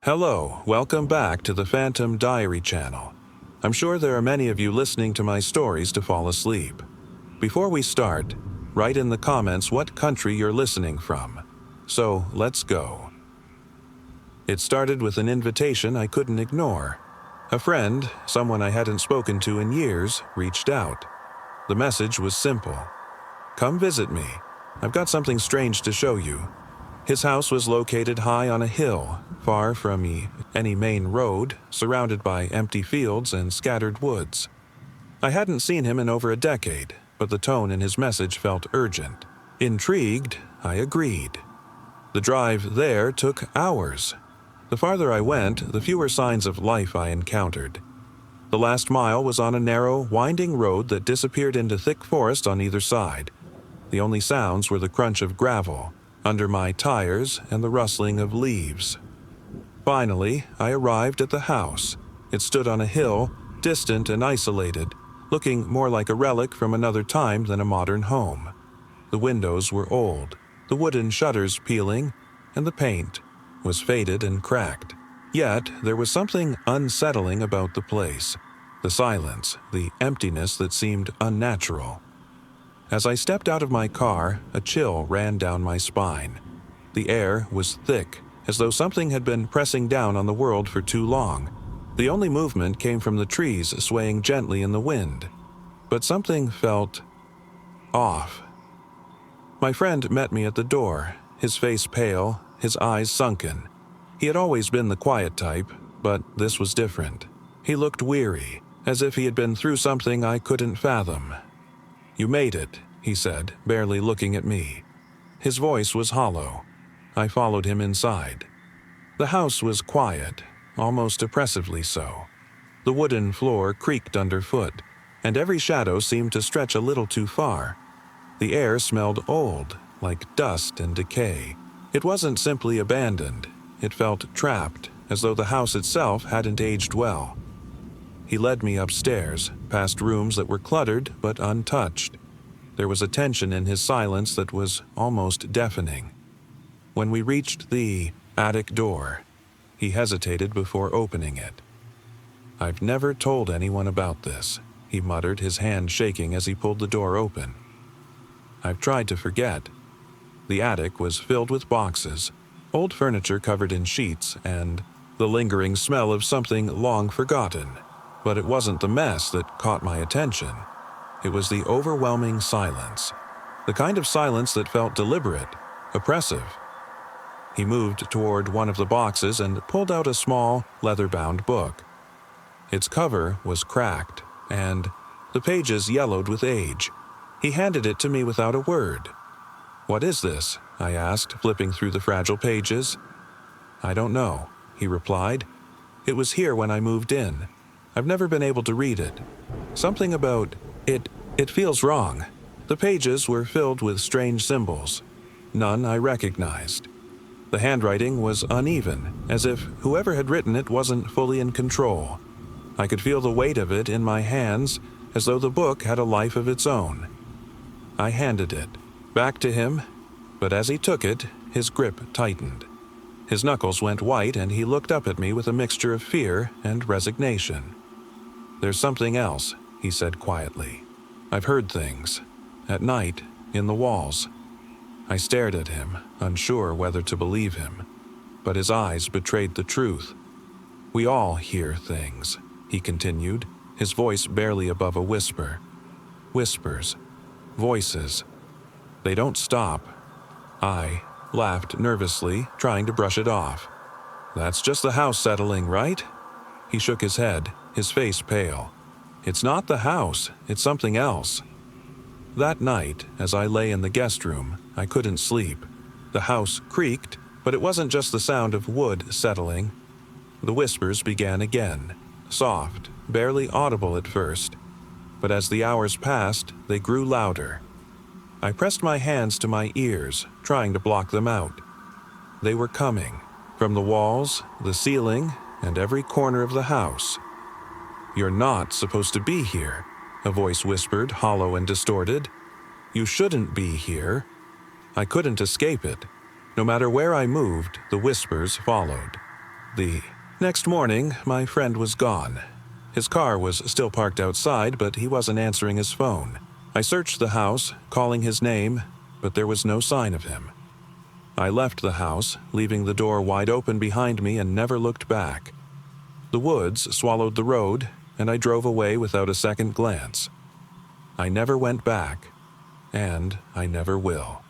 Hello, welcome back to the Phantom Diary channel. I'm sure there are many of you listening to my stories to fall asleep. Before we start, write in the comments what country you're listening from. So, let's go. It started with an invitation I couldn't ignore. A friend, someone I hadn't spoken to in years, reached out. The message was simple. Come visit me. I've got something strange to show you. His house was located high on a hill, far from any main road, surrounded by empty fields and scattered woods. I hadn't seen him in over a decade, but the tone in his message felt urgent. Intrigued, I agreed. The drive there took hours. The farther I went, the fewer signs of life I encountered. The last mile was on a narrow, winding road that disappeared into thick forest on either side. The only sounds were the crunch of gravel under my tires and the rustling of leaves. Finally, I arrived at the house. It stood on a hill, distant and isolated, looking more like a relic from another time than a modern home. The windows were old, the wooden shutters peeling, and the paint was faded and cracked. Yet, there was something unsettling about the place. The silence, the emptiness that seemed unnatural. As I stepped out of my car, a chill ran down my spine. The air was thick, as though something had been pressing down on the world for too long. The only movement came from the trees swaying gently in the wind. But something felt off. My friend met me at the door, his face pale, his eyes sunken. He had always been the quiet type, but this was different. He looked weary, as if he had been through something I couldn't fathom. "You made it," he said, barely looking at me. His voice was hollow. I followed him inside. The house was quiet, almost oppressively so. The wooden floor creaked underfoot, and every shadow seemed to stretch a little too far. The air smelled old, like dust and decay. It wasn't simply abandoned. It felt trapped, as though the house itself hadn't aged well. He led me upstairs, past rooms that were cluttered but untouched. There was a tension in his silence that was almost deafening. When we reached the attic door, he hesitated before opening it. "I've never told anyone about this," he muttered, his hand shaking as he pulled the door open. "I've tried to forget." The attic was filled with boxes, old furniture covered in sheets, and the lingering smell of something long forgotten. But it wasn't the mess that caught my attention. It was the overwhelming silence. The kind of silence that felt deliberate, oppressive. He moved toward one of the boxes and pulled out a small, leather-bound book. Its cover was cracked, and the pages yellowed with age. He handed it to me without a word. "What is this?" I asked, flipping through the fragile pages. "I don't know," he replied. "It was here when I moved in. I've never been able to read it. Something about it feels wrong." The pages were filled with strange symbols. None I recognized. The handwriting was uneven, as if whoever had written it wasn't fully in control. I could feel the weight of it in my hands, as though the book had a life of its own. I handed it back to him, but as he took it, his grip tightened. His knuckles went white and he looked up at me with a mixture of fear and resignation. "There's something else," he said quietly. "I've heard things. At night, in the walls." I stared at him, unsure whether to believe him, but his eyes betrayed the truth. "We all hear things," he continued, his voice barely above a whisper. "Whispers. Voices. They don't stop." I laughed nervously, trying to brush it off. "That's just the house settling, right?" He shook his head, his face pale. "It's not the house, it's something else." That night, as I lay in the guest room, I couldn't sleep. The house creaked, but it wasn't just the sound of wood settling. The whispers began again, soft, barely audible at first. But as the hours passed, they grew louder. I pressed my hands to my ears, trying to block them out. They were coming, from the walls, the ceiling, and every corner of the house. "You're not supposed to be here," a voice whispered, hollow and distorted. "You shouldn't be here." I couldn't escape it. No matter where I moved, the whispers followed. The next morning, my friend was gone. His car was still parked outside, but he wasn't answering his phone. I searched the house, calling his name, but there was no sign of him. I left the house, leaving the door wide open behind me, and never looked back. The woods swallowed the road, and I drove away without a second glance. I never went back, and I never will.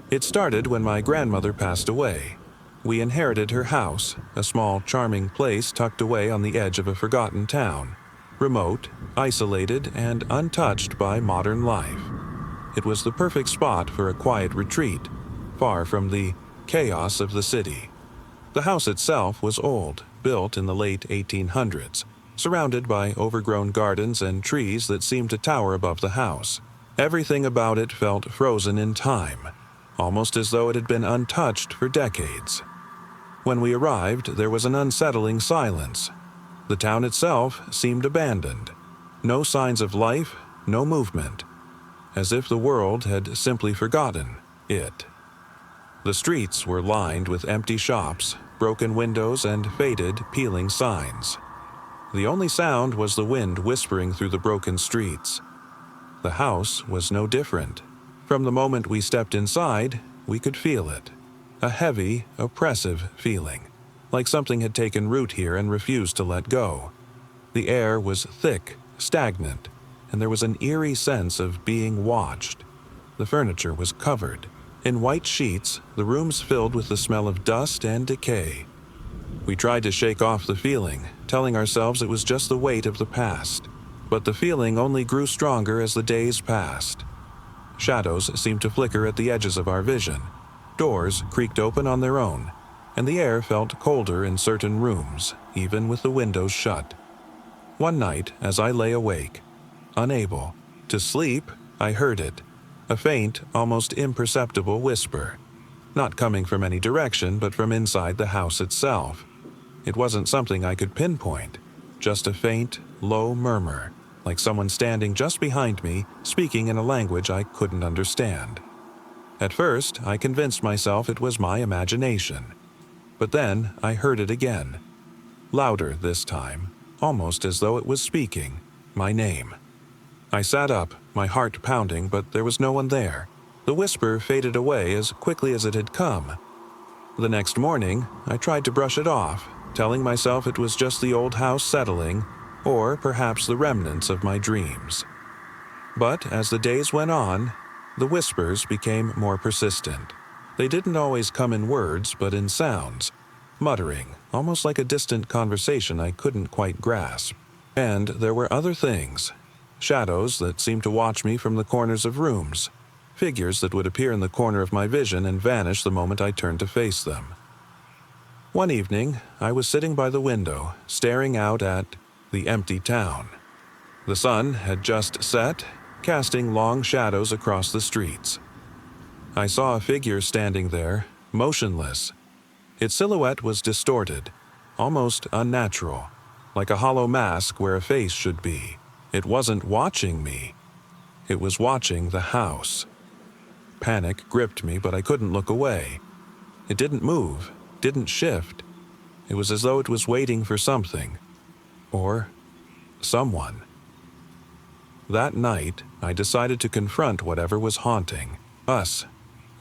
It started when my grandmother passed away. We inherited her house, a small, charming place tucked away on the edge of a forgotten town, remote, isolated, and untouched by modern life. It was the perfect spot for a quiet retreat, far from the chaos of the city. The house itself was old, built in the late 1800s, surrounded by overgrown gardens and trees that seemed to tower above the house. Everything about it felt frozen in time, almost as though it had been untouched for decades. When we arrived, there was an unsettling silence. The town itself seemed abandoned. No signs of life, no movement, as if the world had simply forgotten it. The streets were lined with empty shops, broken windows, and faded, peeling signs. The only sound was the wind whispering through the broken streets. The house was no different. From the moment we stepped inside, we could feel it. A heavy, oppressive feeling, like something had taken root here and refused to let go. The air was thick, stagnant, and there was an eerie sense of being watched. The furniture was covered. In white sheets, the rooms filled with the smell of dust and decay. We tried to shake off the feeling, telling ourselves it was just the weight of the past. But the feeling only grew stronger as the days passed. Shadows seemed to flicker at the edges of our vision. Doors creaked open on their own, and the air felt colder in certain rooms, even with the windows shut. One night, as I lay awake, unable to sleep, I heard it, a faint, almost imperceptible whisper, not coming from any direction but from inside the house itself. It wasn't something I could pinpoint, just a faint, low murmur, like someone standing just behind me, speaking in a language I couldn't understand. At first, I convinced myself it was my imagination. But then I heard it again, louder this time, almost as though it was speaking my name. I sat up, my heart pounding, but there was no one there. The whisper faded away as quickly as it had come. The next morning, I tried to brush it off, telling myself it was just the old house settling, or perhaps the remnants of my dreams. But as the days went on, the whispers became more persistent. They didn't always come in words, but in sounds, muttering, almost like a distant conversation I couldn't quite grasp. And there were other things, shadows that seemed to watch me from the corners of rooms, figures that would appear in the corner of my vision and vanish the moment I turned to face them. One evening, I was sitting by the window, staring out at the empty town. The sun had just set, casting long shadows across the streets. I saw a figure standing there, motionless. Its silhouette was distorted, almost unnatural, like a hollow mask where a face should be. It wasn't watching me. It was watching the house. Panic gripped me, but I couldn't look away. It didn't move, didn't shift. It was as though it was waiting for something, or someone. That night, I decided to confront whatever was haunting us.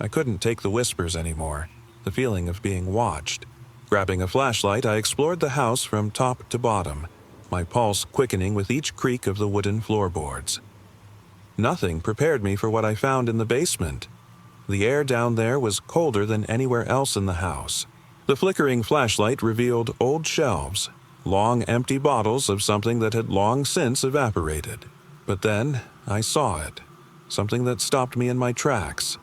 I couldn't take the whispers anymore, the feeling of being watched. Grabbing a flashlight, I explored the house from top to bottom, my pulse quickening with each creak of the wooden floorboards. Nothing prepared me for what I found in the basement. The air down there was colder than anywhere else in the house. The flickering flashlight revealed old shelves, long empty bottles of something that had long since evaporated. But then I saw it, something that stopped me in my tracks.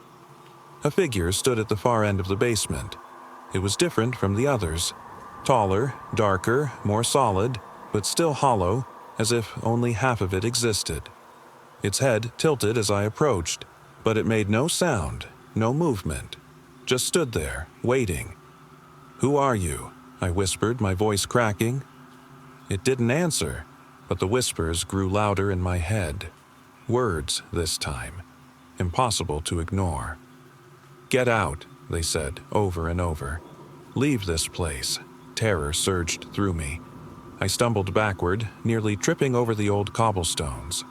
A figure stood at the far end of the basement. It was different from the others, taller, darker, more solid, but still hollow, as if only half of it existed. Its head tilted as I approached, but it made no sound, no movement, just stood there, waiting. "Who are you?" I whispered, my voice cracking. It didn't answer, but the whispers grew louder in my head. Words this time, impossible to ignore. "Get out," they said over and over. Leave this place. Terror surged through me. I stumbled backward, nearly tripping over the old cobblestones.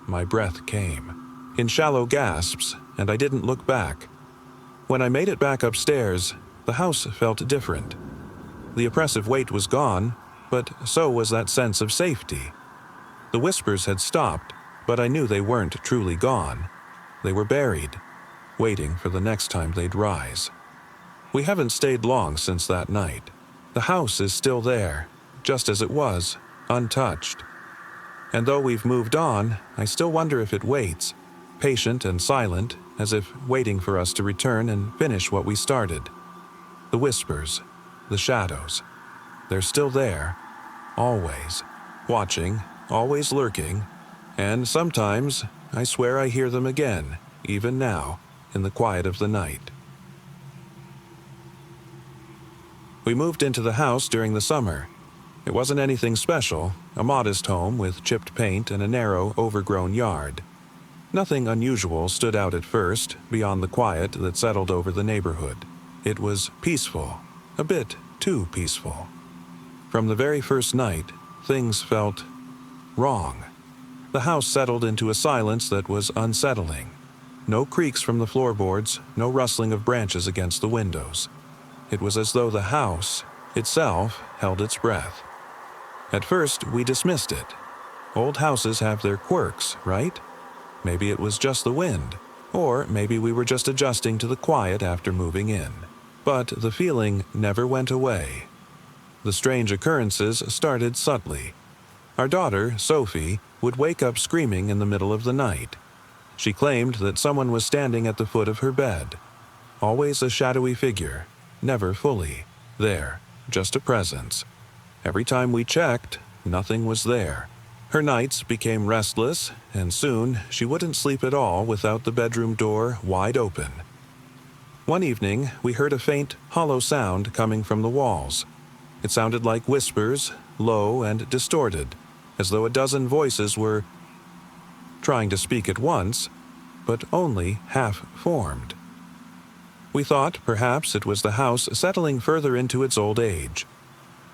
My breath came in shallow gasps, and I didn't look back. When I made it back upstairs, the house felt different. The oppressive weight was gone, but so was that sense of safety. The whispers had stopped, but I knew they weren't truly gone. They were buried, waiting for the next time they'd rise. We haven't stayed long since that night. The house is still there, just as it was, untouched. And though we've moved on, I still wonder if it waits, patient and silent, as if waiting for us to return and finish what we started. The whispers, the shadows, they're still there, always, watching, always lurking, and sometimes I swear I hear them again, even now, in the quiet of the night. We moved into the house during the summer. It wasn't anything special, a modest home with chipped paint and a narrow, overgrown yard. Nothing unusual stood out at first, beyond the quiet that settled over the neighborhood. It was peaceful, a bit too peaceful. From the very first night, things felt wrong. The house settled into a silence that was unsettling. No creaks from the floorboards, no rustling of branches against the windows. It was as though the house itself held its breath. At first, we dismissed it. Old houses have their quirks, right? Maybe it was just the wind, or maybe we were just adjusting to the quiet after moving in. But the feeling never went away. The strange occurrences started subtly. Our daughter, Sophie, would wake up screaming in the middle of the night. She claimed that someone was standing at the foot of her bed. Always a shadowy figure, never fully there, just a presence. Every time we checked, nothing was there. Her nights became restless, and soon she wouldn't sleep at all without the bedroom door wide open. One evening, we heard a faint, hollow sound coming from the walls. It sounded like whispers, low and distorted, as though a dozen voices were trying to speak at once, but only half-formed. We thought perhaps it was the house settling further into its old age.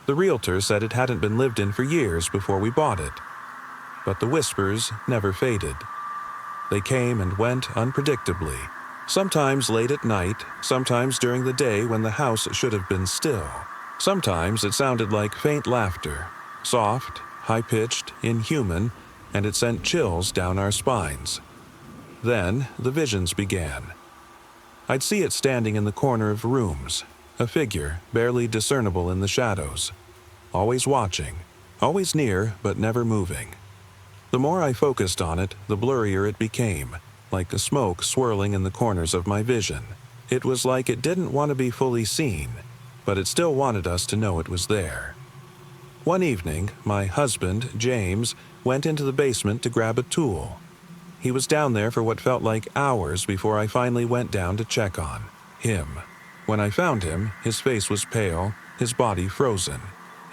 The realtor said it hadn't been lived in for years before we bought it. But the whispers never faded. They came and went unpredictably, sometimes late at night, sometimes during the day when the house should have been still. Sometimes it sounded like faint laughter, soft, high-pitched, inhuman, and it sent chills down our spines. Then the visions began. I'd see it standing in the corner of rooms, a figure barely discernible in the shadows, always watching, always near but never moving. The more I focused on it, the blurrier it became, like the smoke swirling in the corners of my vision. It was like it didn't want to be fully seen, but it still wanted us to know it was there. One evening, my husband, James, went into the basement to grab a tool. He was down there for what felt like hours before I finally went down to check on him. When I found him, his face was pale, his body frozen.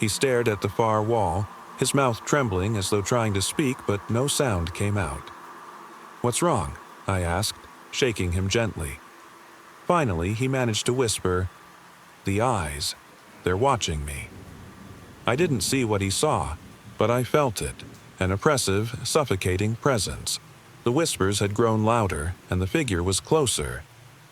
He stared at the far wall, his mouth trembling as though trying to speak, but no sound came out. "What's wrong?" I asked, shaking him gently. Finally, he managed to whisper, "The eyes. They're watching me." I didn't see what he saw, but I felt it, an oppressive, suffocating presence. The whispers had grown louder, and the figure was closer.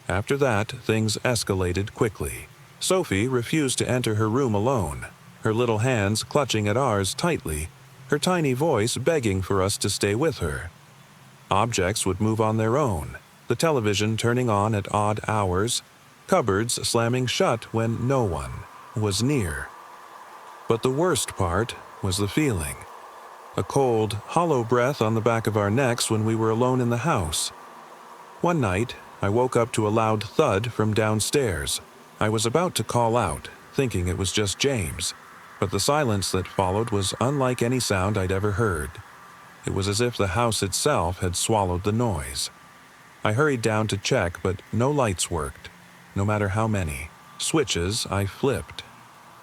After that, things escalated quickly. Sophie refused to enter her room alone, her little hands clutching at ours tightly, her tiny voice begging for us to stay with her. Objects would move on their own, the television turning on at odd hours, cupboards slamming shut when no one was near. But the worst part was the feeling. A cold, hollow breath on the back of our necks when we were alone in the house. One night, I woke up to a loud thud from downstairs. I was about to call out, thinking it was just James, but the silence that followed was unlike any sound I'd ever heard. It was as if the house itself had swallowed the noise. I hurried down to check, but no lights worked, no matter how many. Switches I flipped.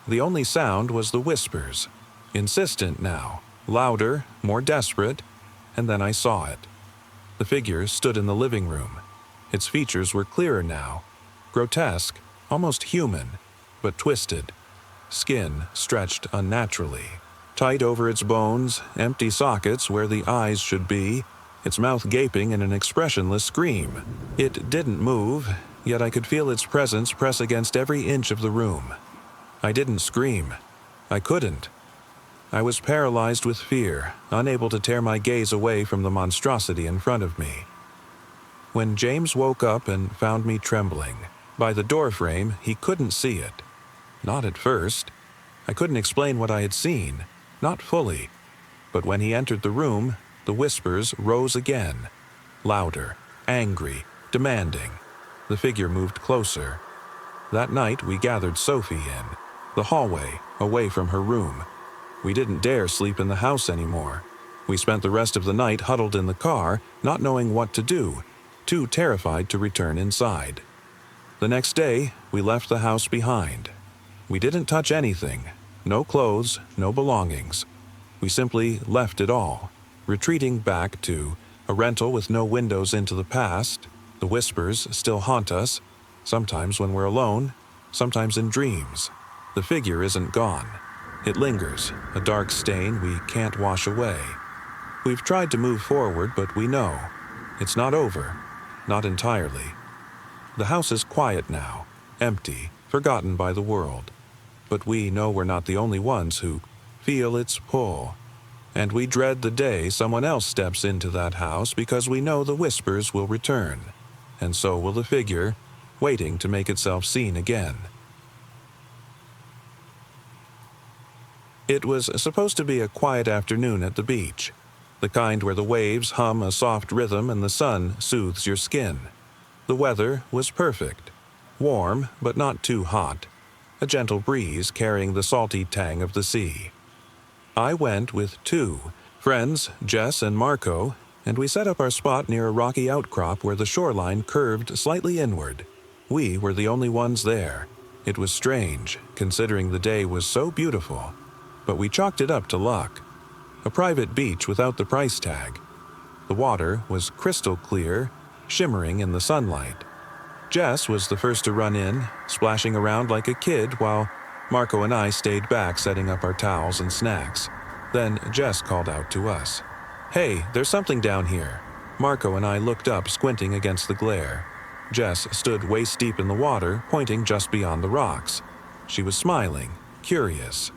The only sound was the whispers, insistent now, louder, more desperate, and then I saw it. The figure stood in the living room. Its features were clearer now, grotesque, almost human, but twisted. Skin stretched unnaturally, tight over its bones, empty sockets where the eyes should be, its mouth gaping in an expressionless scream. It didn't move, yet I could feel its presence press against every inch of the room. I didn't scream. I couldn't. I was paralyzed with fear, unable to tear my gaze away from the monstrosity in front of me. When James woke up and found me trembling, by the doorframe, he couldn't see it. Not at first. I couldn't explain what I had seen, not fully. But when he entered the room, the whispers rose again. Louder, angry, demanding. The figure moved closer. That night we gathered Sophie in, the hallway, away from her room. We didn't dare sleep in the house anymore. We spent the rest of the night huddled in the car, not knowing what to do, too terrified to return inside. The next day, we left the house behind. We didn't touch anything, no clothes, no belongings. We simply left it all, retreating back to a rental with no windows into the past. The whispers still haunt us, sometimes when we're alone, sometimes in dreams. The figure isn't gone. It lingers, a dark stain we can't wash away. We've tried to move forward, but we know it's not over, not entirely. The house is quiet now, empty, forgotten by the world. But we know we're not the only ones who feel its pull. And we dread the day someone else steps into that house because we know the whispers will return. And so will the figure, waiting to make itself seen again. It was supposed to be a quiet afternoon at the beach, the kind where the waves hum a soft rhythm and the sun soothes your skin. The weather was perfect, warm but not too hot, a gentle breeze carrying the salty tang of the sea. I went with two friends, Jess and Marco, and we set up our spot near a rocky outcrop where the shoreline curved slightly inward. We were the only ones there. It was strange, considering the day was so beautiful, but we chalked it up to luck. A private beach without the price tag. The water was crystal clear, shimmering in the sunlight. Jess was the first to run in, splashing around like a kid while Marco and I stayed back setting up our towels and snacks. Then Jess called out to us. "Hey, there's something down here." Marco and I looked up, squinting against the glare. Jess stood waist-deep in the water, pointing just beyond the rocks. She was smiling, curious.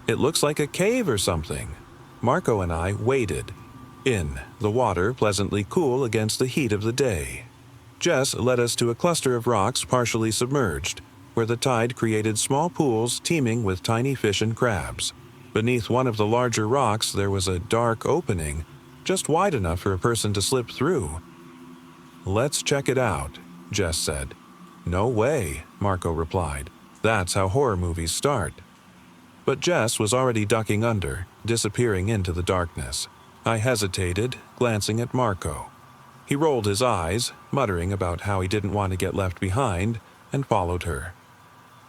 "It looks like a cave or something." Marco and I waded in, the water pleasantly cool against the heat of the day. Jess led us to a cluster of rocks partially submerged, where the tide created small pools teeming with tiny fish and crabs. Beneath one of the larger rocks there was a dark opening, just wide enough for a person to slip through. "Let's check it out," Jess said. "No way," Marco replied. "That's how horror movies start." But Jess was already ducking under, disappearing into the darkness. I hesitated, glancing at Marco. He rolled his eyes, muttering about how he didn't want to get left behind, and followed her.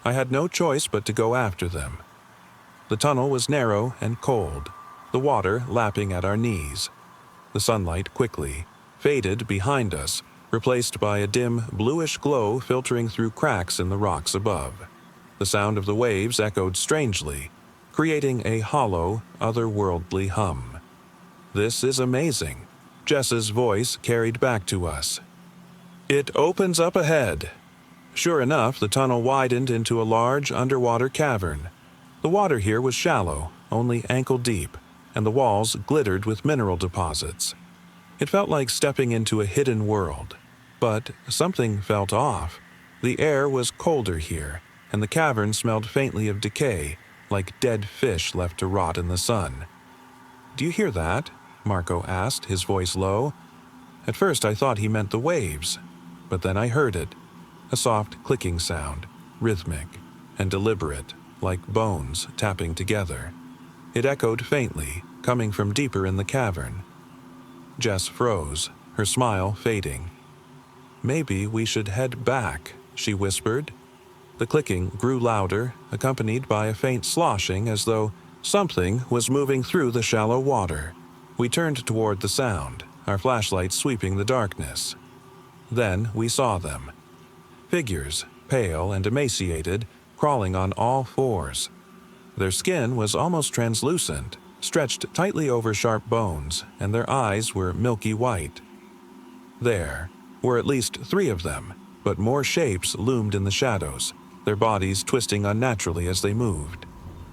I had no choice but to go after them. The tunnel was narrow and cold, the water lapping at our knees. The sunlight quickly faded behind us, replaced by a dim, bluish glow filtering through cracks in the rocks above. The sound of the waves echoed strangely, creating a hollow, otherworldly hum. "This is amazing," Jess's voice carried back to us. "It opens up ahead." Sure enough, the tunnel widened into a large underwater cavern. The water here was shallow, only ankle deep, and the walls glittered with mineral deposits. It felt like stepping into a hidden world. But something felt off. The air was colder here, and the cavern smelled faintly of decay, like dead fish left to rot in the sun. "Do you hear that?" Marco asked, his voice low. At first I thought he meant the waves, but then I heard it. A soft clicking sound, rhythmic and deliberate, like bones tapping together. It echoed faintly, coming from deeper in the cavern. Jess froze, her smile fading. "Maybe we should head back," she whispered. The clicking grew louder, accompanied by a faint sloshing as though something was moving through the shallow water. We turned toward the sound, our flashlights sweeping the darkness. Then we saw them. Figures, pale and emaciated, crawling on all fours. Their skin was almost translucent, stretched tightly over sharp bones, and their eyes were milky white. There were at least 3 of them, but more shapes loomed in the shadows, their bodies twisting unnaturally as they moved.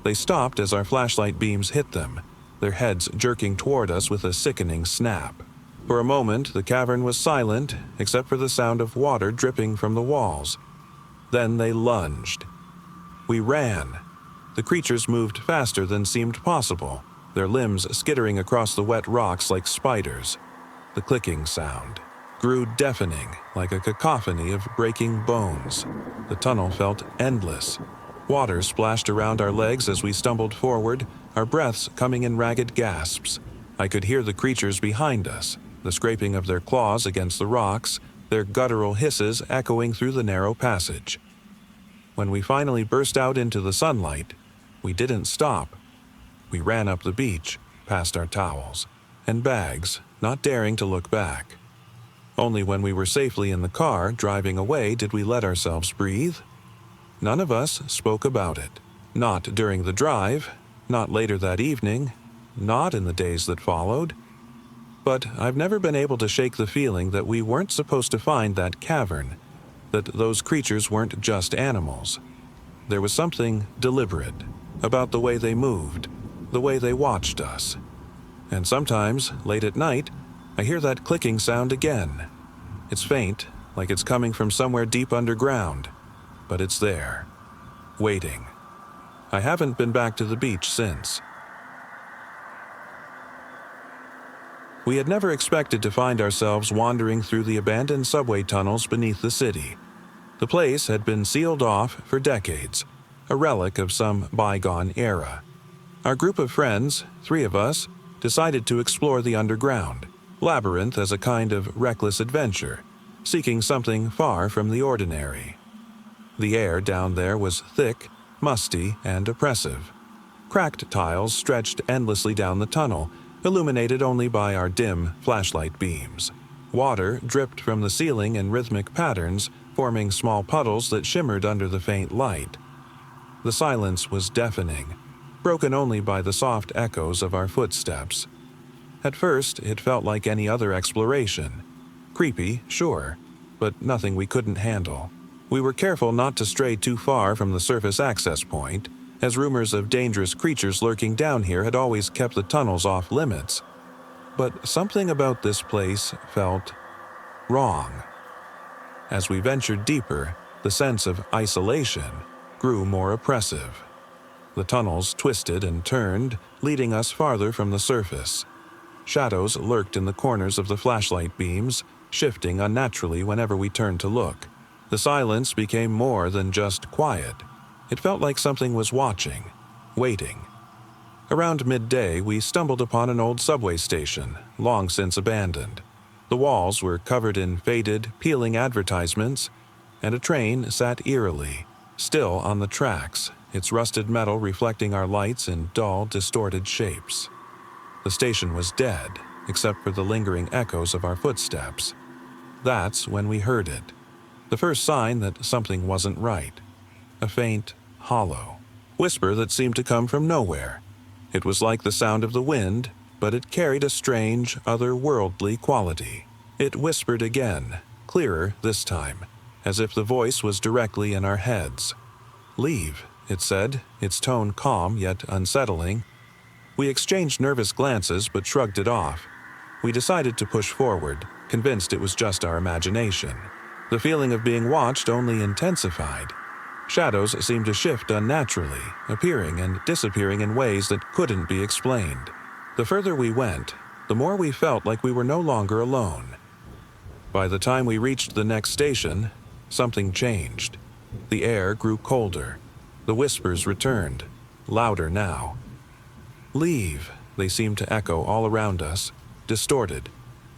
They stopped as our flashlight beams hit them, their heads jerking toward us with a sickening snap. For a moment, the cavern was silent, except for the sound of water dripping from the walls. Then they lunged. We ran. The creatures moved faster than seemed possible, their limbs skittering across the wet rocks like spiders. The clicking sound grew deafening, like a cacophony of breaking bones. The tunnel felt endless. Water splashed around our legs as we stumbled forward, our breaths coming in ragged gasps. I could hear the creatures behind us, the scraping of their claws against the rocks, their guttural hisses echoing through the narrow passage. When we finally burst out into the sunlight, we didn't stop. We ran up the beach, past our towels and bags, not daring to look back. Only when we were safely in the car, driving away, did we let ourselves breathe. None of us spoke about it. Not during the drive, not later that evening, not in the days that followed. But I've never been able to shake the feeling that we weren't supposed to find that cavern, that those creatures weren't just animals. There was something deliberate about the way they moved, the way they watched us. And sometimes, late at night, I hear that clicking sound again. It's faint, like it's coming from somewhere deep underground, but it's there, waiting. I haven't been back to the beach since. We had never expected to find ourselves wandering through the abandoned subway tunnels beneath the city. The place had been sealed off for decades, a relic of some bygone era. Our group of friends, 3 of us, decided to explore the underground labyrinth as a kind of reckless adventure, seeking something far from the ordinary. The air down there was thick, musty, and oppressive. Cracked tiles stretched endlessly down the tunnel, illuminated only by our dim flashlight beams. Water dripped from the ceiling in rhythmic patterns, forming small puddles that shimmered under the faint light. The silence was deafening, broken only by the soft echoes of our footsteps. At first, it felt like any other exploration. Creepy, sure, but nothing we couldn't handle. We were careful not to stray too far from the surface access point, as rumors of dangerous creatures lurking down here had always kept the tunnels off limits. But something about this place felt wrong. As we ventured deeper, the sense of isolation grew more oppressive. The tunnels twisted and turned, leading us farther from the surface. Shadows lurked in the corners of the flashlight beams, shifting unnaturally whenever we turned to look. The silence became more than just quiet. It felt like something was watching, waiting. Around midday, we stumbled upon an old subway station, long since abandoned. The walls were covered in faded, peeling advertisements, and a train sat eerily, still on the tracks, its rusted metal reflecting our lights in dull, distorted shapes. The station was dead, except for the lingering echoes of our footsteps. That's when we heard it. The first sign that something wasn't right. A faint, hollow whisper that seemed to come from nowhere. It was like the sound of the wind, but it carried a strange, otherworldly quality. It whispered again, clearer this time, as if the voice was directly in our heads. "Leave," it said, its tone calm yet unsettling. We exchanged nervous glances but shrugged it off. We decided to push forward, convinced it was just our imagination. The feeling of being watched only intensified. Shadows seemed to shift unnaturally, appearing and disappearing in ways that couldn't be explained. The further we went, the more we felt like we were no longer alone. By the time we reached the next station, something changed. The air grew colder. The whispers returned, louder now. "Leave," they seemed to echo all around us, distorted,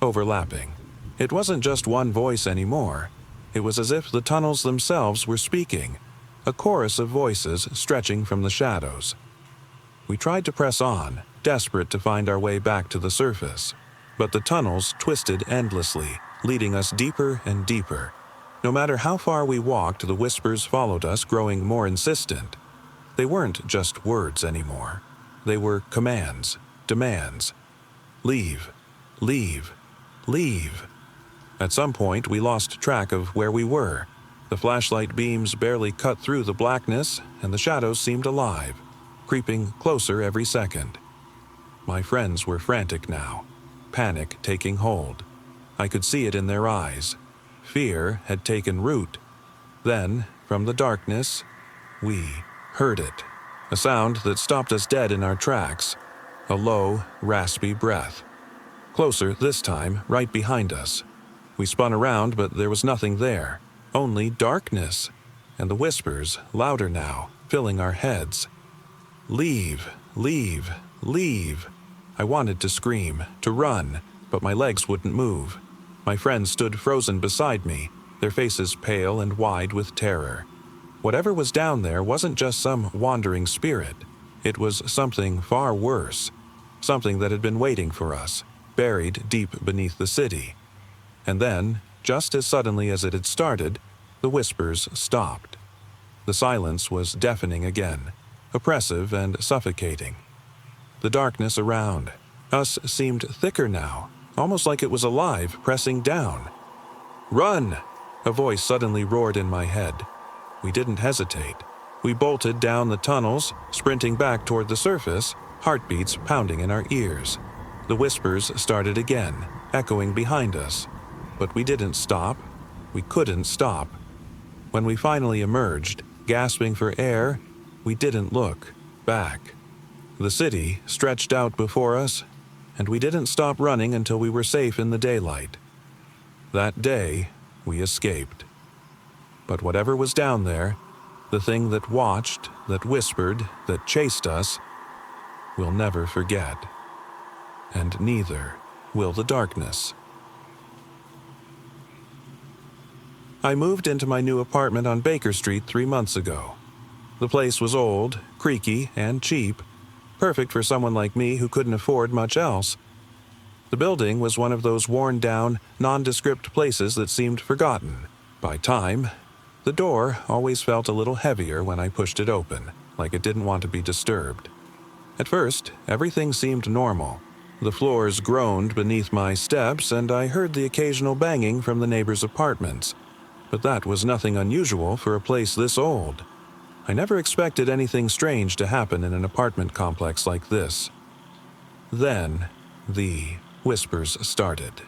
overlapping. It wasn't just one voice anymore. It was as if the tunnels themselves were speaking, a chorus of voices stretching from the shadows. We tried to press on, desperate to find our way back to the surface. But the tunnels twisted endlessly, leading us deeper and deeper. No matter how far we walked, the whispers followed us, growing more insistent. They weren't just words anymore. They were commands, demands. Leave, leave, leave. At some point, we lost track of where we were. The flashlight beams barely cut through the blackness, and the shadows seemed alive, creeping closer every second. My friends were frantic now, panic taking hold. I could see it in their eyes. Fear had taken root. Then, from the darkness, we heard it. A sound that stopped us dead in our tracks. A low, raspy breath. Closer this time, right behind us. We spun around, but there was nothing there. Only darkness. And the whispers, louder now, filling our heads. Leave, leave, leave. I wanted to scream, to run, but my legs wouldn't move. My friends stood frozen beside me, their faces pale and wide with terror. Whatever was down there wasn't just some wandering spirit. It was something far worse. Something that had been waiting for us, buried deep beneath the city. And then, just as suddenly as it had started, the whispers stopped. The silence was deafening again, oppressive and suffocating. The darkness around us seemed thicker now, almost like it was alive, pressing down. "Run!" a voice suddenly roared in my head. We didn't hesitate. We bolted down the tunnels, sprinting back toward the surface, heartbeats pounding in our ears. The whispers started again, echoing behind us. But we didn't stop. We couldn't stop. When we finally emerged, gasping for air, we didn't look back. The city stretched out before us, and we didn't stop running until we were safe in the daylight. That day, we escaped. But whatever was down there, the thing that watched, that whispered, that chased us, we'll never forget. And neither will the darkness. I moved into my new apartment on Baker Street 3 months ago. The place was old, creaky, and cheap, perfect for someone like me who couldn't afford much else. The building was one of those worn-down, nondescript places that seemed forgotten by time. The door always felt a little heavier when I pushed it open, like it didn't want to be disturbed. At first, everything seemed normal. The floors groaned beneath my steps, and I heard the occasional banging from the neighbors' apartments. But that was nothing unusual for a place this old. I never expected anything strange to happen in an apartment complex like this. Then, the whispers started.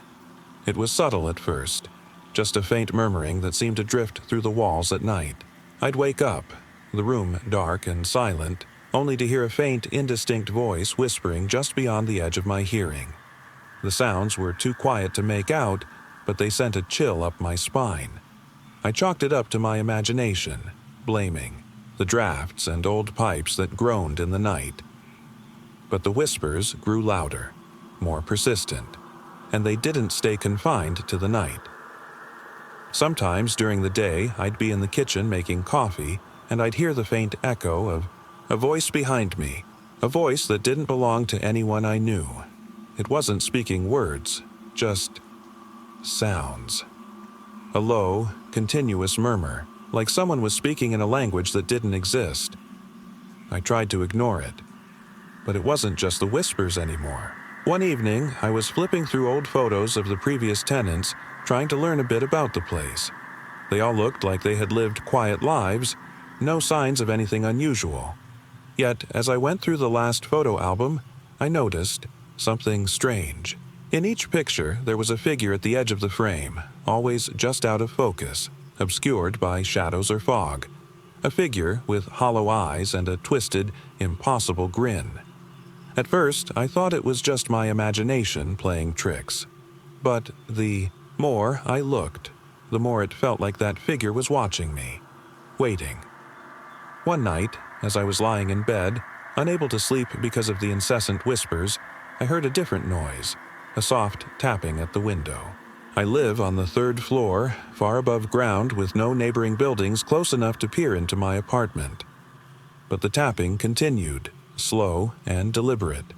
It was subtle at first, just a faint murmuring that seemed to drift through the walls at night. I'd wake up, the room dark and silent, only to hear a faint, indistinct voice whispering just beyond the edge of my hearing. The sounds were too quiet to make out, but they sent a chill up my spine. I chalked it up to my imagination, blaming the drafts and old pipes that groaned in the night. But the whispers grew louder, more persistent, and they didn't stay confined to the night. Sometimes during the day, I'd be in the kitchen making coffee, and I'd hear the faint echo of a voice behind me, a voice that didn't belong to anyone I knew. It wasn't speaking words, just sounds. A low, continuous murmur, like someone was speaking in a language that didn't exist. I tried to ignore it, but it wasn't just the whispers anymore. One evening, I was flipping through old photos of the previous tenants, trying to learn a bit about the place. They all looked like they had lived quiet lives, no signs of anything unusual. Yet, as I went through the last photo album, I noticed something strange. In each picture, there was a figure at the edge of the frame, always just out of focus, obscured by shadows or fog. A figure with hollow eyes and a twisted, impossible grin. At first, I thought it was just my imagination playing tricks. But the more I looked, the more it felt like that figure was watching me, waiting. One night, as I was lying in bed, unable to sleep because of the incessant whispers, I heard a different noise, a soft tapping at the window. I live on the 3rd floor, far above ground with no neighboring buildings close enough to peer into my apartment. But the tapping continued, slow and deliberate,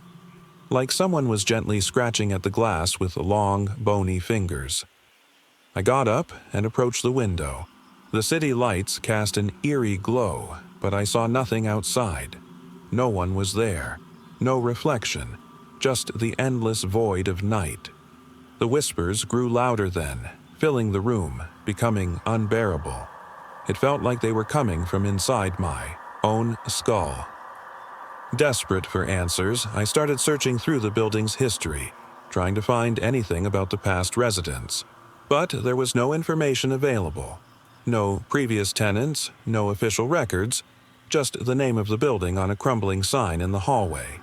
like someone was gently scratching at the glass with long, bony fingers. I got up and approached the window. The city lights cast an eerie glow, but I saw nothing outside. No one was there. No reflection. Just the endless void of night. The whispers grew louder then, filling the room, becoming unbearable. It felt like they were coming from inside my own skull. Desperate for answers, I started searching through the building's history, trying to find anything about the past residents. But there was no information available. No previous tenants, no official records, just the name of the building on a crumbling sign in the hallway.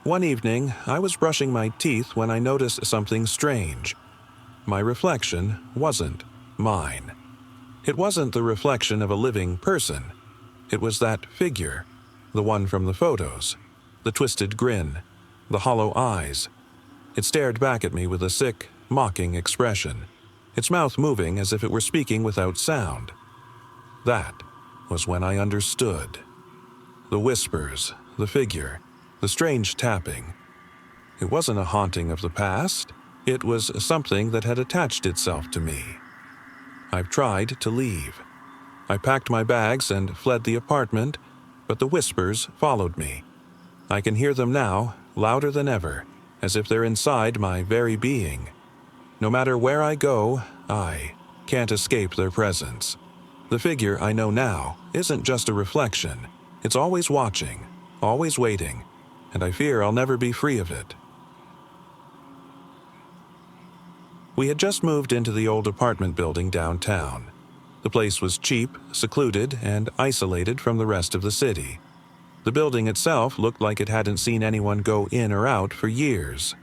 One evening, I was brushing my teeth when I noticed something strange. My reflection wasn't mine. It wasn't the reflection of a living person. It was that figure, the one from the photos, the twisted grin, the hollow eyes. It stared back at me with a sick, mocking expression, its mouth moving as if it were speaking without sound. That was when I understood. The whispers, the figure, the strange tapping. It wasn't a haunting of the past. It was something that had attached itself to me. I've tried to leave. I packed my bags and fled the apartment, but the whispers followed me. I can hear them now, louder than ever, as if they're inside my very being. No matter where I go, I can't escape their presence. The figure I know now isn't just a reflection. It's always watching, always waiting, and I fear I'll never be free of it. We had just moved into the old apartment building downtown. The place was cheap, secluded, and isolated from the rest of the city. The building itself looked like it hadn't seen anyone go in or out for years.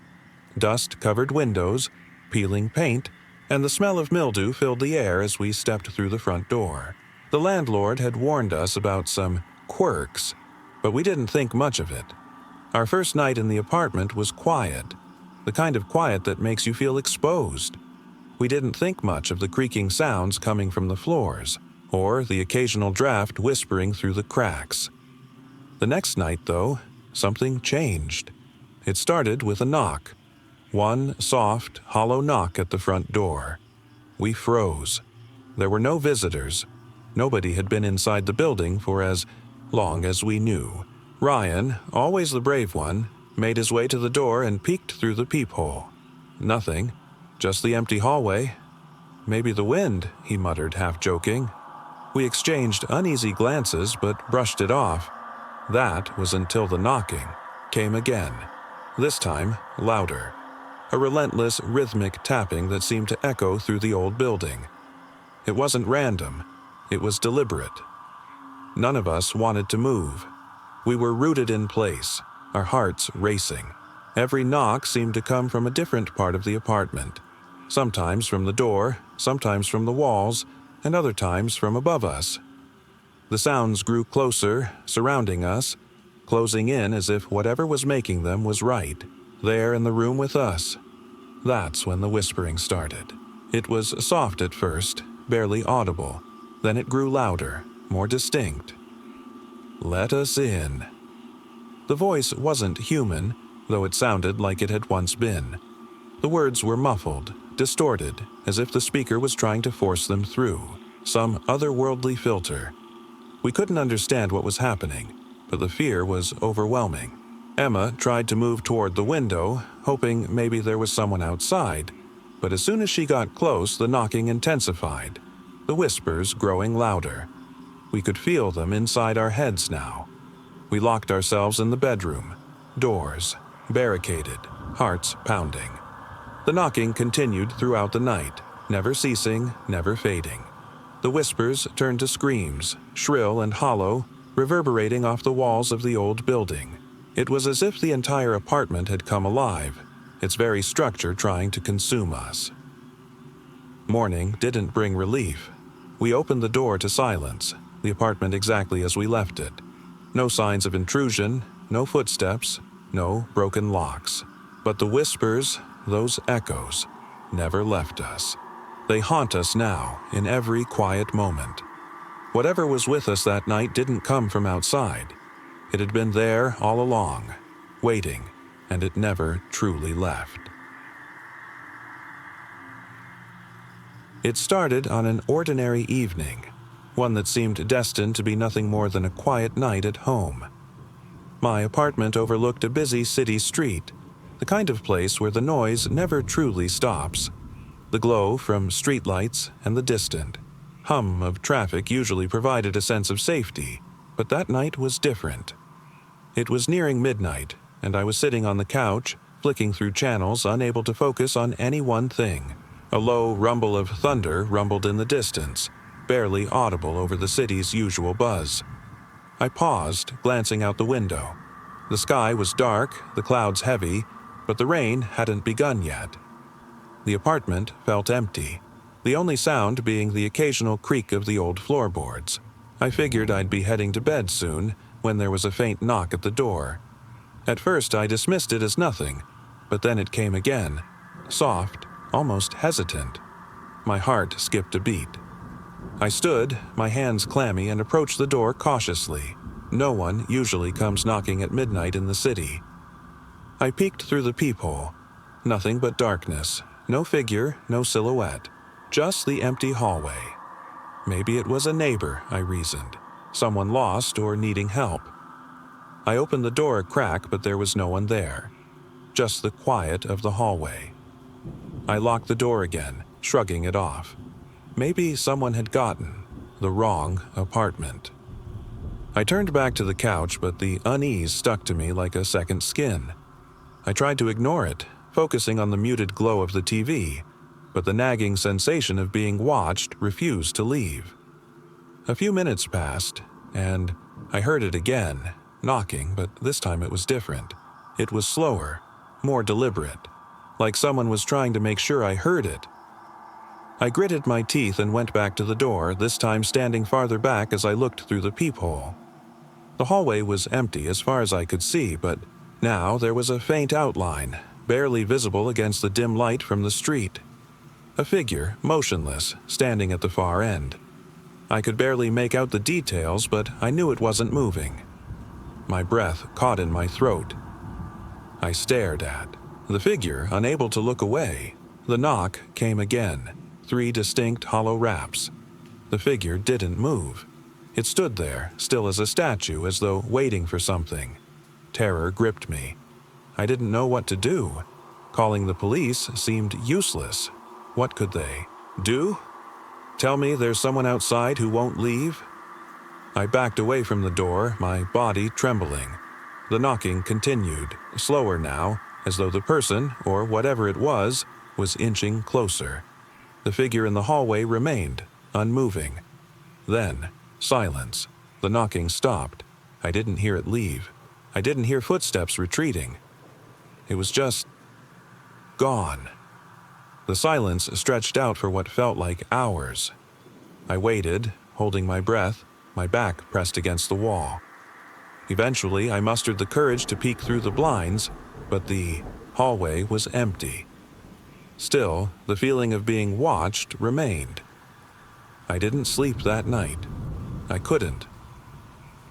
Dust-covered windows, peeling paint, and the smell of mildew filled the air as we stepped through the front door. The landlord had warned us about some quirks, but we didn't think much of it. Our first night in the apartment was quiet, the kind of quiet that makes you feel exposed. We didn't think much of the creaking sounds coming from the floors, or the occasional draft whispering through the cracks. The next night, though, something changed. It started with a knock. One soft, hollow knock at the front door. We froze. There were no visitors. Nobody had been inside the building for as long as we knew. Ryan, always the brave one, made his way to the door and peeked through the peephole. Nothing. Just the empty hallway. Maybe the wind, he muttered, half joking. We exchanged uneasy glances but brushed it off. That was until the knocking came again. This time, louder. A relentless, rhythmic tapping that seemed to echo through the old building. It wasn't random. It was deliberate. None of us wanted to move. We were rooted in place, our hearts racing. Every knock seemed to come from a different part of the apartment. Sometimes from the door, sometimes from the walls, and other times from above us. The sounds grew closer, surrounding us, closing in as if whatever was making them was right, there in the room with us. That's when the whispering started. It was soft at first, barely audible. Then it grew louder, more distinct. "Let us in." The voice wasn't human, though it sounded like it had once been. The words were muffled, distorted, as if the speaker was trying to force them through, some otherworldly filter. We couldn't understand what was happening, but the fear was overwhelming. Emma tried to move toward the window, hoping maybe there was someone outside, but as soon as she got close, the knocking intensified, the whispers growing louder. We could feel them inside our heads now. We locked ourselves in the bedroom, doors barricaded, hearts pounding. The knocking continued throughout the night, never ceasing, never fading. The whispers turned to screams, shrill and hollow, reverberating off the walls of the old building. It was as if the entire apartment had come alive, its very structure trying to consume us. Morning didn't bring relief. We opened the door to silence, the apartment exactly as we left it. No signs of intrusion, no footsteps, no broken locks. But the whispers, those echoes, never left us. They haunt us now, in every quiet moment. Whatever was with us that night didn't come from outside. It had been there all along, waiting, and it never truly left. It started on an ordinary evening, one that seemed destined to be nothing more than a quiet night at home. My apartment overlooked a busy city street, the kind of place where the noise never truly stops. The glow from streetlights and the distant hum of traffic usually provided a sense of safety, but that night was different. It was nearing midnight, and I was sitting on the couch, flicking through channels, unable to focus on any one thing. A low rumble of thunder rumbled in the distance, barely audible over the city's usual buzz. I paused, glancing out the window. The sky was dark, the clouds heavy, but the rain hadn't begun yet. The apartment felt empty, the only sound being the occasional creak of the old floorboards. I figured I'd be heading to bed soon when there was a faint knock at the door. At first I dismissed it as nothing, but then it came again, soft, almost hesitant. My heart skipped a beat. I stood, my hands clammy, and approached the door cautiously. No one usually comes knocking at midnight in the city. I peeked through the peephole. Nothing but darkness. No figure, no silhouette. Just the empty hallway. Maybe it was a neighbor, I reasoned. Someone lost or needing help. I opened the door a crack, but there was no one there. Just the quiet of the hallway. I locked the door again, shrugging it off. Maybe someone had gotten the wrong apartment. I turned back to the couch, but the unease stuck to me like a second skin. I tried to ignore it, focusing on the muted glow of the TV, but the nagging sensation of being watched refused to leave. A few minutes passed, and I heard it again, knocking, but this time it was different. It was slower, more deliberate, like someone was trying to make sure I heard it. I gritted my teeth and went back to the door, this time standing farther back as I looked through the peephole. The hallway was empty as far as I could see, but now there was a faint outline, barely visible against the dim light from the street. A figure, motionless, standing at the far end. I could barely make out the details, but I knew it wasn't moving. My breath caught in my throat. I stared at the figure, unable to look away. The knock came again, 3 distinct hollow raps. The figure didn't move. It stood there, still as a statue, as though waiting for something. Terror gripped me. I didn't know what to do. Calling the police seemed useless. What could they do? Tell me there's someone outside who won't leave? I backed away from the door, my body trembling. The knocking continued, slower now, as though the person, or whatever it was inching closer. The figure in the hallway remained, unmoving. Then, silence. The knocking stopped. I didn't hear it leave. I didn't hear footsteps retreating. It was just gone. The silence stretched out for what felt like hours. I waited, holding my breath, my back pressed against the wall. Eventually, I mustered the courage to peek through the blinds, but the hallway was empty. Still, the feeling of being watched remained. I didn't sleep that night. I couldn't.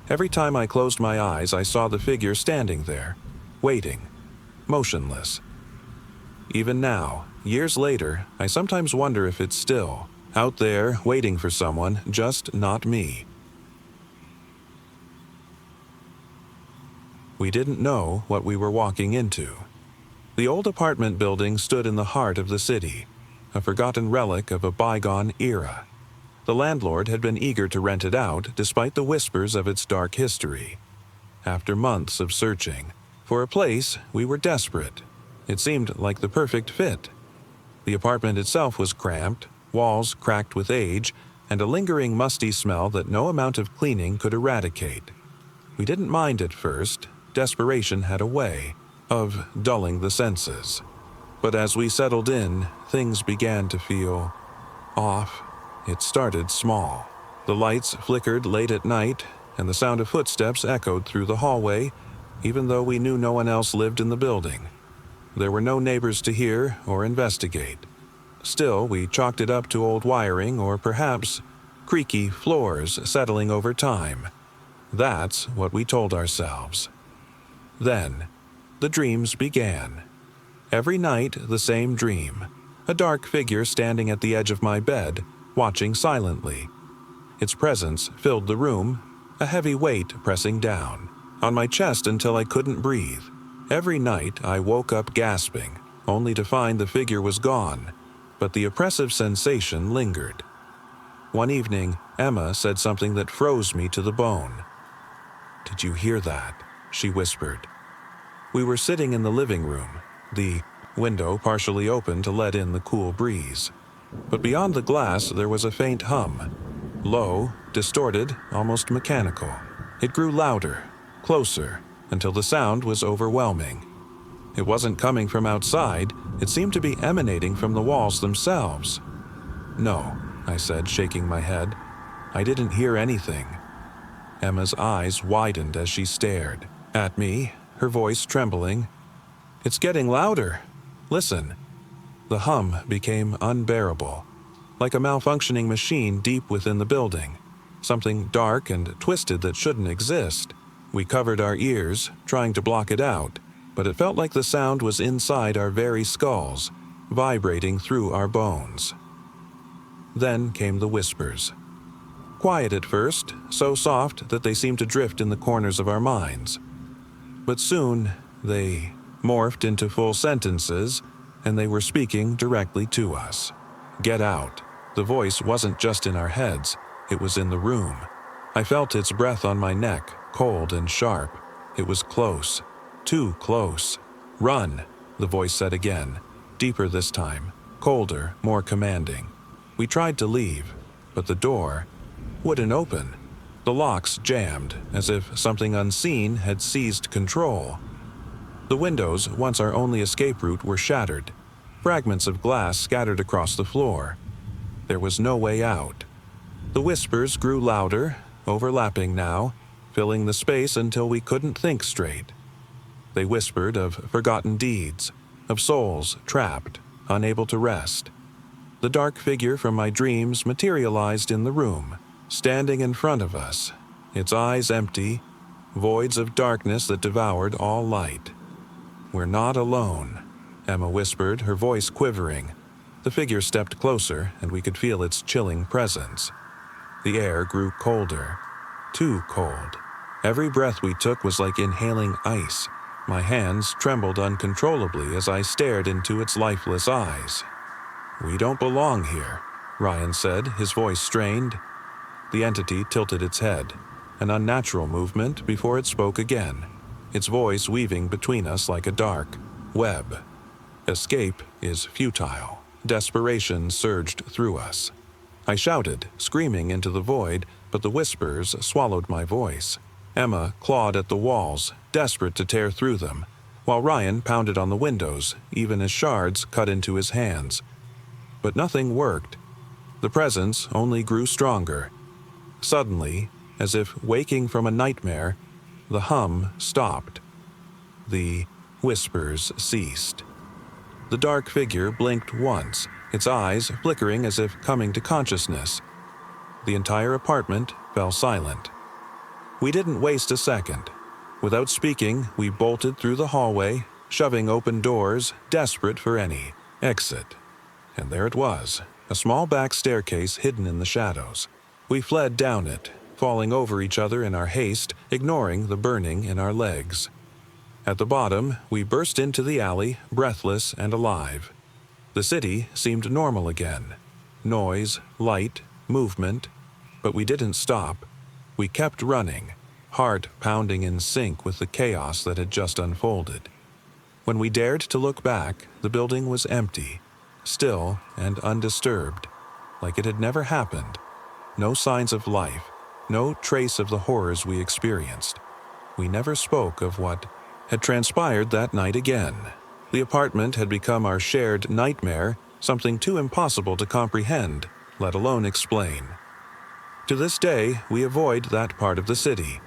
Every time I closed my eyes, I saw the figure standing there, waiting, motionless. Even now, years later, I sometimes wonder if it's still out there waiting for someone, just not me. We didn't know what we were walking into. The old apartment building stood in the heart of the city, a forgotten relic of a bygone era. The landlord had been eager to rent it out despite the whispers of its dark history. After months of searching for a place, we were desperate. It seemed like the perfect fit. The apartment itself was cramped, walls cracked with age, and a lingering musty smell that no amount of cleaning could eradicate. We didn't mind at first. Desperation had a way of dulling the senses. But as we settled in, things began to feel off. It started small. The lights flickered late at night, and the sound of footsteps echoed through the hallway, even though we knew no one else lived in the building. There were no neighbors to hear or investigate. Still, we chalked it up to old wiring or perhaps creaky floors settling over time. That's what we told ourselves. Then, the dreams began. Every night, the same dream. a dark figure standing at the edge of my bed, watching silently. Its presence filled the room, a heavy weight pressing down on my chest until I couldn't breathe. Every night I woke up gasping, only to find the figure was gone, but the oppressive sensation lingered. One evening, Emma said something that froze me to the bone. "Did you hear that?" she whispered. We were sitting in the living room, the window partially open to let in the cool breeze. But beyond the glass there was a faint hum. Low, distorted, almost mechanical. It grew louder, closer, until the sound was overwhelming. It wasn't coming from outside, it seemed to be emanating from the walls themselves. "No," I said, shaking my head. "I didn't hear anything." Emma's eyes widened as she stared at me, her voice trembling. "It's getting louder. Listen." The hum became unbearable, like a malfunctioning machine deep within the building, something dark and twisted that shouldn't exist. We covered our ears, trying to block it out, but it felt like the sound was inside our very skulls, vibrating through our bones. Then came the whispers. Quiet at first, so soft that they seemed to drift in the corners of our minds. But soon, they morphed into full sentences, and they were speaking directly to us. "Get out." The voice wasn't just in our heads, it was in the room. I felt its breath on my neck, cold and sharp. It was close, too close. "Run," the voice said again, deeper this time, colder, more commanding. We tried to leave, but the door wouldn't open. The locks jammed, as if something unseen had seized control. The windows, once our only escape route, were shattered, fragments of glass scattered across the floor. There was no way out. The whispers grew louder, overlapping now, filling the space until we couldn't think straight. They whispered of forgotten deeds, of souls trapped, unable to rest. The dark figure from my dreams materialized in the room, standing in front of us, its eyes empty, voids of darkness that devoured all light. "We're not alone," Emma whispered, her voice quivering. The figure stepped closer, and we could feel its chilling presence. The air grew colder, too cold. Every breath we took was like inhaling ice. My hands trembled uncontrollably as I stared into its lifeless eyes. "We don't belong here," Ryan said, his voice strained. The entity tilted its head, an unnatural movement before it spoke again, its voice weaving between us like a dark web. Escape is futile. Desperation surged through us. I shouted, screaming into the void, but the whispers swallowed my voice. Emma clawed at the walls, desperate to tear through them, while Ryan pounded on the windows, even as shards cut into his hands. But nothing worked. The presence only grew stronger. Suddenly, as if waking from a nightmare, the hum stopped. The whispers ceased. The dark figure blinked once, its eyes flickering as if coming to consciousness. The entire apartment fell silent. We didn't waste a second. Without speaking, we bolted through the hallway, shoving open doors, desperate for any exit. And there it was, a small back staircase hidden in the shadows. We fled down it, falling over each other in our haste, ignoring the burning in our legs. At the bottom, we burst into the alley, breathless and alive. The city seemed normal again. Noise, light, movement. But we didn't stop. We kept running, heart pounding in sync with the chaos that had just unfolded. When we dared to look back, the building was empty, still and undisturbed, like it had never happened. No signs of life, no trace of the horrors we experienced. We never spoke of what had transpired that night again. The apartment had become our shared nightmare, something too impossible to comprehend, let alone explain. To this day, we avoid that part of the city.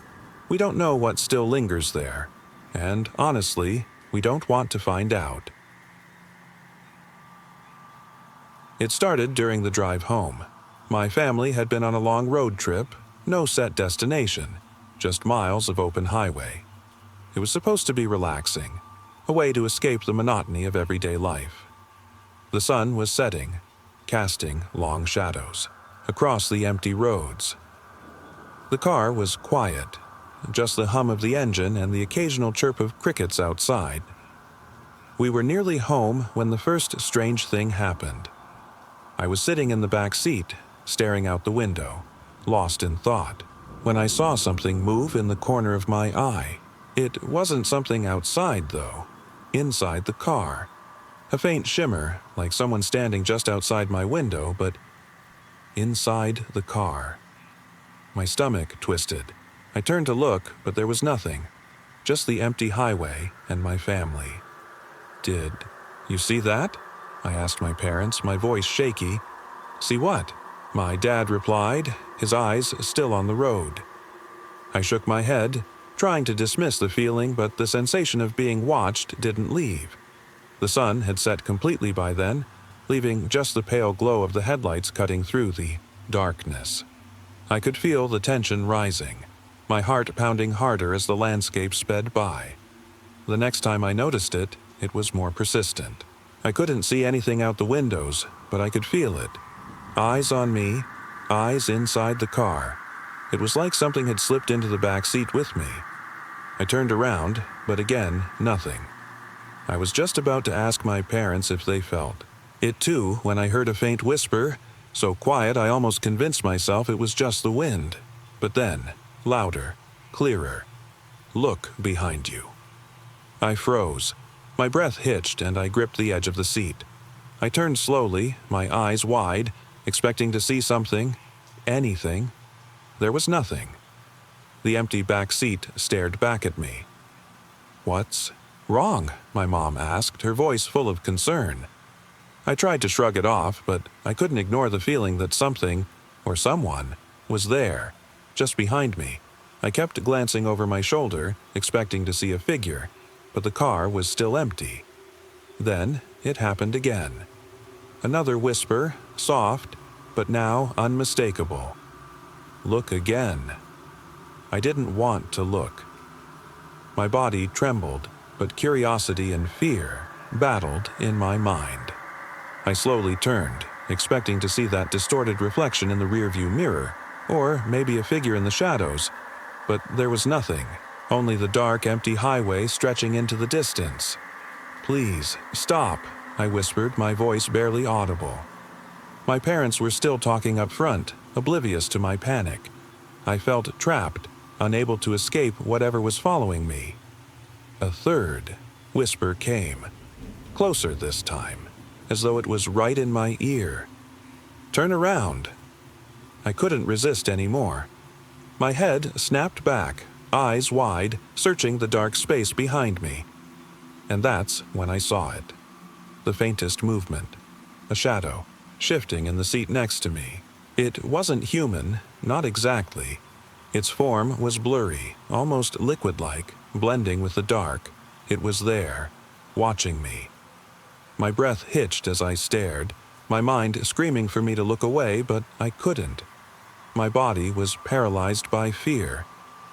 We don't know what still lingers there, and honestly, we don't want to find out. It started during the drive home. My family had been on a long road trip, no set destination, just miles of open highway. It was supposed to be relaxing, a way to escape the monotony of everyday life. The sun was setting, casting long shadows across the empty roads. The car was quiet, just the hum of the engine and the occasional chirp of crickets outside. We were nearly home when the first strange thing happened. I was sitting in the back seat, staring out the window, lost in thought, when I saw something move in the corner of my eye. It wasn't something outside, though. Inside the car. A faint shimmer, like someone standing just outside my window, but inside the car. My stomach twisted. I turned to look, but there was nothing. Just the empty highway and my family. "Did you see that?" I asked my parents, my voice shaky. "See what?" My dad replied, his eyes still on the road. I shook my head, trying to dismiss the feeling, but the sensation of being watched didn't leave. The sun had set completely by then, leaving just the pale glow of the headlights cutting through the darkness. I could feel the tension rising, my heart pounding harder as the landscape sped by. The next time I noticed it, it was more persistent. I couldn't see anything out the windows, but I could feel it. Eyes on me, eyes inside the car. It was like something had slipped into the back seat with me. I turned around, but again, nothing. I was just about to ask my parents if they felt it too when I heard a faint whisper, so quiet I almost convinced myself it was just the wind. But then, louder, clearer. "Look behind you." I froze. My breath hitched and I gripped the edge of the seat. I turned slowly, my eyes wide, expecting to see something, anything. There was nothing. The empty back seat stared back at me. "What's wrong?" my mom asked, her voice full of concern. I tried to shrug it off, but I couldn't ignore the feeling that something, or someone, was there, just behind me. I kept glancing over my shoulder, expecting to see a figure, but the car was still empty. Then it happened again. Another whisper, soft, but now unmistakable. "Look again." I didn't want to look. My body trembled, but curiosity and fear battled in my mind. I slowly turned, expecting to see that distorted reflection in the rearview mirror, or maybe a figure in the shadows, but there was nothing, only the dark, empty highway stretching into the distance. "Please, stop," I whispered, my voice barely audible. My parents were still talking up front, oblivious to my panic. I felt trapped, unable to escape whatever was following me. A third whisper came, closer this time, as though it was right in my ear. "Turn around." I couldn't resist anymore. My head snapped back, eyes wide, searching the dark space behind me. And that's when I saw it. The faintest movement. A shadow, shifting in the seat next to me. It wasn't human, not exactly. Its form was blurry, almost liquid-like, blending with the dark. It was there, watching me. My breath hitched as I stared, my mind screaming for me to look away, but I couldn't. My body was paralyzed by fear,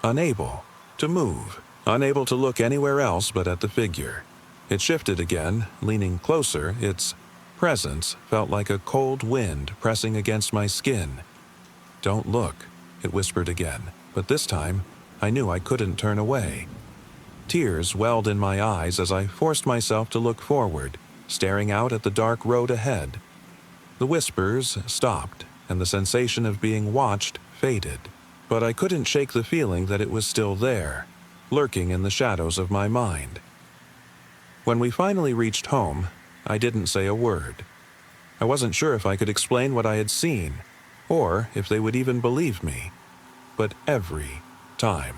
unable to move, unable to look anywhere else but at the figure. It shifted again, leaning closer. Its presence felt like a cold wind pressing against my skin. "Don't look," it whispered again, but this time I knew I couldn't turn away. Tears welled in my eyes as I forced myself to look forward, staring out at the dark road ahead. The whispers stopped, and the sensation of being watched faded, but I couldn't shake the feeling that it was still there, lurking in the shadows of my mind. When we finally reached home, I didn't say a word. I wasn't sure if I could explain what I had seen, or if they would even believe me. But every time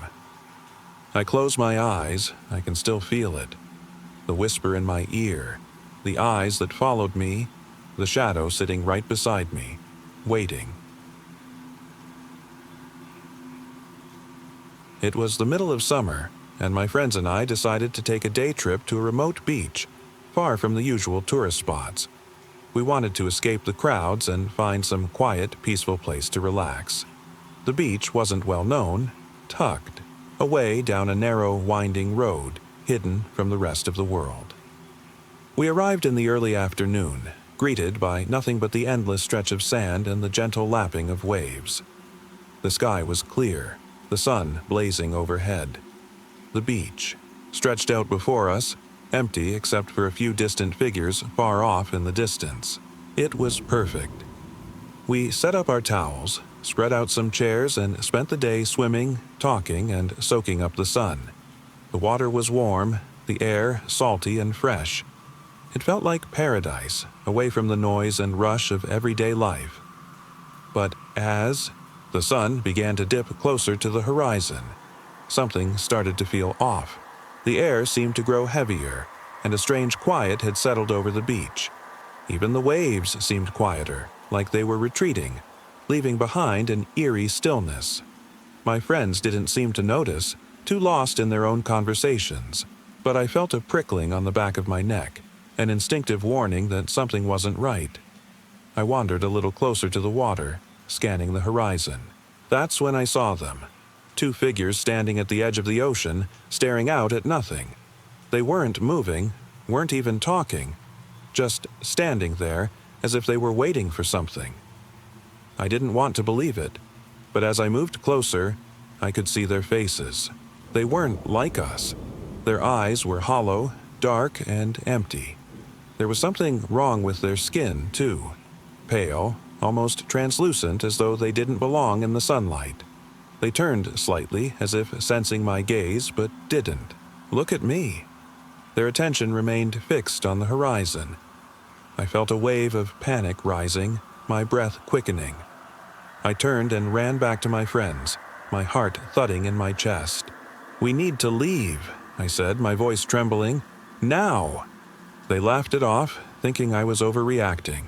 I close my eyes, I can still feel it. The whisper in my ear, the eyes that followed me, the shadow sitting right beside me, waiting. It was the middle of summer, and my friends and I decided to take a day trip to a remote beach, far from the usual tourist spots. We wanted to escape the crowds and find some quiet, peaceful place to relax. The beach wasn't well known, tucked away down a narrow, winding road, hidden from the rest of the world. We arrived in the early afternoon, greeted by nothing but the endless stretch of sand and the gentle lapping of waves. The sky was clear, the sun blazing overhead. The beach, stretched out before us, empty except for a few distant figures far off in the distance. It was perfect. We set up our towels, spread out some chairs, and spent the day swimming, talking, and soaking up the sun. The water was warm, the air salty and fresh. It felt like paradise, away from the noise and rush of everyday life. But as the sun began to dip closer to the horizon, something started to feel off. The air seemed to grow heavier, and a strange quiet had settled over the beach. Even the waves seemed quieter, like they were retreating, leaving behind an eerie stillness. My friends didn't seem to notice, too lost in their own conversations, but I felt a prickling on the back of my neck, an instinctive warning that something wasn't right. I wandered a little closer to the water, scanning the horizon. That's when I saw them. Two figures standing at the edge of the ocean, staring out at nothing. They weren't moving, weren't even talking, just standing there as if they were waiting for something. I didn't want to believe it, but as I moved closer, I could see their faces. They weren't like us. Their eyes were hollow, dark, and empty. There was something wrong with their skin, too. Pale, almost translucent, as though they didn't belong in the sunlight. They turned slightly, as if sensing my gaze, but didn't. Look at me. Their attention remained fixed on the horizon. I felt a wave of panic rising, my breath quickening. I turned and ran back to my friends, my heart thudding in my chest. "We need to leave," I said, my voice trembling. "Now!" They laughed it off, thinking I was overreacting.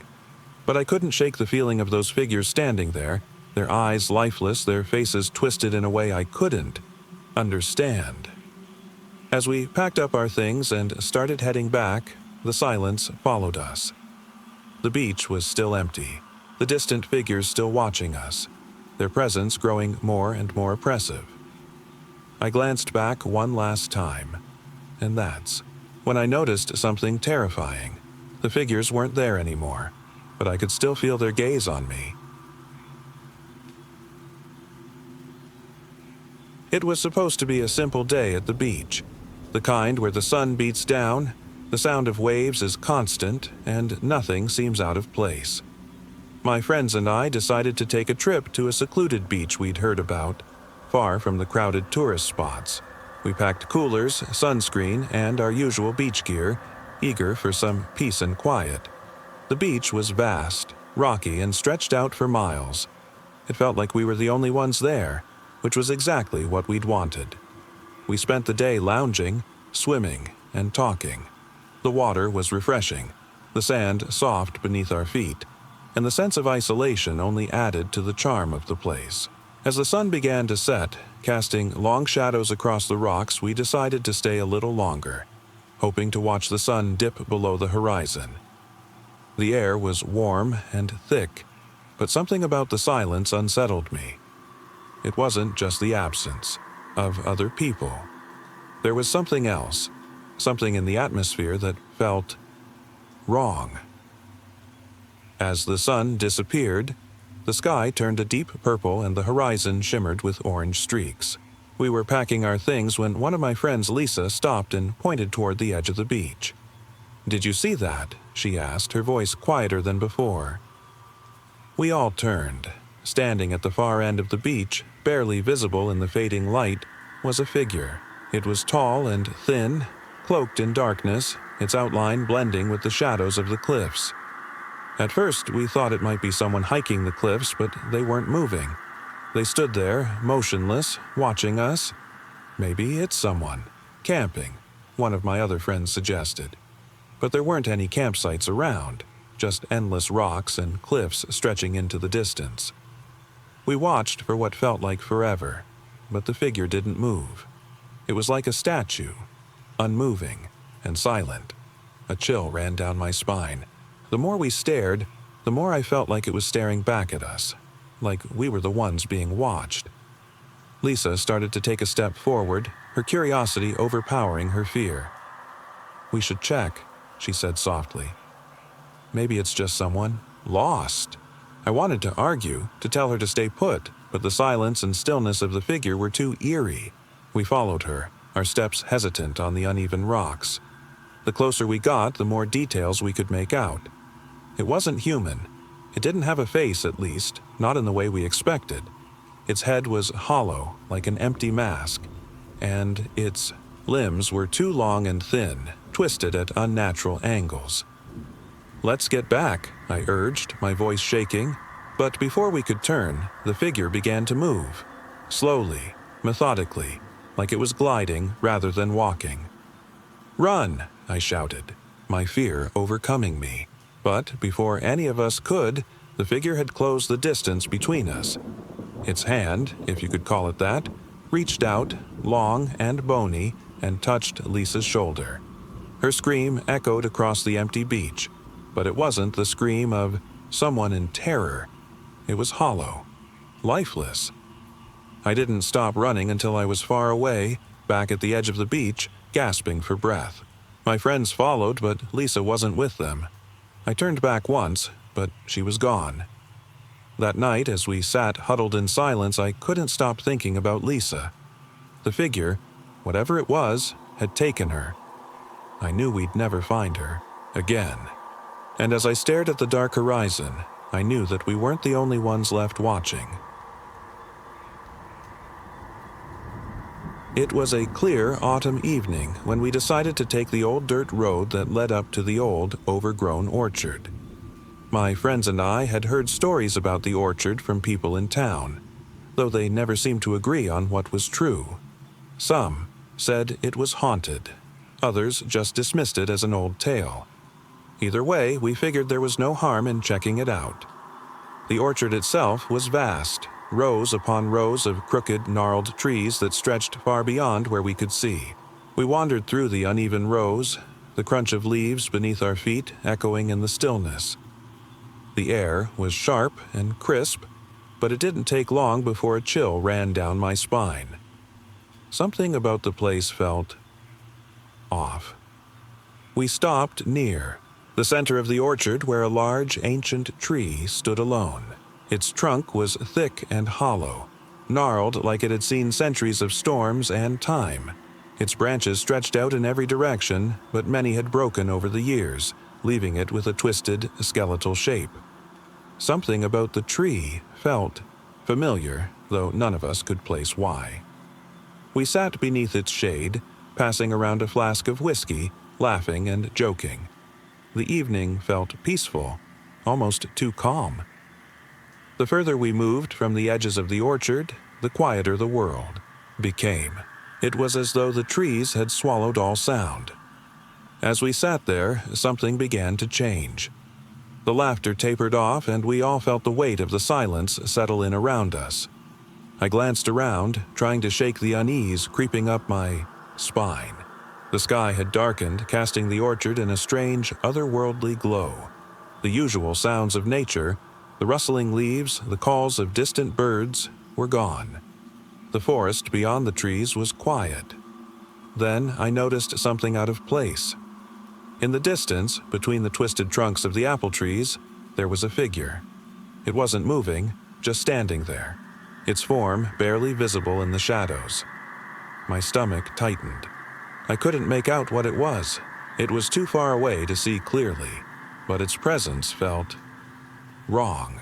But I couldn't shake the feeling of those figures standing there, their eyes lifeless, their faces twisted in a way I couldn't understand. As we packed up our things and started heading back, the silence followed us. The beach was still empty, the distant figures still watching us, their presence growing more and more oppressive. I glanced back one last time, and that's when I noticed something terrifying. The figures weren't there anymore, but I could still feel their gaze on me. It was supposed to be a simple day at the beach, the kind where the sun beats down, the sound of waves is constant, and nothing seems out of place. My friends and I decided to take a trip to a secluded beach we'd heard about, far from the crowded tourist spots. We packed coolers, sunscreen, and our usual beach gear, eager for some peace and quiet. The beach was vast, rocky, and stretched out for miles. It felt like we were the only ones there, which was exactly what we'd wanted. We spent the day lounging, swimming, and talking. The water was refreshing, the sand soft beneath our feet, and the sense of isolation only added to the charm of the place. As the sun began to set, casting long shadows across the rocks, we decided to stay a little longer, hoping to watch the sun dip below the horizon. The air was warm and thick, but something about the silence unsettled me. It wasn't just the absence of other people. There was something else, something in the atmosphere that felt wrong. As the sun disappeared, the sky turned a deep purple and the horizon shimmered with orange streaks. We were packing our things when one of my friends, Lisa, stopped and pointed toward the edge of the beach. "Did you see that?" she asked, her voice quieter than before. We all turned. Standing at the far end of the beach, barely visible in the fading light, was a figure. It was tall and thin, cloaked in darkness, its outline blending with the shadows of the cliffs. At first, we thought it might be someone hiking the cliffs, but they weren't moving. They stood there, motionless, watching us. "Maybe it's someone camping," one of my other friends suggested. But there weren't any campsites around, just endless rocks and cliffs stretching into the distance. We watched for what felt like forever, but the figure didn't move. It was like a statue, unmoving and silent. A chill ran down my spine. The more we stared, the more I felt like it was staring back at us, like we were the ones being watched. Lisa started to take a step forward, her curiosity overpowering her fear. "We should check," she said softly. maybe it's just someone lost. I wanted to argue, to tell her to stay put, but the silence and stillness of the figure were too eerie. We followed her, our steps hesitant on the uneven rocks. The closer we got, the more details we could make out. It wasn't human. It didn't have a face, at least, not in the way we expected. Its head was hollow, like an empty mask, and its limbs were too long and thin, twisted at unnatural angles. "Let's get back," I urged, my voice shaking. But before we could turn, the figure began to move. Slowly, methodically, like it was gliding rather than walking. "Run!" I shouted, my fear overcoming me. But before any of us could, the figure had closed the distance between us. Its hand, if you could call it that, reached out, long and bony, and touched Lisa's shoulder. Her scream echoed across the empty beach, but it wasn't the scream of someone in terror. It was hollow, lifeless. I didn't stop running until I was far away, back at the edge of the beach, gasping for breath. My friends followed, but Lisa wasn't with them. I turned back once, but she was gone. That night, as we sat huddled in silence, I couldn't stop thinking about Lisa. The figure, whatever it was, had taken her. I knew we'd never find her again. And as I stared at the dark horizon, I knew that we weren't the only ones left watching. It was a clear autumn evening when we decided to take the old dirt road that led up to the old, overgrown orchard. My friends and I had heard stories about the orchard from people in town, though they never seemed to agree on what was true. Some said it was haunted. Others just dismissed it as an old tale. Either way, we figured there was no harm in checking it out. The orchard itself was vast, rows upon rows of crooked, gnarled trees that stretched far beyond where we could see. We wandered through the uneven rows, the crunch of leaves beneath our feet echoing in the stillness. The air was sharp and crisp, but it didn't take long before a chill ran down my spine. Something about the place felt off. We stopped near the center of the orchard, where a large, ancient tree stood alone. Its trunk was thick and hollow, gnarled like it had seen centuries of storms and time. Its branches stretched out in every direction, but many had broken over the years, leaving it with a twisted, skeletal shape. Something about the tree felt familiar, though none of us could place why. We sat beneath its shade, passing around a flask of whiskey, laughing and joking. The evening felt peaceful, almost too calm. The further we moved from the edges of the orchard, the quieter the world became. It was as though the trees had swallowed all sound. As we sat there, something began to change. The laughter tapered off, and we all felt the weight of the silence settle in around us. I glanced around, trying to shake the unease creeping up my spine. The sky had darkened, casting the orchard in a strange, otherworldly glow. The usual sounds of nature, the rustling leaves, the calls of distant birds, were gone. The forest beyond the trees was quiet. Then I noticed something out of place. In the distance, between the twisted trunks of the apple trees, there was a figure. It wasn't moving, just standing there, its form barely visible in the shadows. My stomach tightened. I couldn't make out what it was. It was too far away to see clearly, but its presence felt wrong.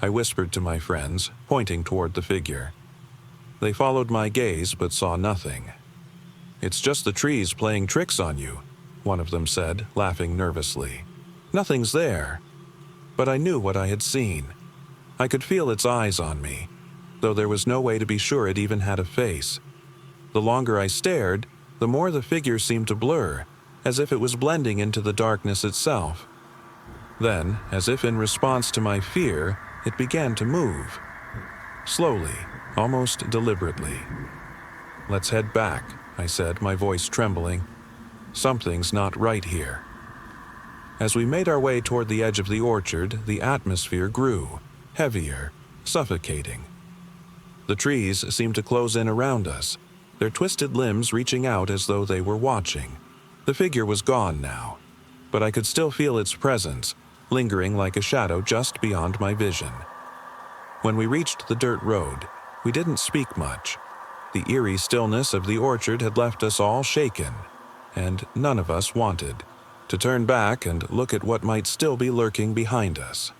I whispered to my friends, pointing toward the figure. They followed my gaze but saw nothing. "It's just the trees playing tricks on you," one of them said, laughing nervously. "Nothing's there." But I knew what I had seen. I could feel its eyes on me, though there was no way to be sure it even had a face. The longer I stared, the more the figure seemed to blur, as if it was blending into the darkness itself. Then, as if in response to my fear, it began to move. Slowly, almost deliberately. "Let's head back," I said, my voice trembling. "Something's not right here." As we made our way toward the edge of the orchard, the atmosphere grew, heavier, suffocating. The trees seemed to close in around us, their twisted limbs reaching out as though they were watching. The figure was gone now. but I could still feel its presence, lingering like a shadow just beyond my vision. When we reached the dirt road, we didn't speak much. The eerie stillness of the orchard had left us all shaken, and none of us wanted to turn back and look at what might still be lurking behind us.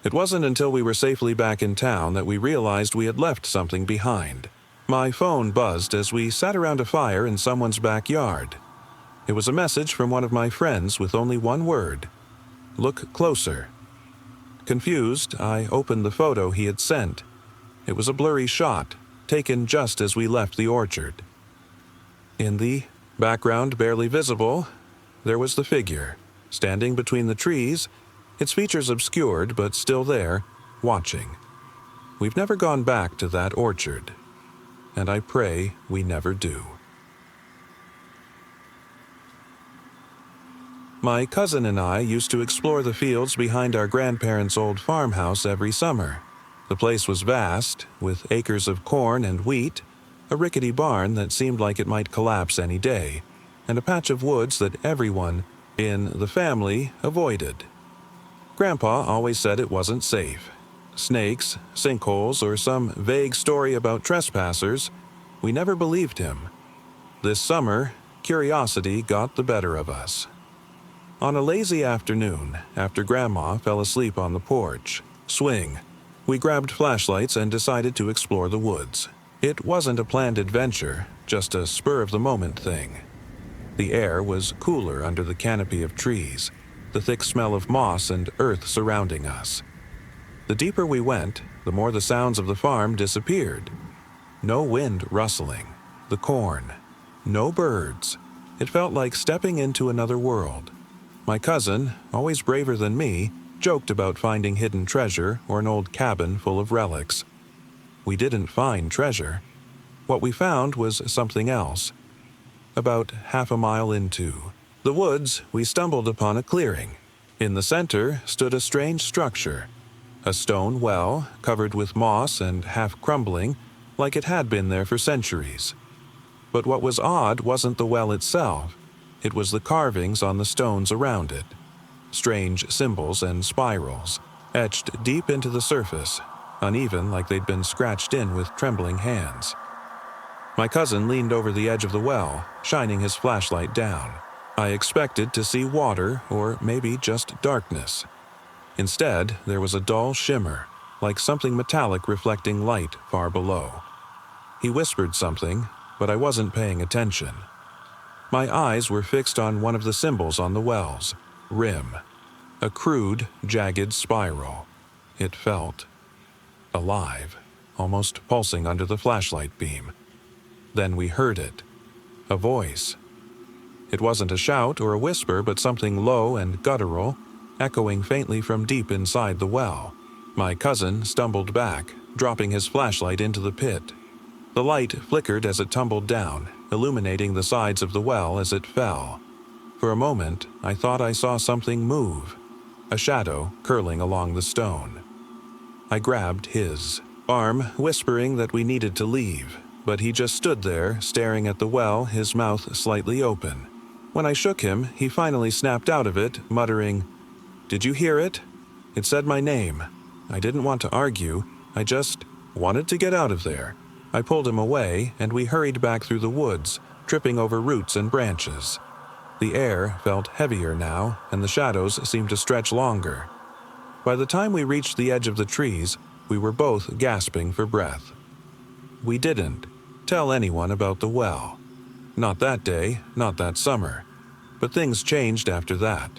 It wasn't until we were safely back in town that we realized we had left something behind. My phone buzzed as we sat around a fire in someone's backyard. It was a message from one of my friends with only one word: "Look closer." Confused, I opened the photo he had sent. It was a blurry shot, taken just as we left the orchard. In the background, barely visible, there was the figure, standing between the trees, its features obscured but still there, watching. We've never gone back to that orchard, and I pray we never do. My cousin and I used to explore the fields behind our grandparents' old farmhouse every summer. The place was vast, with acres of corn and wheat, a rickety barn that seemed like it might collapse any day, and a patch of woods that everyone in the family avoided. Grandpa always said it wasn't safe. Snakes, sinkholes, or some vague story about trespassers, we never believed him. This summer, curiosity got the better of us. On a lazy afternoon, after Grandma fell asleep on the porch, we grabbed flashlights and decided to explore the woods. It wasn't a planned adventure, just a spur-of-the-moment thing. The air was cooler under the canopy of trees, the thick smell of moss and earth surrounding us. The deeper we went, the more the sounds of the farm disappeared. No wind rustling, the corn, no birds. It felt like stepping into another world. My cousin, always braver than me, joked about finding hidden treasure or an old cabin full of relics. We didn't find treasure. What we found was something else. About half a mile into the woods, we stumbled upon a clearing. In the center stood a strange structure, a stone well covered with moss and half crumbling, like it had been there for centuries. But what was odd wasn't the well itself. It was the carvings on the stones around it. Strange symbols and spirals, etched deep into the surface, uneven like they'd been scratched in with trembling hands. My cousin leaned over the edge of the well, shining his flashlight down. I expected to see water or maybe just darkness. Instead, there was a dull shimmer, like something metallic reflecting light far below. He whispered something, but I wasn't paying attention. My eyes were fixed on one of the symbols on the well's rim, a crude, jagged spiral. It felt alive, almost pulsing under the flashlight beam. Then we heard it, a voice. It wasn't a shout or a whisper, but something low and guttural, echoing faintly from deep inside the well. My cousin stumbled back, dropping his flashlight into the pit. The light flickered as it tumbled down, illuminating the sides of the well as it fell. For a moment, I thought I saw something move, a shadow curling along the stone. I grabbed his arm, whispering that we needed to leave, but he just stood there, staring at the well, his mouth slightly open. When I shook him, he finally snapped out of it, muttering, "Did you hear it? It said my name." I didn't want to argue, I just wanted to get out of there. I pulled him away, and we hurried back through the woods, tripping over roots and branches. The air felt heavier now, and the shadows seemed to stretch longer. By the time we reached the edge of the trees, we were both gasping for breath. We didn't tell anyone about the well. Not that day, not that summer. But things changed after that.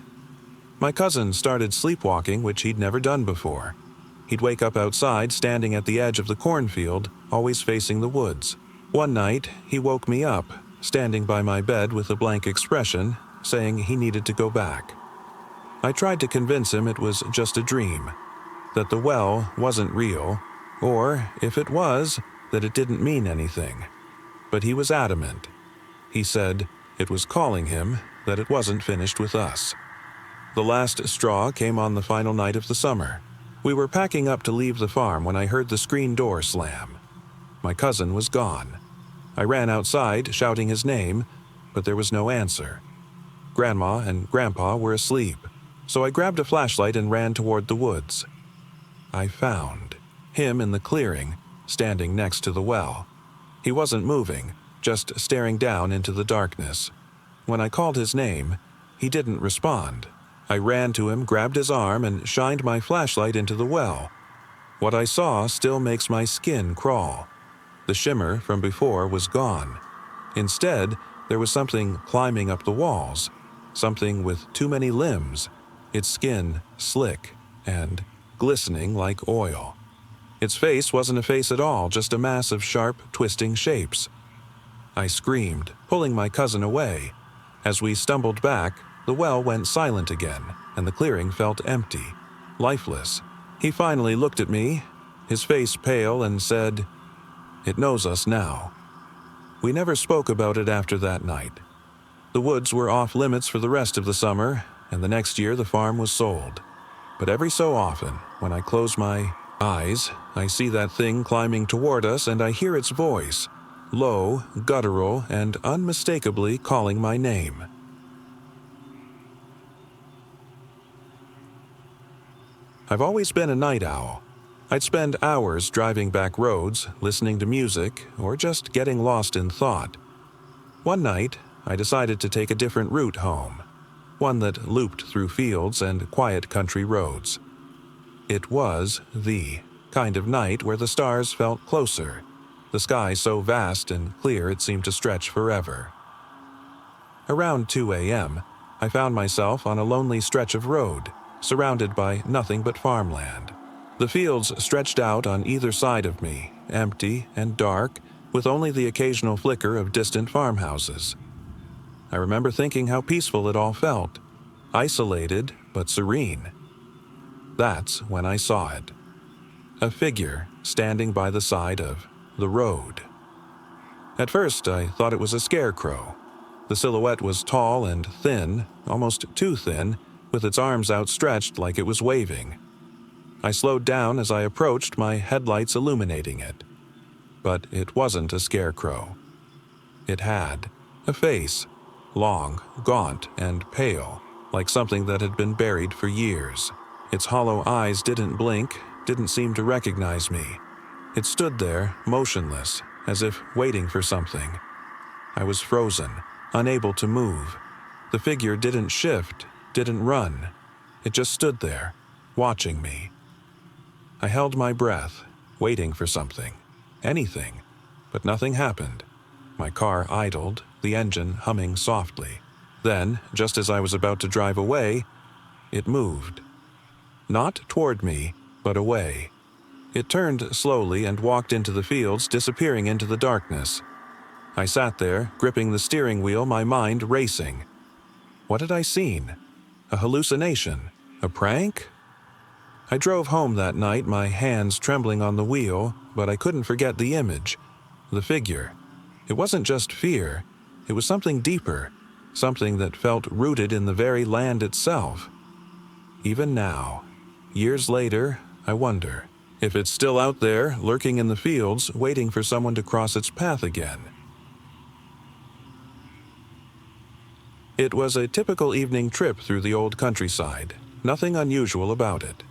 My cousin started sleepwalking, which he'd never done before. He'd wake up outside, standing at the edge of the cornfield, always facing the woods. One night, he woke me up, standing by my bed with a blank expression, saying he needed to go back. I tried to convince him it was just a dream, that the well wasn't real, or, if it was, that it didn't mean anything. But he was adamant. He said it was calling him, that it wasn't finished with us. The last straw came on the final night of the summer. We were packing up to leave the farm when I heard the screen door slam. My cousin was gone. I ran outside, shouting his name, but there was no answer. Grandma and Grandpa were asleep, so I grabbed a flashlight and ran toward the woods. I found him in the clearing, standing next to the well. He wasn't moving, just staring down into the darkness. When I called his name, he didn't respond. I ran to him, grabbed his arm, and shined my flashlight into the well. What I saw still makes my skin crawl. The shimmer from before was gone. Instead, there was something climbing up the walls, something with too many limbs, its skin slick and glistening like oil. Its face wasn't a face at all, just a mass of sharp, twisting shapes. I screamed, pulling my cousin away. As we stumbled back, the well went silent again, and the clearing felt empty, lifeless. He finally looked at me, his face pale, and said, "It knows us now." We never spoke about it after that night. The woods were off limits for the rest of the summer, and the next year the farm was sold. But every so often, when I close my eyes, I see that thing climbing toward us, and I hear its voice, low, guttural, and unmistakably calling my name. I've always been a night owl. I'd spend hours driving back roads, listening to music, or just getting lost in thought. One night, I decided to take a different route home, one that looped through fields and quiet country roads. It was the kind of night where the stars felt closer, the sky so vast and clear it seemed to stretch forever. Around 2 a.m., I found myself on a lonely stretch of road, surrounded by nothing but farmland. The fields stretched out on either side of me, empty and dark, with only the occasional flicker of distant farmhouses. I remember thinking how peaceful it all felt, isolated but serene. That's when I saw it. A figure standing by the side of the road. At first, I thought it was a scarecrow. The silhouette was tall and thin, almost too thin, with its arms outstretched like it was waving. I slowed down as I approached, my headlights illuminating it. But it wasn't a scarecrow. It had a face, long, gaunt, and pale, like something that had been buried for years. Its hollow eyes didn't blink, didn't seem to recognize me. It stood there, motionless, as if waiting for something. I was frozen, unable to move. The figure didn't shift, didn't run. It just stood there, watching me. I held my breath, waiting for something, anything, but nothing happened. My car idled, the engine humming softly. Then, just as I was about to drive away, it moved. Not toward me, but away. It turned slowly and walked into the fields, disappearing into the darkness. I sat there, gripping the steering wheel, my mind racing. What had I seen? A hallucination? A prank? I drove home that night, my hands trembling on the wheel, but I couldn't forget the image, the figure. It wasn't just fear, it was something deeper, something that felt rooted in the very land itself. Even now, years later, I wonder if it's still out there, lurking in the fields, waiting for someone to cross its path again. It was a typical evening trip through the old countryside, nothing unusual about it.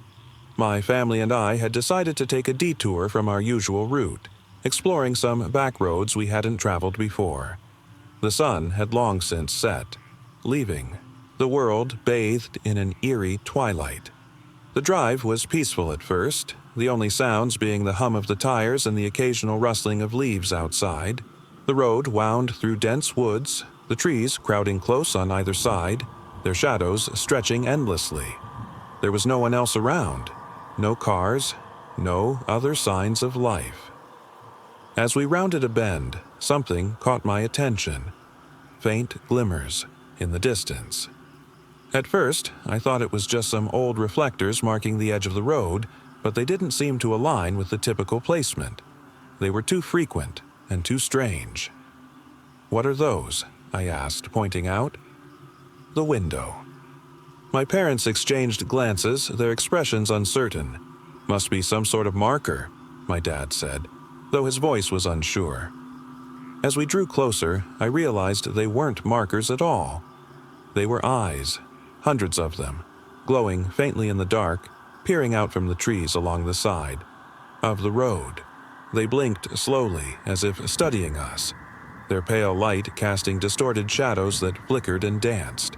My family and I had decided to take a detour from our usual route, exploring some back roads we hadn't traveled before. The sun had long since set, leaving the world bathed in an eerie twilight. The drive was peaceful at first, the only sounds being the hum of the tires and the occasional rustling of leaves outside. The road wound through dense woods, the trees crowding close on either side, their shadows stretching endlessly. There was no one else around, no cars, no other signs of life. As we rounded a bend, something caught my attention. Faint glimmers in the distance. At first, I thought it was just some old reflectors marking the edge of the road, but they didn't seem to align with the typical placement. They were too frequent and too strange. "What are those?" I asked, pointing out. "The window." My parents exchanged glances, their expressions uncertain. "Must be some sort of marker," my dad said, though his voice was unsure. As we drew closer, I realized they weren't markers at all. They were eyes, hundreds of them, glowing faintly in the dark, peering out from the trees along the side of the road. They blinked slowly, as if studying us, their pale light casting distorted shadows that flickered and danced.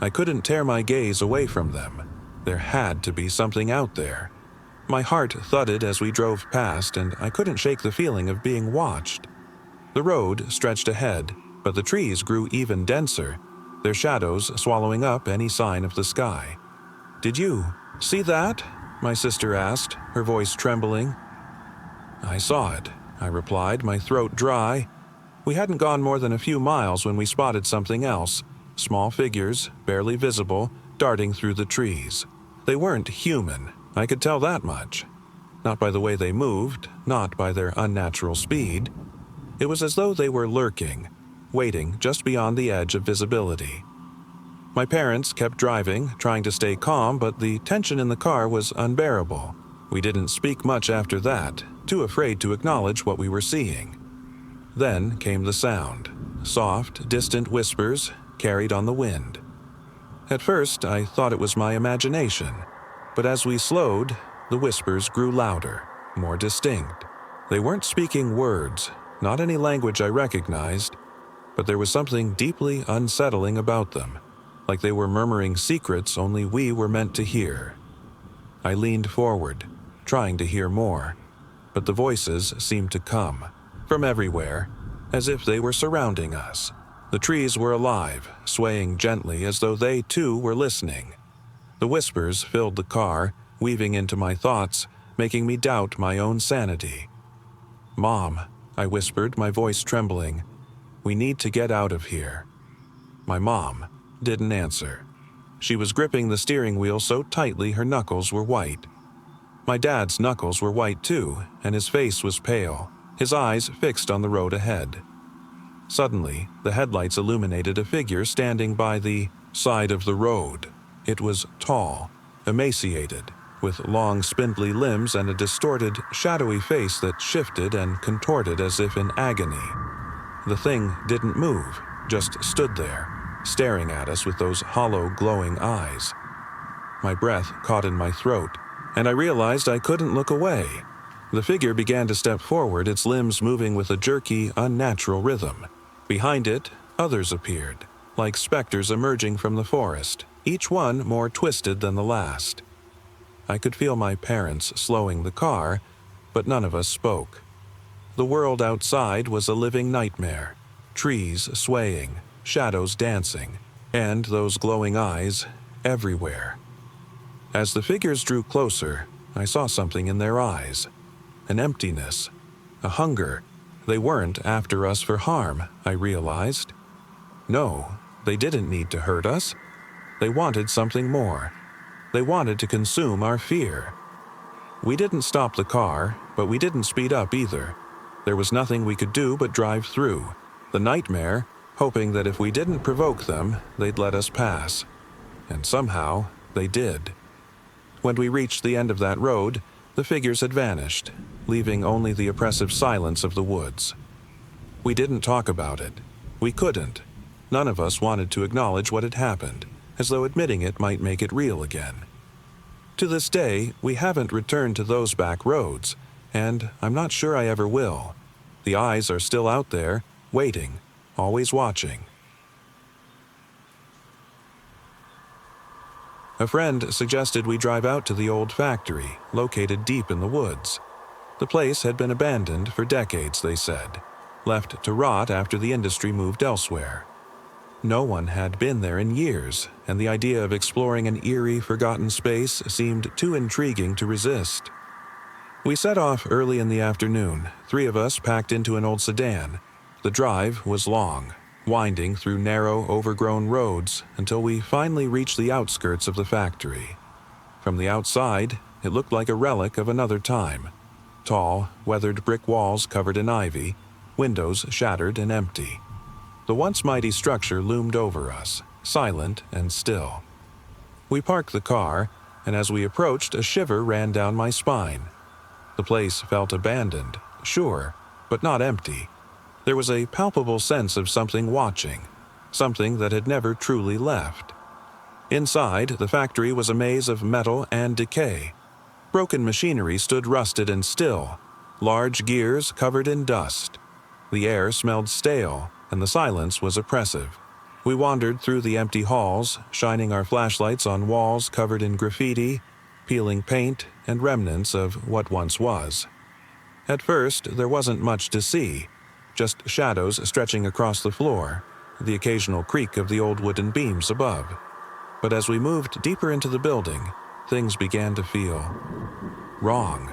I couldn't tear my gaze away from them. There had to be something out there. My heart thudded as we drove past, and I couldn't shake the feeling of being watched. The road stretched ahead, but the trees grew even denser, their shadows swallowing up any sign of the sky. "Did you see that?" my sister asked, her voice trembling. "I saw it," I replied, my throat dry. We hadn't gone more than a few miles when we spotted something else, small figures, barely visible, darting through the trees. They weren't human, I could tell that much. Not by the way they moved, not by their unnatural speed. It was as though they were lurking, waiting just beyond the edge of visibility. My parents kept driving, trying to stay calm, but the tension in the car was unbearable. We didn't speak much after that, too afraid to acknowledge what we were seeing. Then came the sound, soft, distant whispers carried on the wind. At first, I thought it was my imagination, but as we slowed, the whispers grew louder, more distinct. They weren't speaking words, not any language I recognized, but there was something deeply unsettling about them, like they were murmuring secrets only we were meant to hear. I leaned forward, trying to hear more, but the voices seemed to come from everywhere, as if they were surrounding us. The trees were alive, swaying gently as though they too were listening. The whispers filled the car, weaving into my thoughts, making me doubt my own sanity. "Mom," I whispered, my voice trembling, "we need to get out of here." My mom didn't answer. She was gripping the steering wheel so tightly her knuckles were white. My dad's knuckles were white too, and his face was pale, his eyes fixed on the road ahead. Suddenly, the headlights illuminated a figure standing by the side of the road. It was tall, emaciated, with long spindly limbs and a distorted, shadowy face that shifted and contorted as if in agony. The thing didn't move, just stood there, staring at us with those hollow, glowing eyes. My breath caught in my throat, and I realized I couldn't look away. The figure began to step forward, its limbs moving with a jerky, unnatural rhythm. Behind it, others appeared, like specters emerging from the forest, each one more twisted than the last. I could feel my parents slowing the car, but none of us spoke. The world outside was a living nightmare, trees swaying, shadows dancing, and those glowing eyes everywhere. As the figures drew closer, I saw something in their eyes, an emptiness, a hunger. They weren't after us for harm, I realized. No, they didn't need to hurt us. They wanted something more. They wanted to consume our fear. We didn't stop the car, but we didn't speed up either. There was nothing we could do but drive through the nightmare, hoping that if we didn't provoke them, they'd let us pass. And somehow, they did. When we reached the end of that road, the figures had vanished, leaving only the oppressive silence of the woods. We didn't talk about it. We couldn't. None of us wanted to acknowledge what had happened, as though admitting it might make it real again. To this day, we haven't returned to those back roads, and I'm not sure I ever will. The eyes are still out there, waiting, always watching. A friend suggested we drive out to the old factory, located deep in the woods. The place had been abandoned for decades, they said, left to rot after the industry moved elsewhere. No one had been there in years, and the idea of exploring an eerie, forgotten space seemed too intriguing to resist. We set off early in the afternoon, 3 of us packed into an old sedan. The drive was long, winding through narrow, overgrown roads until we finally reached the outskirts of the factory. From the outside, it looked like a relic of another time. Tall, weathered brick walls covered in ivy, windows shattered and empty. The once mighty structure loomed over us, silent and still. We parked the car, and as we approached, a shiver ran down my spine. The place felt abandoned, sure, but not empty. There was a palpable sense of something watching, something that had never truly left. Inside, the factory was a maze of metal and decay. Broken machinery stood rusted and still, large gears covered in dust. The air smelled stale, and the silence was oppressive. We wandered through the empty halls, shining our flashlights on walls covered in graffiti, peeling paint, and remnants of what once was. At first, there wasn't much to see, just shadows stretching across the floor, the occasional creak of the old wooden beams above. But as we moved deeper into the building, things began to feel wrong.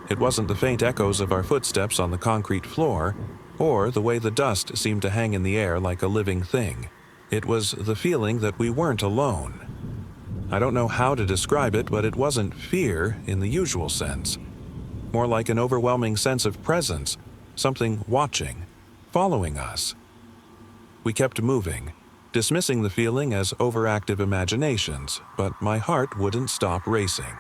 It wasn't the faint echoes of our footsteps on the concrete floor, or the way the dust seemed to hang in the air like a living thing. It was the feeling that we weren't alone. I don't know how to describe it, but it wasn't fear in the usual sense. More like an overwhelming sense of presence, something watching, following us. We kept moving, dismissing the feeling as overactive imaginations, but my heart wouldn't stop racing.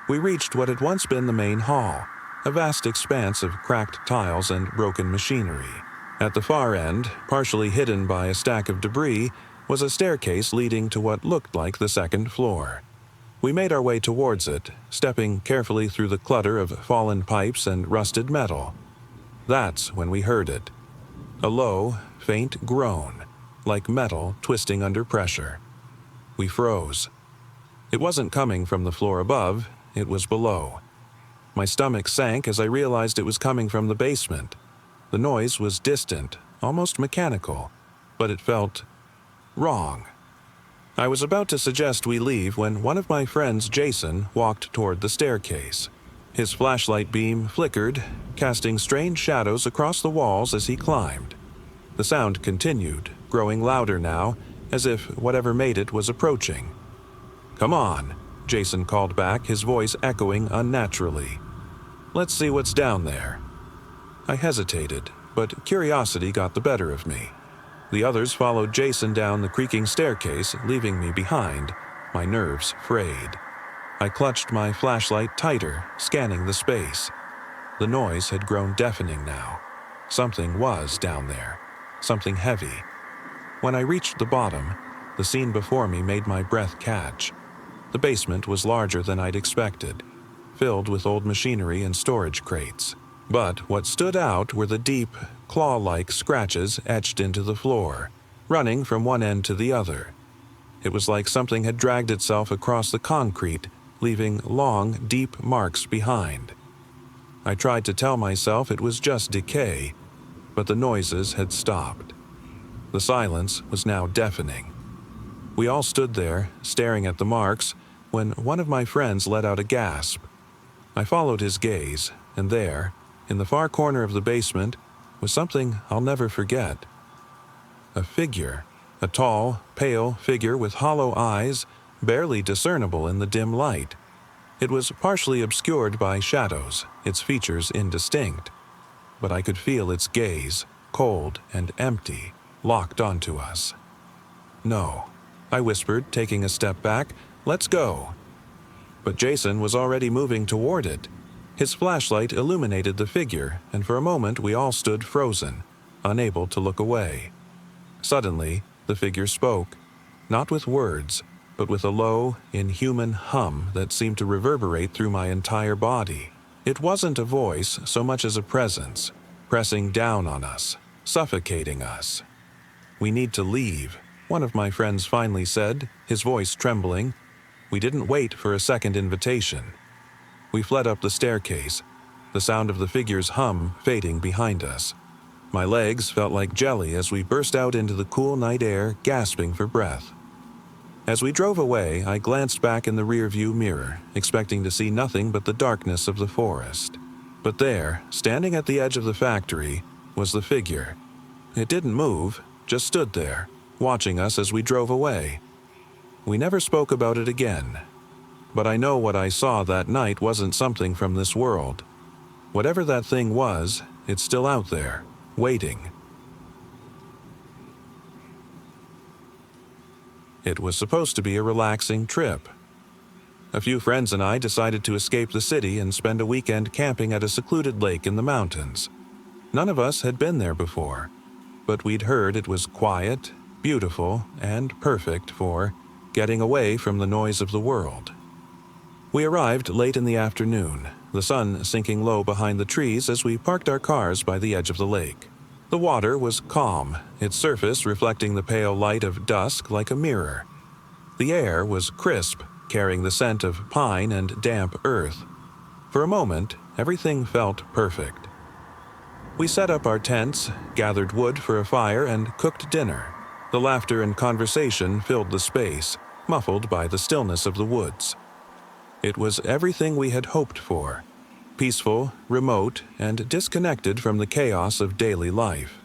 We reached what had once been the main hall, a vast expanse of cracked tiles and broken machinery. At the far end, partially hidden by a stack of debris, was a staircase leading to what looked like the second floor. We made our way towards it, stepping carefully through the clutter of fallen pipes and rusted metal. That's when we heard it. A low, faint groan, like metal twisting under pressure. We froze. It wasn't coming from the floor above, it was below. My stomach sank as I realized it was coming from the basement. The noise was distant, almost mechanical, but it felt wrong. I was about to suggest we leave when one of my friends, Jason, walked toward the staircase. His flashlight beam flickered, casting strange shadows across the walls as he climbed. The sound continued, growing louder now, as if whatever made it was approaching. "Come on," Jason called back, his voice echoing unnaturally. "Let's see what's down there." I hesitated, but curiosity got the better of me. The others followed Jason down the creaking staircase, leaving me behind, my nerves frayed. I clutched my flashlight tighter, scanning the space. The noise had grown deafening now. Something was down there, something heavy. When I reached the bottom, the scene before me made my breath catch. The basement was larger than I'd expected, filled with old machinery and storage crates. But what stood out were the deep, claw-like scratches etched into the floor, running from one end to the other. It was like something had dragged itself across the concrete, leaving long, deep marks behind. I tried to tell myself it was just decay, but the noises had stopped. The silence was now deafening. We all stood there, staring at the marks, when one of my friends let out a gasp. I followed his gaze, and there, in the far corner of the basement, was something I'll never forget. A figure, a tall, pale figure with hollow eyes, barely discernible in the dim light. It was partially obscured by shadows, its features indistinct, but I could feel its gaze, cold and empty, locked onto us. "No," I whispered, taking a step back. "Let's go." But Jason was already moving toward it. His flashlight illuminated the figure, and for a moment we all stood frozen, unable to look away. Suddenly, the figure spoke, not with words, but with a low, inhuman hum that seemed to reverberate through my entire body. It wasn't a voice so much as a presence, pressing down on us, suffocating us. "We need to leave," one of my friends finally said, his voice trembling. We didn't wait for a second invitation. We fled up the staircase, the sound of the figure's hum fading behind us. My legs felt like jelly as we burst out into the cool night air, gasping for breath. As we drove away, I glanced back in the rearview mirror, expecting to see nothing but the darkness of the forest. But there, standing at the edge of the factory, was the figure. It didn't move, just stood there, watching us as we drove away. We never spoke about it again. But I know what I saw that night wasn't something from this world. Whatever that thing was, it's still out there, waiting. It was supposed to be a relaxing trip. A few friends and I decided to escape the city and spend a weekend camping at a secluded lake in the mountains. None of us had been there before, but we'd heard it was quiet, beautiful, and perfect for getting away from the noise of the world. We arrived late in the afternoon, the sun sinking low behind the trees as we parked our cars by the edge of the lake. The water was calm, its surface reflecting the pale light of dusk like a mirror. The air was crisp, carrying the scent of pine and damp earth. For a moment, everything felt perfect. We set up our tents, gathered wood for a fire, and cooked dinner. The laughter and conversation filled the space, muffled by the stillness of the woods. It was everything we had hoped for: peaceful, remote, and disconnected from the chaos of daily life.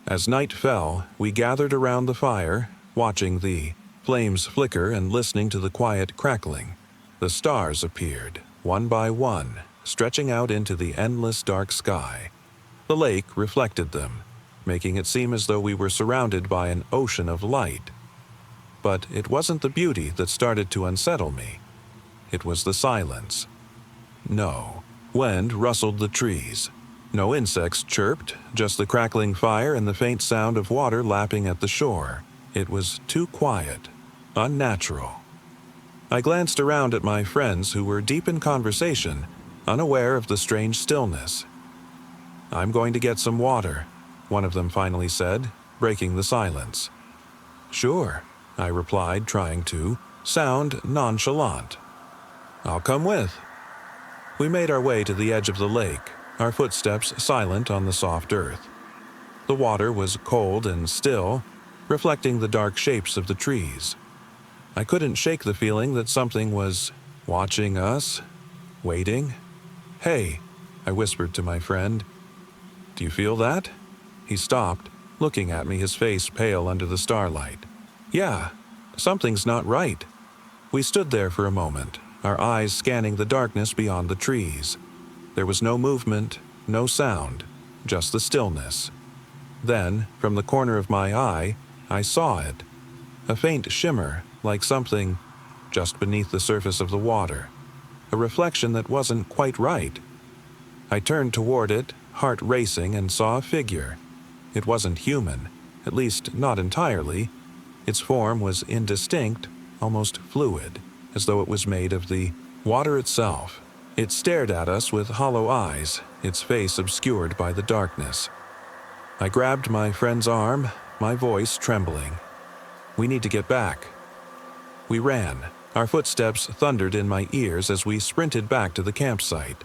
As night fell, we gathered around the fire, watching the flames flicker and listening to the quiet crackling. The stars appeared, one by one, stretching out into the endless dark sky. The lake reflected them, making it seem as though we were surrounded by an ocean of light. But it wasn't the beauty that started to unsettle me. It was the silence. No wind rustled the trees. No insects chirped, just the crackling fire and the faint sound of water lapping at the shore. It was too quiet, unnatural. I glanced around at my friends who were deep in conversation, unaware of the strange stillness. "I'm going to get some water," one of them finally said, breaking the silence. "Sure," I replied, trying to sound nonchalant. "I'll come with." We made our way to the edge of the lake, our footsteps silent on the soft earth. The water was cold and still, reflecting the dark shapes of the trees. I couldn't shake the feeling that something was watching us, waiting. "Hey," I whispered to my friend. "Do you feel that?" He stopped, looking at me, his face pale under the starlight. "Yeah, something's not right." We stood there for a moment, our eyes scanning the darkness beyond the trees. There was no movement, no sound, just the stillness. Then, from the corner of my eye, I saw it. A faint shimmer, like something just beneath the surface of the water. A reflection that wasn't quite right. I turned toward it, heart racing, and saw a figure. It wasn't human, at least not entirely. Its form was indistinct, almost fluid, as though it was made of the water itself. It stared at us with hollow eyes, its face obscured by the darkness. I grabbed my friend's arm, my voice trembling. "We need to get back." We ran. Our footsteps thundered in my ears as we sprinted back to the campsite.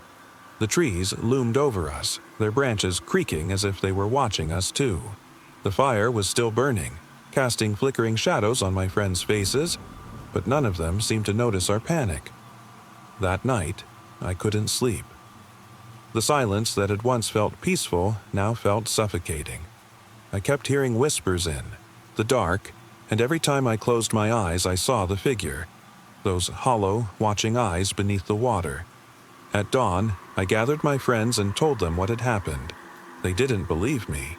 The trees loomed over us, their branches creaking as if they were watching us too. The fire was still burning, casting flickering shadows on my friends' faces, but none of them seemed to notice our panic. That night, I couldn't sleep. The silence that had once felt peaceful now felt suffocating. I kept hearing whispers in the dark, and every time I closed my eyes I saw the figure, those hollow, watching eyes beneath the water. At dawn, I gathered my friends and told them what had happened. They didn't believe me.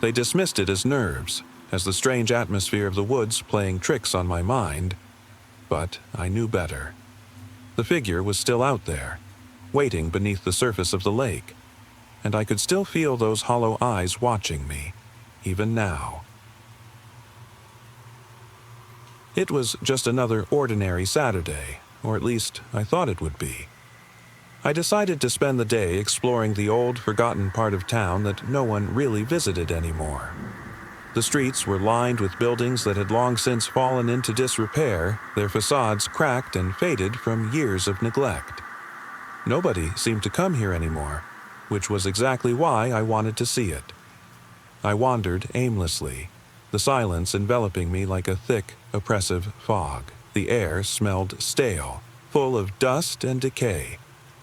They dismissed it as nerves, as the strange atmosphere of the woods playing tricks on my mind. But I knew better. The figure was still out there, waiting beneath the surface of the lake, and I could still feel those hollow eyes watching me, even now. It was just another ordinary Saturday, or at least I thought it would be. I decided to spend the day exploring the old, forgotten part of town that no one really visited anymore. The streets were lined with buildings that had long since fallen into disrepair, their facades cracked and faded from years of neglect. Nobody seemed to come here anymore, which was exactly why I wanted to see it. I wandered aimlessly, the silence enveloping me like a thick, oppressive fog. The air smelled stale, full of dust and decay.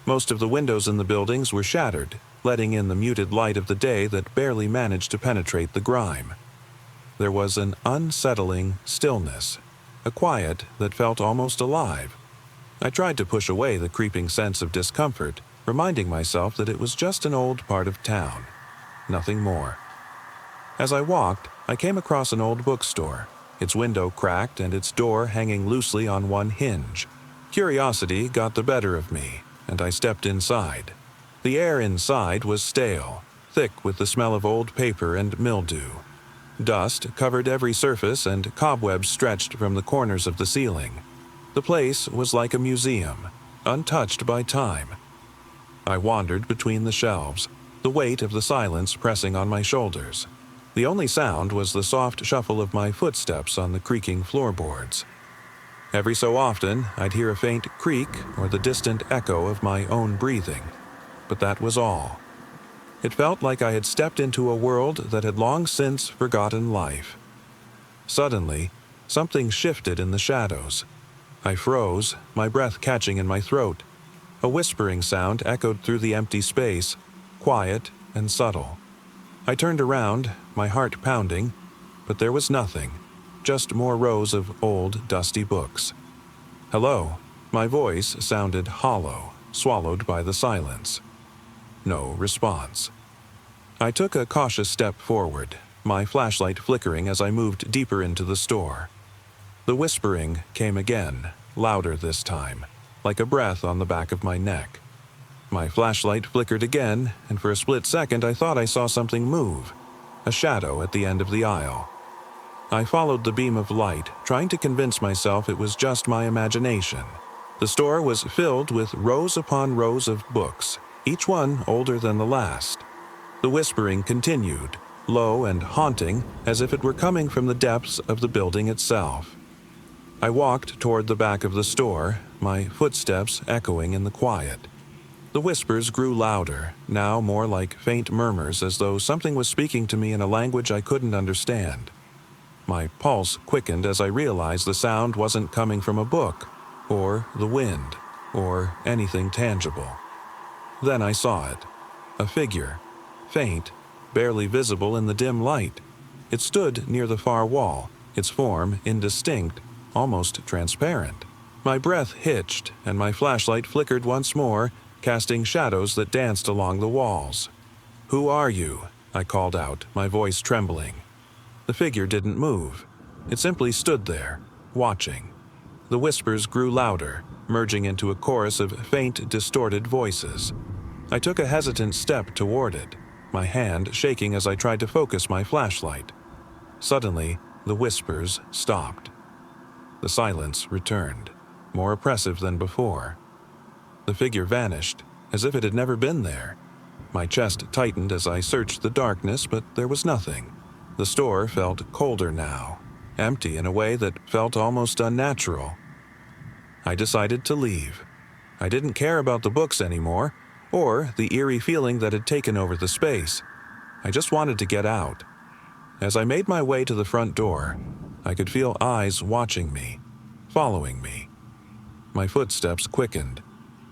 Most of the windows in the buildings were shattered, letting in the muted light of the day that barely managed to penetrate the grime. There was an unsettling stillness, a quiet that felt almost alive. I tried to push away the creeping sense of discomfort, reminding myself that it was just an old part of town, nothing more. As I walked, I came across an old bookstore, its window cracked and its door hanging loosely on one hinge. Curiosity got the better of me, and I stepped inside. The air inside was stale, thick with the smell of old paper and mildew. Dust covered every surface and cobwebs stretched from the corners of the ceiling. The place was like a museum, untouched by time. I wandered between the shelves, the weight of the silence pressing on my shoulders. The only sound was the soft shuffle of my footsteps on the creaking floorboards. Every so often, I'd hear a faint creak or the distant echo of my own breathing, but that was all. It felt like I had stepped into a world that had long since forgotten life. Suddenly, something shifted in the shadows. I froze, my breath catching in my throat. A whispering sound echoed through the empty space, quiet and subtle. I turned around, my heart pounding, but there was nothing, just more rows of old, dusty books. "Hello." My voice sounded hollow, swallowed by the silence. No response. I took a cautious step forward, my flashlight flickering as I moved deeper into the store. The whispering came again, louder this time, like a breath on the back of my neck. My flashlight flickered again, and for a split second I thought I saw something move, a shadow at the end of the aisle. I followed the beam of light, trying to convince myself it was just my imagination. The store was filled with rows upon rows of books, each one older than the last. The whispering continued, low and haunting, as if it were coming from the depths of the building itself. I walked toward the back of the store, my footsteps echoing in the quiet. The whispers grew louder, now more like faint murmurs, as though something was speaking to me in a language I couldn't understand. My pulse quickened as I realized the sound wasn't coming from a book, or the wind, or anything tangible. Then I saw it. A figure, faint, barely visible in the dim light. It stood near the far wall, its form indistinct, almost transparent. My breath hitched, and my flashlight flickered once more, casting shadows that danced along the walls. "Who are you?" I called out, my voice trembling. The figure didn't move. It simply stood there, watching. The whispers grew louder, merging into a chorus of faint, distorted voices. I took a hesitant step toward it, my hand shaking as I tried to focus my flashlight. Suddenly, the whispers stopped. The silence returned, more oppressive than before. The figure vanished, as if it had never been there. My chest tightened as I searched the darkness, but there was nothing. The store felt colder now, empty in a way that felt almost unnatural. I decided to leave. I didn't care about the books anymore, or the eerie feeling that had taken over the space. I just wanted to get out. As I made my way to the front door, I could feel eyes watching me, following me. My footsteps quickened,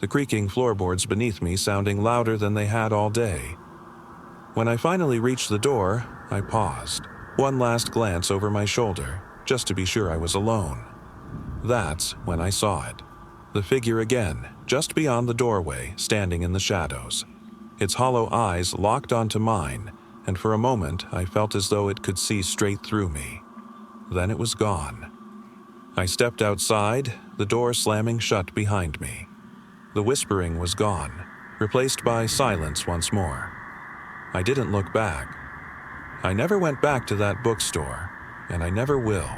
the creaking floorboards beneath me sounding louder than they had all day. When I finally reached the door, I paused, one last glance over my shoulder, just to be sure I was alone. That's when I saw it. The figure again, just beyond the doorway, standing in the shadows. Its hollow eyes locked onto mine, and for a moment I felt as though it could see straight through me. Then it was gone. I stepped outside, the door slamming shut behind me. The whispering was gone, replaced by silence once more. I didn't look back. I never went back to that bookstore, and I never will.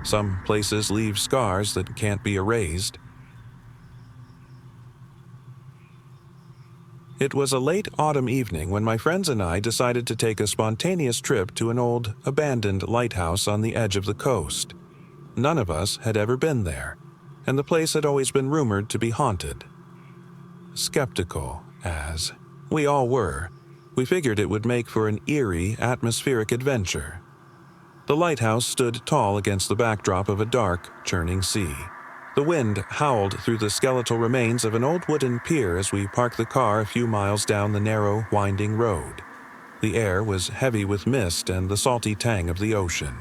Some places leave scars that can't be erased. It was a late autumn evening when my friends and I decided to take a spontaneous trip to an old, abandoned lighthouse on the edge of the coast. None of us had ever been there, and the place had always been rumored to be haunted. Skeptical, as we all were, we figured it would make for an eerie, atmospheric adventure. The lighthouse stood tall against the backdrop of a dark, churning sea. The wind howled through the skeletal remains of an old wooden pier as we parked the car a few miles down the narrow, winding road. The air was heavy with mist and the salty tang of the ocean.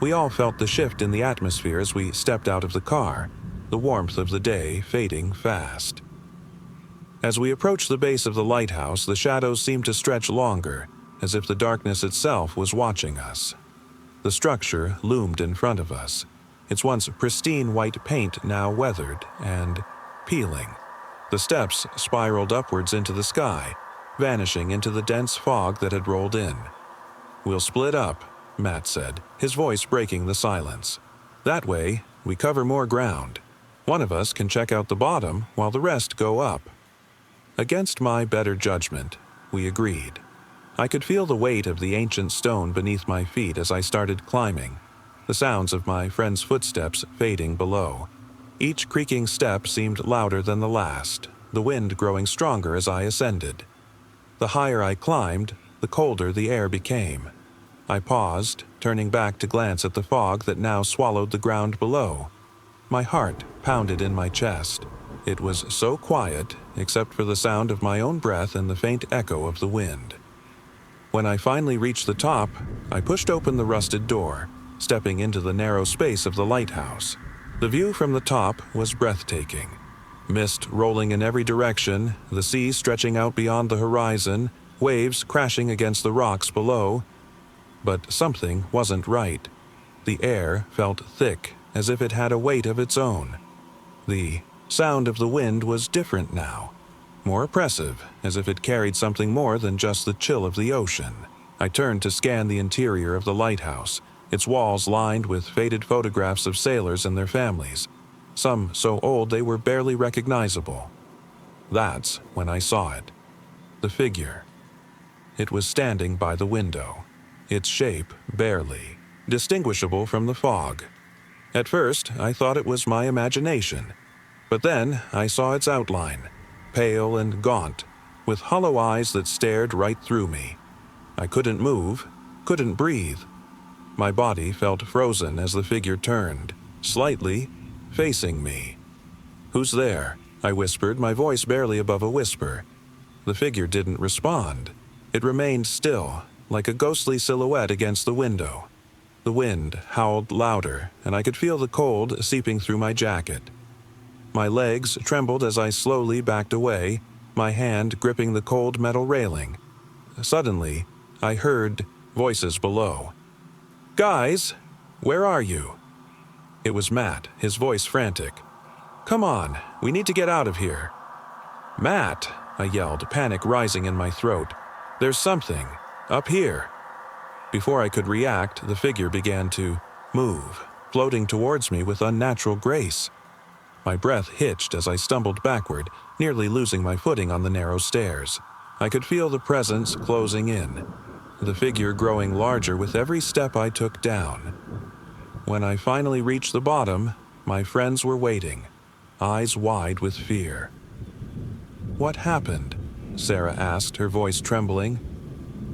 We all felt the shift in the atmosphere as we stepped out of the car, the warmth of the day fading fast. As we approached the base of the lighthouse, the shadows seemed to stretch longer, as if the darkness itself was watching us. The structure loomed in front of us, its once pristine white paint now weathered and peeling. The steps spiraled upwards into the sky, vanishing into the dense fog that had rolled in. "We'll split up," Matt said, his voice breaking the silence. That way, we cover more ground. One of us can check out the bottom while the rest go up. Against my better judgment, we agreed. I could feel the weight of the ancient stone beneath my feet as I started climbing, the sounds of my friend's footsteps fading below. Each creaking step seemed louder than the last, the wind growing stronger as I ascended. The higher I climbed, the colder the air became. I paused, turning back to glance at the fog that now swallowed the ground below. My heart pounded in my chest. It was so quiet, except for the sound of my own breath and the faint echo of the wind. When I finally reached the top, I pushed open the rusted door, stepping into the narrow space of the lighthouse. The view from the top was breathtaking. Mist rolling in every direction, the sea stretching out beyond the horizon, waves crashing against the rocks below. But something wasn't right. The air felt thick, as if it had a weight of its own. The sound of the wind was different now, more oppressive, as if it carried something more than just the chill of the ocean. I turned to scan the interior of the lighthouse, its walls lined with faded photographs of sailors and their families, some so old they were barely recognizable. That's when I saw it. The figure. It was standing by the window, its shape barely distinguishable from the fog. At first, I thought it was my imagination, but then I saw its outline, pale and gaunt, with hollow eyes that stared right through me. I couldn't move, couldn't breathe. My body felt frozen as the figure turned, slightly, facing me. "Who's there?" I whispered, my voice barely above a whisper. The figure didn't respond. It remained still, like a ghostly silhouette against the window. The wind howled louder, and I could feel the cold seeping through my jacket. My legs trembled as I slowly backed away, my hand gripping the cold metal railing. Suddenly, I heard voices below. "Guys, where are you?" It was Matt, his voice frantic. "Come on, we need to get out of here." "Matt," I yelled, panic rising in my throat. "There's something up here." Before I could react, the figure began to move, floating towards me with unnatural grace. My breath hitched as I stumbled backward, nearly losing my footing on the narrow stairs. I could feel the presence closing in, the figure growing larger with every step I took down. When I finally reached the bottom, my friends were waiting, eyes wide with fear. "What happened?" Sarah asked, her voice trembling.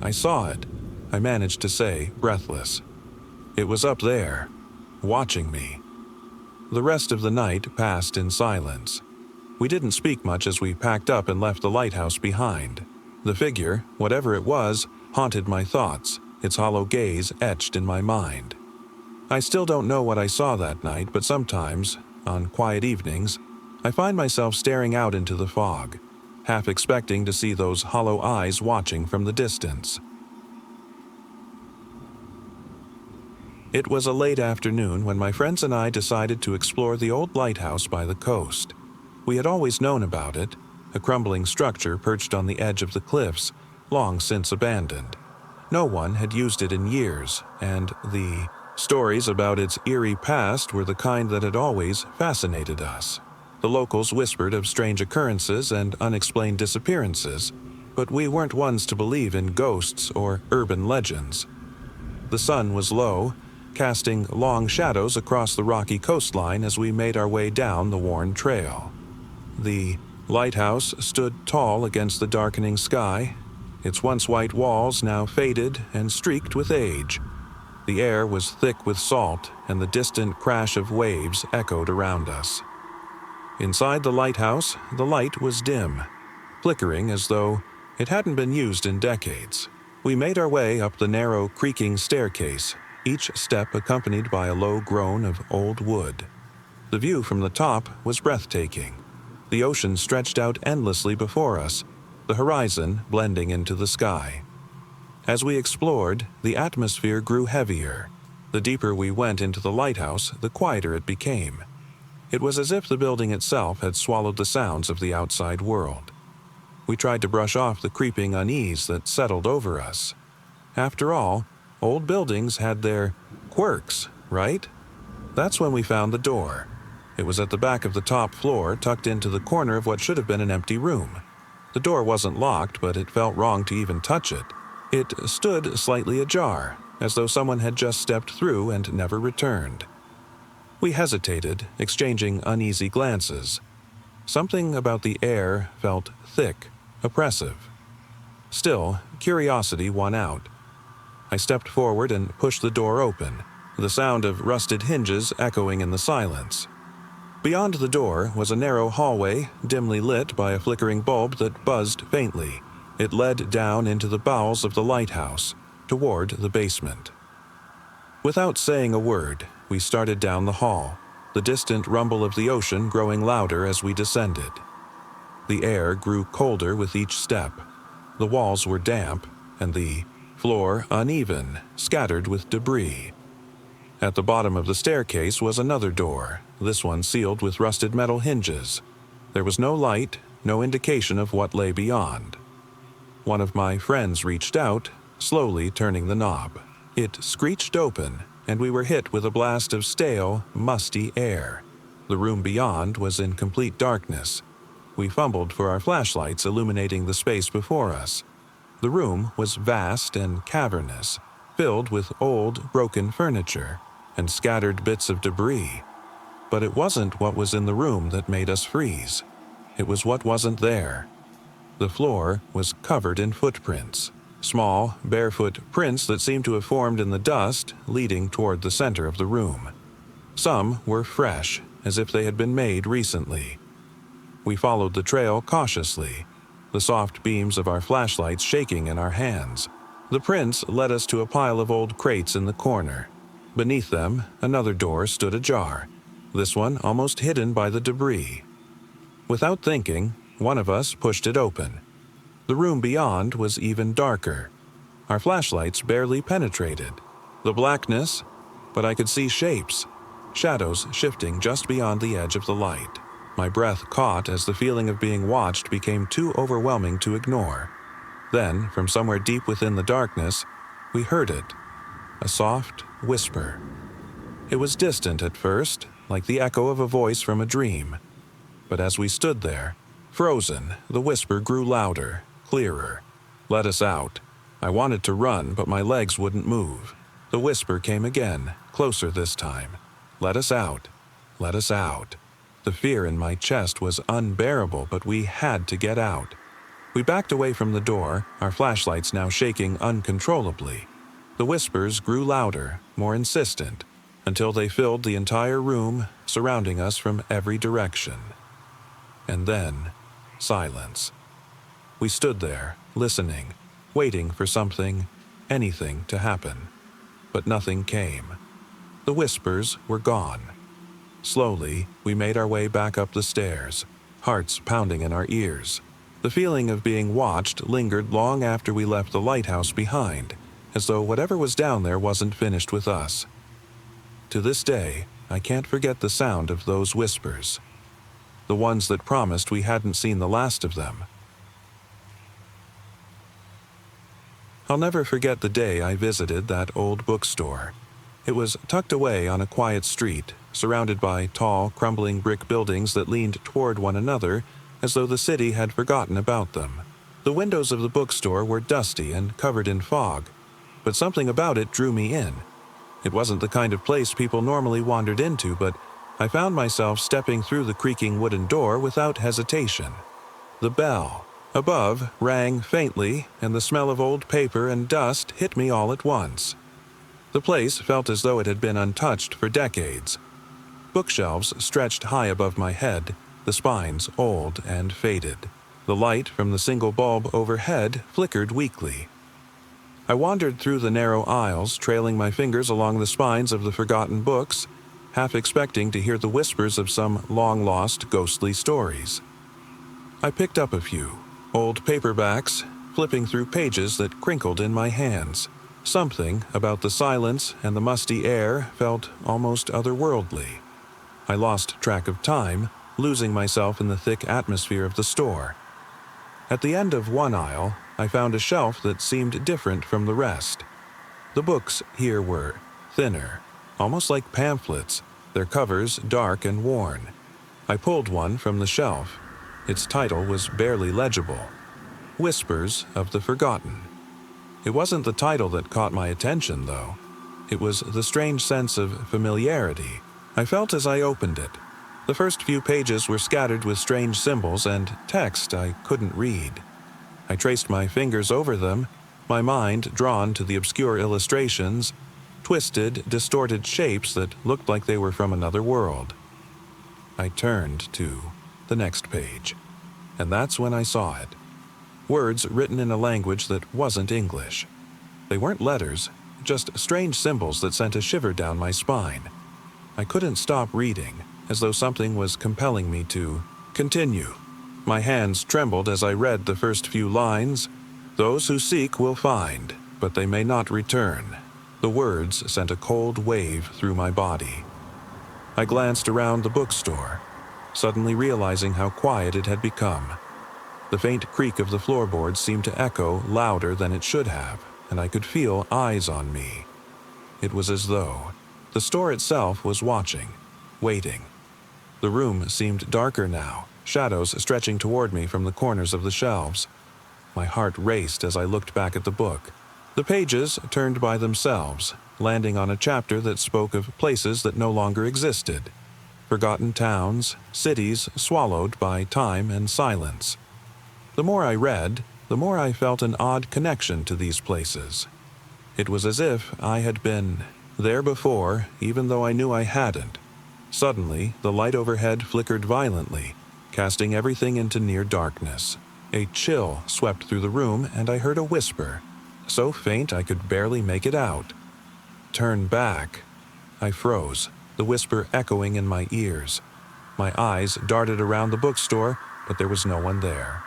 "I saw it," I managed to say, breathless. "It was up there, watching me." The rest of the night passed in silence. We didn't speak much as we packed up and left the lighthouse behind. The figure, whatever it was, haunted my thoughts, its hollow gaze etched in my mind. I still don't know what I saw that night, but sometimes, on quiet evenings, I find myself staring out into the fog, half expecting to see those hollow eyes watching from the distance. It was a late afternoon when my friends and I decided to explore the old lighthouse by the coast. We had always known about it, a crumbling structure perched on the edge of the cliffs, long since abandoned. No one had used it in years, and the stories about its eerie past were the kind that had always fascinated us. The locals whispered of strange occurrences and unexplained disappearances, but we weren't ones to believe in ghosts or urban legends. The sun was low, casting long shadows across the rocky coastline as we made our way down the worn trail. The lighthouse stood tall against the darkening sky, its once white walls now faded and streaked with age. The air was thick with salt, and the distant crash of waves echoed around us. Inside the lighthouse, the light was dim, flickering as though it hadn't been used in decades. We made our way up the narrow, creaking staircase, each step accompanied by a low groan of old wood. The view from the top was breathtaking. The ocean stretched out endlessly before us, the horizon blending into the sky. As we explored, the atmosphere grew heavier. The deeper we went into the lighthouse, the quieter it became. It was as if the building itself had swallowed the sounds of the outside world. We tried to brush off the creeping unease that settled over us. After all, old buildings had their quirks, right? That's when we found the door. It was at the back of the top floor, tucked into the corner of what should have been an empty room. The door wasn't locked, but it felt wrong to even touch it. It stood slightly ajar, as though someone had just stepped through and never returned. We hesitated, exchanging uneasy glances. Something about the air felt thick, oppressive. Still, curiosity won out. I stepped forward and pushed the door open, the sound of rusted hinges echoing in the silence. Beyond the door was a narrow hallway, dimly lit by a flickering bulb that buzzed faintly. It led down into the bowels of the lighthouse, toward the basement. Without saying a word, we started down the hall, the distant rumble of the ocean growing louder as we descended. The air grew colder with each step. The walls were damp, and the floor uneven, scattered with debris. At the bottom of the staircase was another door, this one sealed with rusted metal hinges. There was no light, no indication of what lay beyond. One of my friends reached out, slowly turning the knob. It screeched open, and we were hit with a blast of stale, musty air. The room beyond was in complete darkness. We fumbled for our flashlights illuminating the space before us. The room was vast and cavernous, filled with old, broken furniture and scattered bits of debris. But it wasn't what was in the room that made us freeze. It was what wasn't there. The floor was covered in footprints, small, barefoot prints that seemed to have formed in the dust, leading toward the center of the room. Some were fresh, as if they had been made recently. We followed the trail cautiously, the soft beams of our flashlights shaking in our hands. The prints led us to a pile of old crates in the corner. Beneath them, another door stood ajar, this one almost hidden by the debris. Without thinking, one of us pushed it open. The room beyond was even darker. Our flashlights barely penetrated the blackness, but I could see shapes, shadows shifting just beyond the edge of the light. My breath caught as the feeling of being watched became too overwhelming to ignore. Then, from somewhere deep within the darkness, we heard it, a soft whisper. It was distant at first, like the echo of a voice from a dream. But as we stood there, frozen, the whisper grew louder, clearer. "Let us out." I wanted to run, but my legs wouldn't move. The whisper came again, closer this time. "Let us out. Let us out." The fear in my chest was unbearable, but we had to get out. We backed away from the door, our flashlights now shaking uncontrollably. The whispers grew louder, more insistent, until they filled the entire room, surrounding us from every direction. And then, silence. We stood there, listening, waiting for something, anything to happen. But nothing came. The whispers were gone. Slowly, we made our way back up the stairs, hearts pounding in our ears. The feeling of being watched lingered long after we left the lighthouse behind, as though whatever was down there wasn't finished with us. To this day, I can't forget the sound of those whispers, the ones that promised we hadn't seen the last of them. I'll never forget the day I visited that old bookstore. It was tucked away on a quiet street, surrounded by tall, crumbling brick buildings that leaned toward one another as though the city had forgotten about them. The windows of the bookstore were dusty and covered in fog, but something about it drew me in. It wasn't the kind of place people normally wandered into, but I found myself stepping through the creaking wooden door without hesitation. The bell above rang faintly, and the smell of old paper and dust hit me all at once. The place felt as though it had been untouched for decades. Bookshelves stretched high above my head, the spines old and faded. The light from the single bulb overhead flickered weakly. I wandered through the narrow aisles, trailing my fingers along the spines of the forgotten books, half expecting to hear the whispers of some long-lost ghostly stories. I picked up a few, old paperbacks, flipping through pages that crinkled in my hands. Something about the silence and the musty air felt almost otherworldly. I lost track of time, losing myself in the thick atmosphere of the store. At the end of one aisle, I found a shelf that seemed different from the rest. The books here were thinner, almost like pamphlets, their covers dark and worn. I pulled one from the shelf. Its title was barely legible: Whispers of the Forgotten. It wasn't the title that caught my attention, though. It was the strange sense of familiarity I felt as I opened it. The first few pages were scattered with strange symbols and text I couldn't read. I traced my fingers over them, my mind drawn to the obscure illustrations, twisted, distorted shapes that looked like they were from another world. I turned to the next page, and that's when I saw it. Words written in a language that wasn't English. They weren't letters, just strange symbols that sent a shiver down my spine. I couldn't stop reading, as though something was compelling me to continue. My hands trembled as I read the first few lines. "Those who seek will find, but they may not return." The words sent a cold wave through my body. I glanced around the bookstore, suddenly realizing how quiet it had become. The faint creak of the floorboards seemed to echo louder than it should have, and I could feel eyes on me. It was as though the store itself was watching, waiting. The room seemed darker now, shadows stretching toward me from the corners of the shelves. My heart raced as I looked back at the book. The pages turned by themselves, landing on a chapter that spoke of places that no longer existed. Forgotten towns, cities swallowed by time and silence. The more I read, the more I felt an odd connection to these places. It was as if I had been there before, even though I knew I hadn't. Suddenly, the light overhead flickered violently, casting everything into near darkness. A chill swept through the room, and I heard a whisper, so faint I could barely make it out. "Turn back." I froze, the whisper echoing in my ears. My eyes darted around the bookstore, but there was no one there.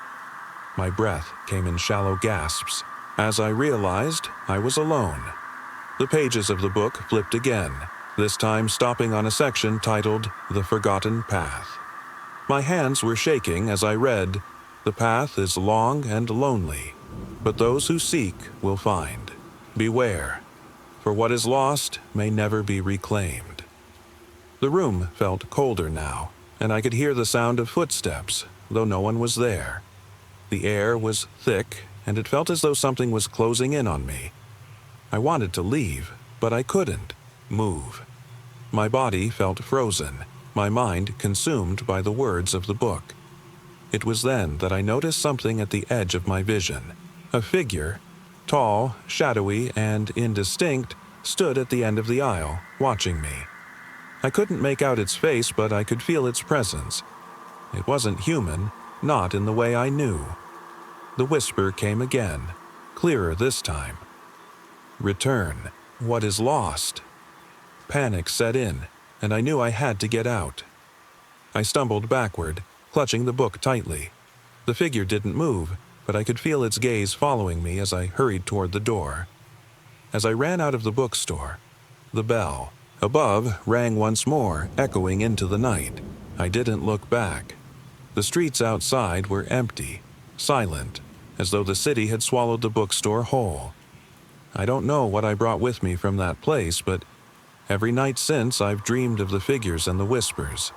My breath came in shallow gasps as I realized I was alone. The pages of the book flipped again, this time stopping on a section titled "The Forgotten Path." My hands were shaking as I read, "The path is long and lonely, but those who seek will find. Beware, for what is lost may never be reclaimed." The room felt colder now, and I could hear the sound of footsteps, though no one was there. The air was thick, and it felt as though something was closing in on me. I wanted to leave, but I couldn't move. My body felt frozen, my mind consumed by the words of the book. It was then that I noticed something at the edge of my vision. A figure, tall, shadowy, and indistinct, stood at the end of the aisle, watching me. I couldn't make out its face, but I could feel its presence. It wasn't human, not in the way I knew. The whisper came again, clearer this time. "Return. What is lost?" Panic set in, and I knew I had to get out. I stumbled backward, clutching the book tightly. The figure didn't move, but I could feel its gaze following me as I hurried toward the door. As I ran out of the bookstore, the bell above rang once more, echoing into the night. I didn't look back. The streets outside were empty, silent, as though the city had swallowed the bookstore whole. I don't know what I brought with me from that place, but every night since I've dreamed of the figures and the whispers.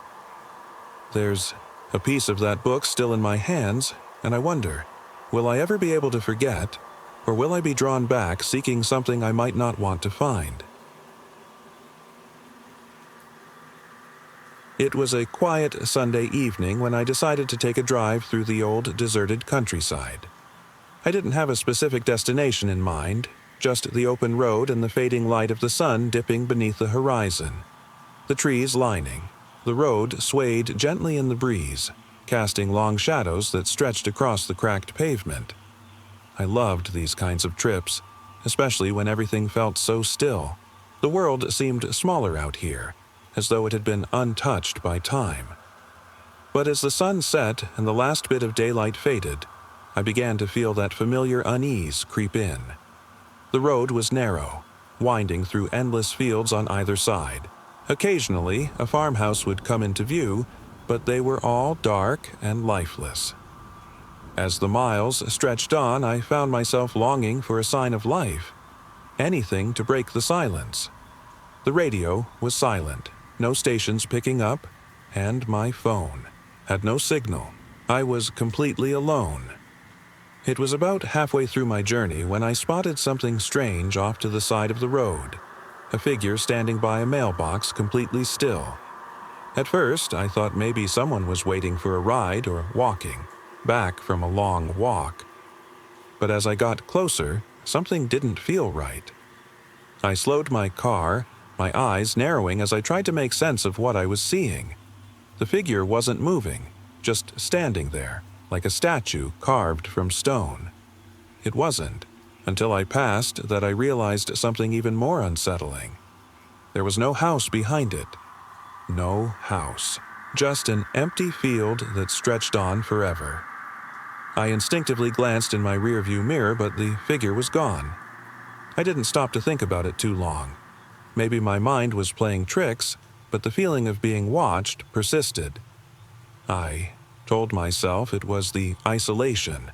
There's a piece of that book still in my hands, and I wonder, will I ever be able to forget, or will I be drawn back seeking something I might not want to find? It was a quiet Sunday evening when I decided to take a drive through the old deserted countryside. I didn't have a specific destination in mind, just the open road and the fading light of the sun dipping beneath the horizon. The trees lining the road swayed gently in the breeze, casting long shadows that stretched across the cracked pavement. I loved these kinds of trips, especially when everything felt so still. The world seemed smaller out here, as though it had been untouched by time. But as the sun set and the last bit of daylight faded, I began to feel that familiar unease creep in. The road was narrow, winding through endless fields on either side. Occasionally, a farmhouse would come into view, but they were all dark and lifeless. As the miles stretched on, I found myself longing for a sign of life. anything to break the silence. The radio was silent, no stations picking up, and my phone had no signal. I was completely alone. It was about halfway through my journey when I spotted something strange off to the side of the road, a figure standing by a mailbox completely still. At first, I thought maybe someone was waiting for a ride or walking back from a long walk. But as I got closer, something didn't feel right. I slowed my car, my eyes narrowing as I tried to make sense of what I was seeing. The figure wasn't moving, just standing there, like a statue carved from stone. It wasn't, until I passed, that I realized something even more unsettling. There was no house behind it. No house. Just an empty field that stretched on forever. I instinctively glanced in my rearview mirror, but the figure was gone. I didn't stop to think about it too long. Maybe my mind was playing tricks, but the feeling of being watched persisted. I told myself it was the isolation,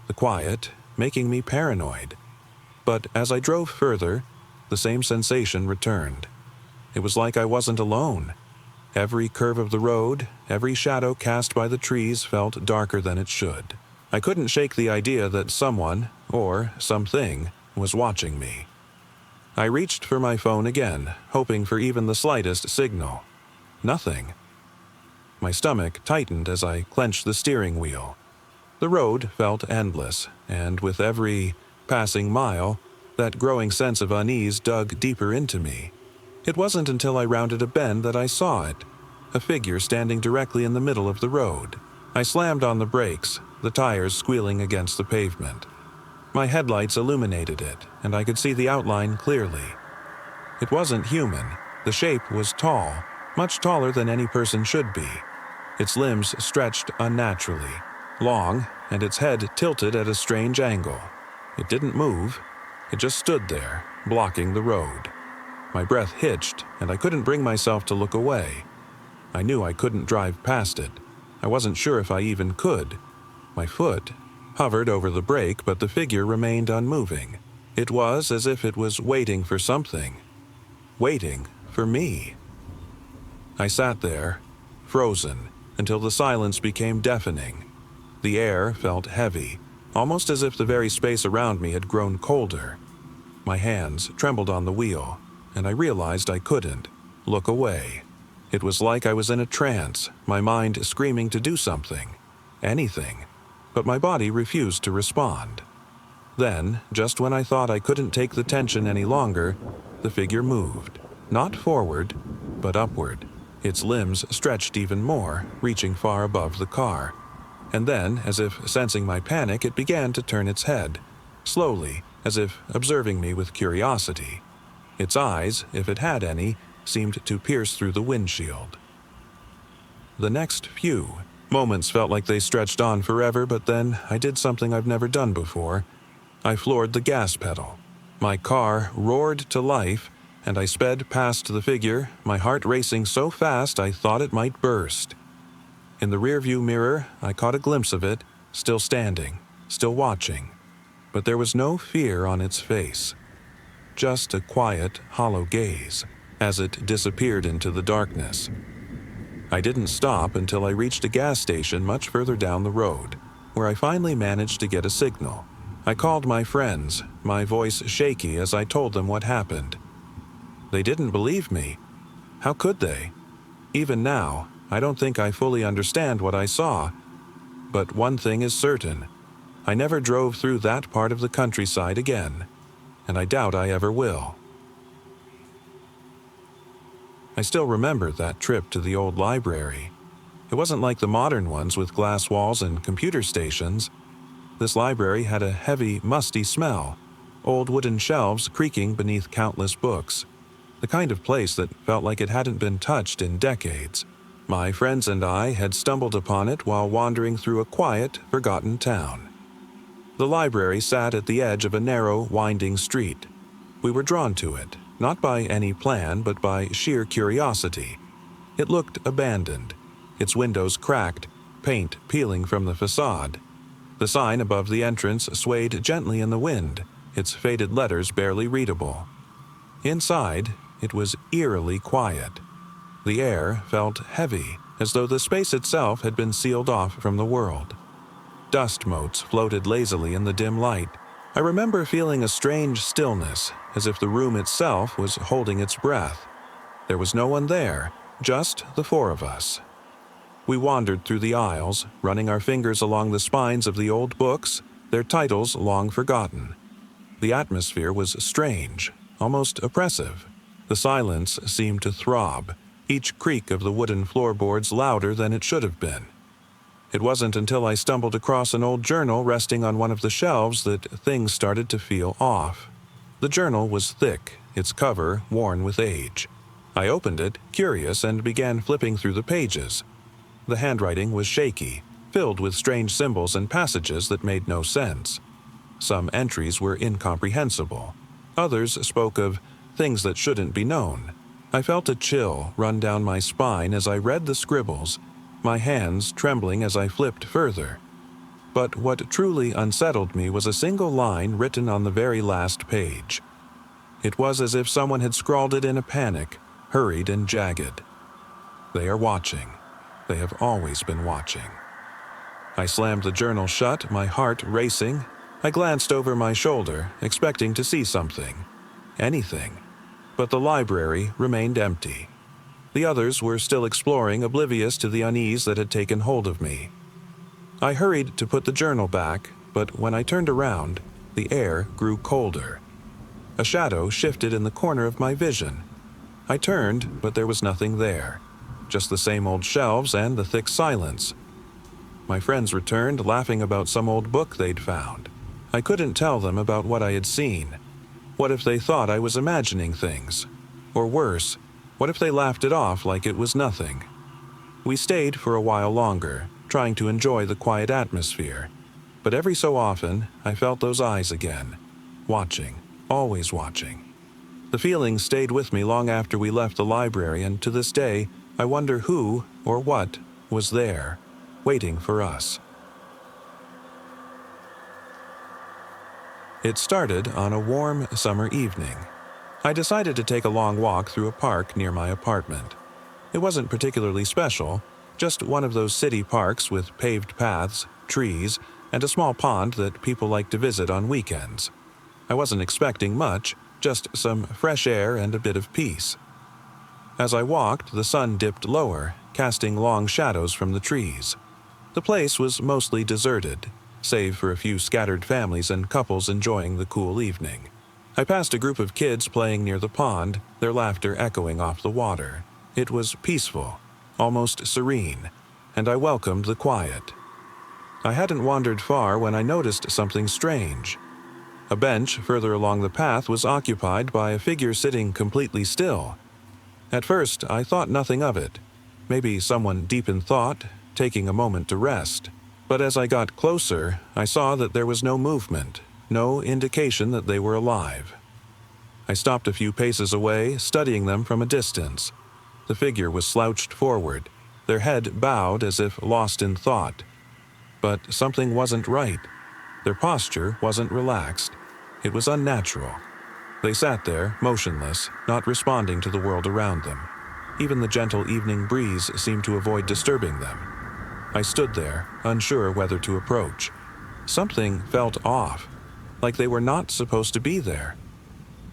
the quiet, making me paranoid. But as I drove further, the same sensation returned. It was like I wasn't alone. Every curve of the road, every shadow cast by the trees felt darker than it should. I couldn't shake the idea that someone, or something, was watching me. I reached for my phone again, hoping for even the slightest signal. Nothing. My stomach tightened as I clenched the steering wheel. The road felt endless, and with every passing mile, that growing sense of unease dug deeper into me. It wasn't until I rounded a bend that I saw it, a figure standing directly in the middle of the road. I slammed on the brakes, the tires squealing against the pavement. My headlights illuminated it, and I could see the outline clearly. It wasn't human. The shape was tall, much taller than any person should be. Its limbs stretched unnaturally, long, and its head tilted at a strange angle. It didn't move. It just stood there, blocking the road. My breath hitched, and I couldn't bring myself to look away. I knew I couldn't drive past it. I wasn't sure if I even could. My foot hovered over the brake, but the figure remained unmoving. It was as if it was waiting for something. Waiting for me. I sat there, frozen, until the silence became deafening. The air felt heavy, almost as if the very space around me had grown colder. My hands trembled on the wheel, and I realized I couldn't look away. It was like I was in a trance, my mind screaming to do something, anything, but my body refused to respond. Then, just when I thought I couldn't take the tension any longer, the figure moved, not forward, but upward. Its limbs stretched even more, reaching far above the car. And then, as if sensing my panic, it began to turn its head, slowly, as if observing me with curiosity. Its eyes, if it had any, seemed to pierce through the windshield. The next few moments felt like they stretched on forever, but then I did something I've never done before. I floored the gas pedal. My car roared to life, and I sped past the figure, my heart racing so fast I thought it might burst. In the rearview mirror, I caught a glimpse of it, still standing, still watching. But there was no fear on its face. Just a quiet, hollow gaze, as it disappeared into the darkness. I didn't stop until I reached a gas station much further down the road, where I finally managed to get a signal. I called my friends, my voice shaky as I told them what happened. They didn't believe me. How could they? Even now, I don't think I fully understand what I saw. But one thing is certain. I never drove through that part of the countryside again, and I doubt I ever will. I still remember that trip to the old library. It wasn't like the modern ones with glass walls and computer stations. This library had a heavy, musty smell, old wooden shelves creaking beneath countless books, the kind of place that felt like it hadn't been touched in decades. My friends and I had stumbled upon it while wandering through a quiet, forgotten town. The library sat at the edge of a narrow, winding street. We were drawn to it, not by any plan, but by sheer curiosity. It looked abandoned, its windows cracked, paint peeling from the facade. The sign above the entrance swayed gently in the wind, its faded letters barely readable. Inside, it was eerily quiet. The air felt heavy, as though the space itself had been sealed off from the world. Dust motes floated lazily in the dim light. I remember feeling a strange stillness, as if the room itself was holding its breath. There was no one there, just the four of us. We wandered through the aisles, running our fingers along the spines of the old books, their titles long forgotten. The atmosphere was strange, almost oppressive. The silence seemed to throb, each creak of the wooden floorboards louder than it should have been. It wasn't until I stumbled across an old journal resting on one of the shelves that things started to feel off. The journal was thick, its cover worn with age. I opened it, curious, and began flipping through the pages. The handwriting was shaky, filled with strange symbols and passages that made no sense. Some entries were incomprehensible. Others spoke of things that shouldn't be known. I felt a chill run down my spine as I read the scribbles, my hands trembling as I flipped further. But what truly unsettled me was a single line written on the very last page. It was as if someone had scrawled it in a panic, hurried and jagged. "They are watching. They have always been watching." I slammed the journal shut, my heart racing. I glanced over my shoulder, expecting to see something. Anything. But the library remained empty. The others were still exploring, oblivious to the unease that had taken hold of me. I hurried to put the journal back, but when I turned around, the air grew colder. A shadow shifted in the corner of my vision. I turned, but there was nothing there. Just the same old shelves and the thick silence. My friends returned, laughing about some old book they'd found. I couldn't tell them about what I had seen. What if they thought I was imagining things? Or worse, what if they laughed it off like it was nothing? We stayed for a while longer, trying to enjoy the quiet atmosphere. But every so often, I felt those eyes again. Watching, always watching. The feeling stayed with me long after we left the library, and to this day, I wonder who or what was there, waiting for us. It started on a warm summer evening. I decided to take a long walk through a park near my apartment. It wasn't particularly special, just one of those city parks with paved paths, trees, and a small pond that people like to visit on weekends. I wasn't expecting much, just some fresh air and a bit of peace. As I walked, the sun dipped lower, casting long shadows from the trees. The place was mostly deserted, save for a few scattered families and couples enjoying the cool evening. I passed a group of kids playing near the pond, their laughter echoing off the water. It was peaceful, almost serene, and I welcomed the quiet. I hadn't wandered far when I noticed something strange. A bench further along the path was occupied by a figure sitting completely still. At first, I thought nothing of it. Maybe someone deep in thought, taking a moment to rest. But as I got closer, I saw that there was no movement, no indication that they were alive. I stopped a few paces away, studying them from a distance. The figure was slouched forward, their head bowed as if lost in thought. But something wasn't right. Their posture wasn't relaxed. It was unnatural. They sat there, motionless, not responding to the world around them. Even the gentle evening breeze seemed to avoid disturbing them. I stood there, unsure whether to approach. Something felt off, like they were not supposed to be there.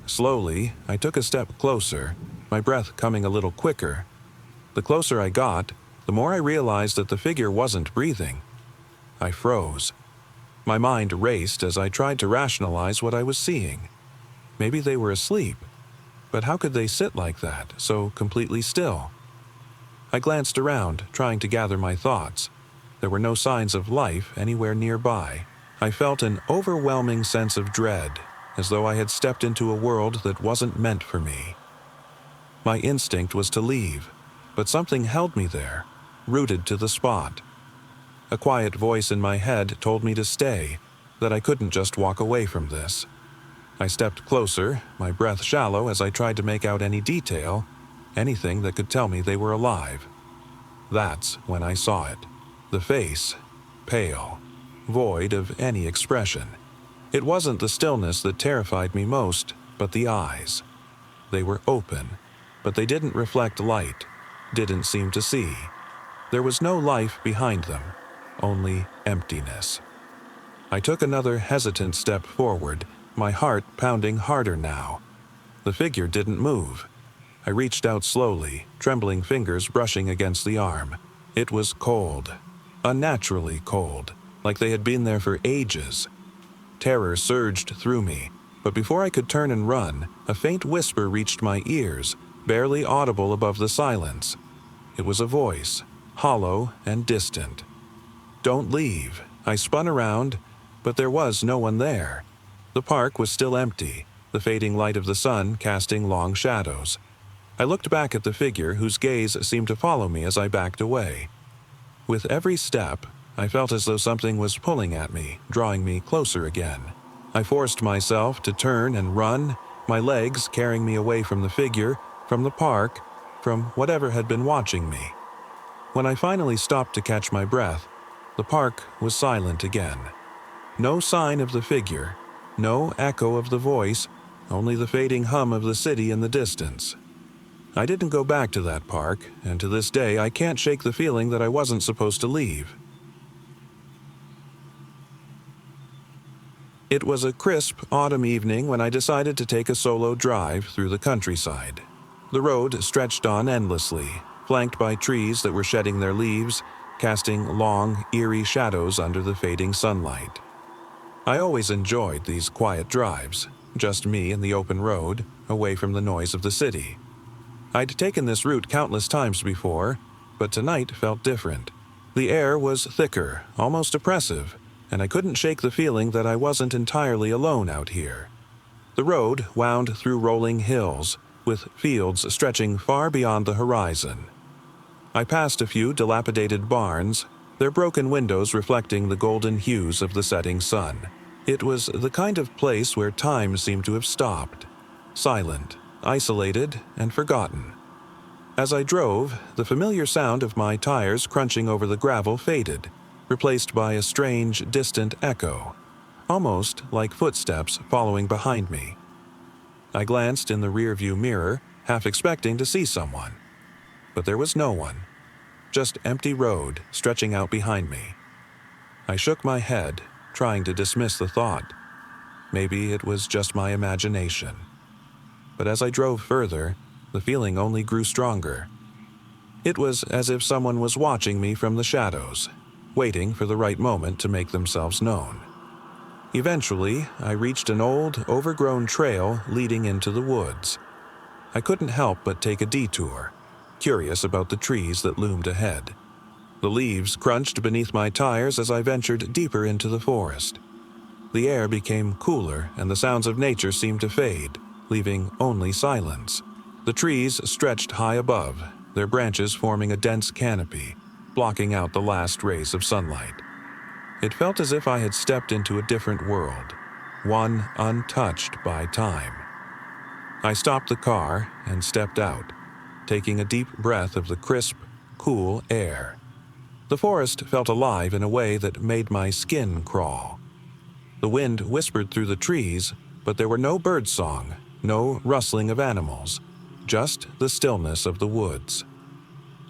Slowly, I took a step closer, my breath coming a little quicker. The closer I got, the more I realized that the figure wasn't breathing. I froze. My mind raced as I tried to rationalize what I was seeing. Maybe they were asleep, but how could they sit like that, so completely still? I glanced around, trying to gather my thoughts. There were no signs of life anywhere nearby. I felt an overwhelming sense of dread, as though I had stepped into a world that wasn't meant for me. My instinct was to leave, but something held me there, rooted to the spot. A quiet voice in my head told me to stay, that I couldn't just walk away from this. I stepped closer, my breath shallow as I tried to make out any detail, anything that could tell me they were alive. That's when I saw it. The face, pale, void of any expression. It wasn't the stillness that terrified me most, but the eyes. They were open, but they didn't reflect light, didn't seem to see. There was no life behind them, only emptiness. I took another hesitant step forward, my heart pounding harder now. The figure didn't move. I reached out slowly, trembling fingers brushing against the arm. It was cold, unnaturally cold, like they had been there for ages. Terror surged through me, but before I could turn and run, a faint whisper reached my ears, barely audible above the silence. It was a voice, hollow and distant. "Don't leave." I spun around, but there was no one there. The park was still empty, the fading light of the sun casting long shadows. I looked back at the figure whose gaze seemed to follow me as I backed away. With every step, I felt as though something was pulling at me, drawing me closer again. I forced myself to turn and run, my legs carrying me away from the figure, from the park, from whatever had been watching me. When I finally stopped to catch my breath, the park was silent again. No sign of the figure, no echo of the voice, only the fading hum of the city in the distance. I didn't go back to that park, and to this day I can't shake the feeling that I wasn't supposed to leave. It was a crisp autumn evening when I decided to take a solo drive through the countryside. The road stretched on endlessly, flanked by trees that were shedding their leaves, casting long, eerie shadows under the fading sunlight. I always enjoyed these quiet drives, just me and the open road, away from the noise of the city. I'd taken this route countless times before, but tonight felt different. The air was thicker, almost oppressive, and I couldn't shake the feeling that I wasn't entirely alone out here. The road wound through rolling hills, with fields stretching far beyond the horizon. I passed a few dilapidated barns, their broken windows reflecting the golden hues of the setting sun. It was the kind of place where time seemed to have stopped, silent, isolated, and forgotten. As I drove, the familiar sound of my tires crunching over the gravel faded, replaced by a strange, distant echo, almost like footsteps following behind me. I glanced in the rearview mirror, half expecting to see someone. But there was no one, just empty road stretching out behind me. I shook my head, trying to dismiss the thought. Maybe it was just my imagination. But as I drove further, the feeling only grew stronger. It was as if someone was watching me from the shadows, waiting for the right moment to make themselves known. Eventually, I reached an old, overgrown trail leading into the woods. I couldn't help but take a detour, curious about the trees that loomed ahead. The leaves crunched beneath my tires as I ventured deeper into the forest. The air became cooler and the sounds of nature seemed to fade, leaving only silence. The trees stretched high above, their branches forming a dense canopy, blocking out the last rays of sunlight. It felt as if I had stepped into a different world, one untouched by time. I stopped the car and stepped out, taking a deep breath of the crisp, cool air. The forest felt alive in a way that made my skin crawl. The wind whispered through the trees, but there were no birdsong, no rustling of animals, just the stillness of the woods.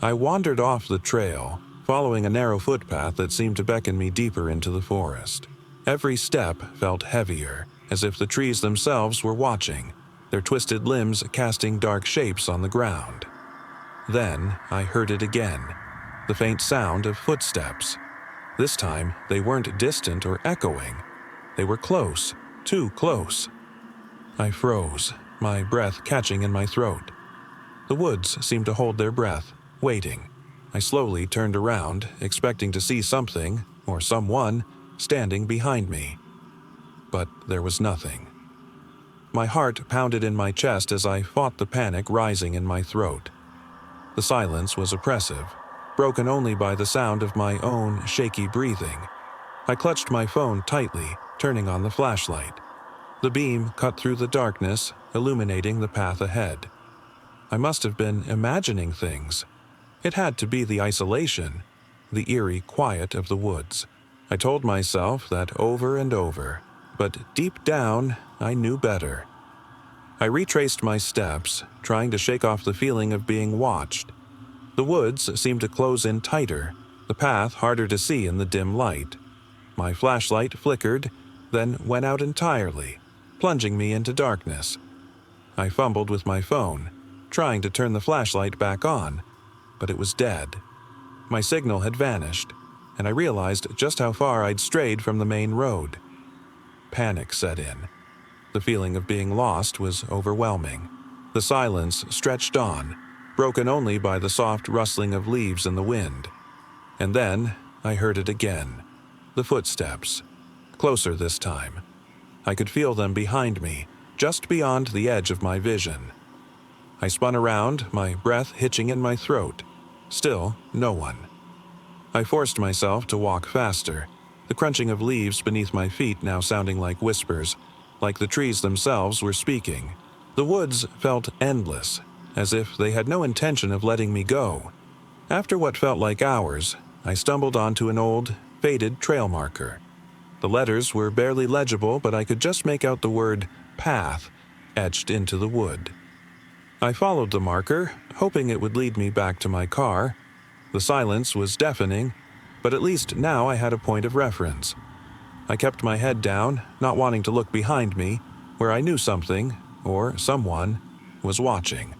I wandered off the trail, following a narrow footpath that seemed to beckon me deeper into the forest. Every step felt heavier, as if the trees themselves were watching, their twisted limbs casting dark shapes on the ground. Then I heard it again, the faint sound of footsteps. This time, they weren't distant or echoing. They were close, too close. I froze, my breath catching in my throat. The woods seemed to hold their breath, waiting. I slowly turned around, expecting to see something, or someone, standing behind me. But there was nothing. My heart pounded in my chest as I fought the panic rising in my throat. The silence was oppressive, broken only by the sound of my own shaky breathing. I clutched my phone tightly, turning on the flashlight. The beam cut through the darkness, illuminating the path ahead. I must have been imagining things. It had to be the isolation, the eerie quiet of the woods. I told myself that over and over, but deep down, I knew better. I retraced my steps, trying to shake off the feeling of being watched. The woods seemed to close in tighter, the path harder to see in the dim light. My flashlight flickered, then went out entirely, plunging me into darkness. I fumbled with my phone, trying to turn the flashlight back on, but it was dead. My signal had vanished, and I realized just how far I'd strayed from the main road. Panic set in. The feeling of being lost was overwhelming. The silence stretched on, broken only by the soft rustling of leaves in the wind. And then I heard it again. The footsteps. Closer this time. I could feel them behind me, just beyond the edge of my vision. I spun around, my breath hitching in my throat. Still, no one. I forced myself to walk faster, the crunching of leaves beneath my feet now sounding like whispers, like the trees themselves were speaking. The woods felt endless, as if they had no intention of letting me go. After what felt like hours, I stumbled onto an old, faded trail marker. The letters were barely legible, but I could just make out the word path etched into the wood. I followed the marker, hoping it would lead me back to my car. The silence was deafening, but at least now I had a point of reference. I kept my head down, not wanting to look behind me, where I knew something, or someone, was watching.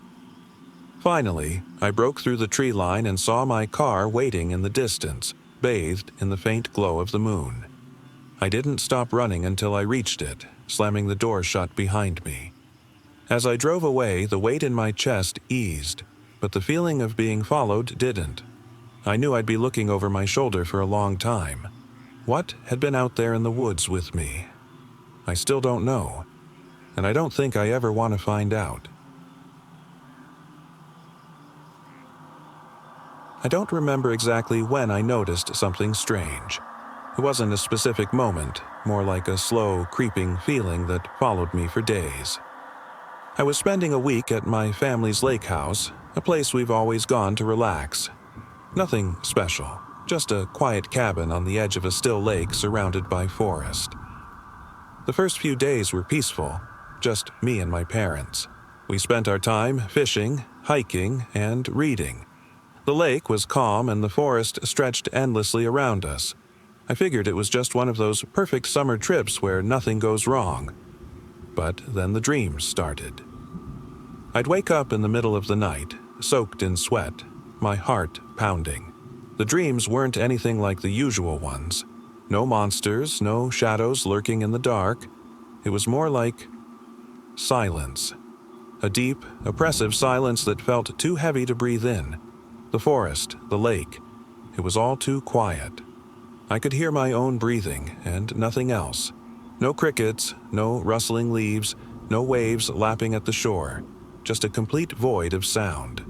Finally, I broke through the tree line and saw my car waiting in the distance, bathed in the faint glow of the moon. I didn't stop running until I reached it, slamming the door shut behind me. As I drove away, the weight in my chest eased, but the feeling of being followed didn't. I knew I'd be looking over my shoulder for a long time. What had been out there in the woods with me? I still don't know, and I don't think I ever want to find out. I don't remember exactly when I noticed something strange. It wasn't a specific moment, more like a slow, creeping feeling that followed me for days. I was spending a week at my family's lake house, a place we've always gone to relax. Nothing special, just a quiet cabin on the edge of a still lake surrounded by forest. The first few days were peaceful, just me and my parents. We spent our time fishing, hiking, and reading. The lake was calm and the forest stretched endlessly around us. I figured it was just one of those perfect summer trips where nothing goes wrong. But then the dreams started. I'd wake up in the middle of the night, soaked in sweat, my heart pounding. The dreams weren't anything like the usual ones. No monsters, no shadows lurking in the dark. It was more like silence. A deep, oppressive silence that felt too heavy to breathe in. The forest, the lake, it was all too quiet. I could hear my own breathing and nothing else. No crickets, no rustling leaves, no waves lapping at the shore. Just a complete void of sound.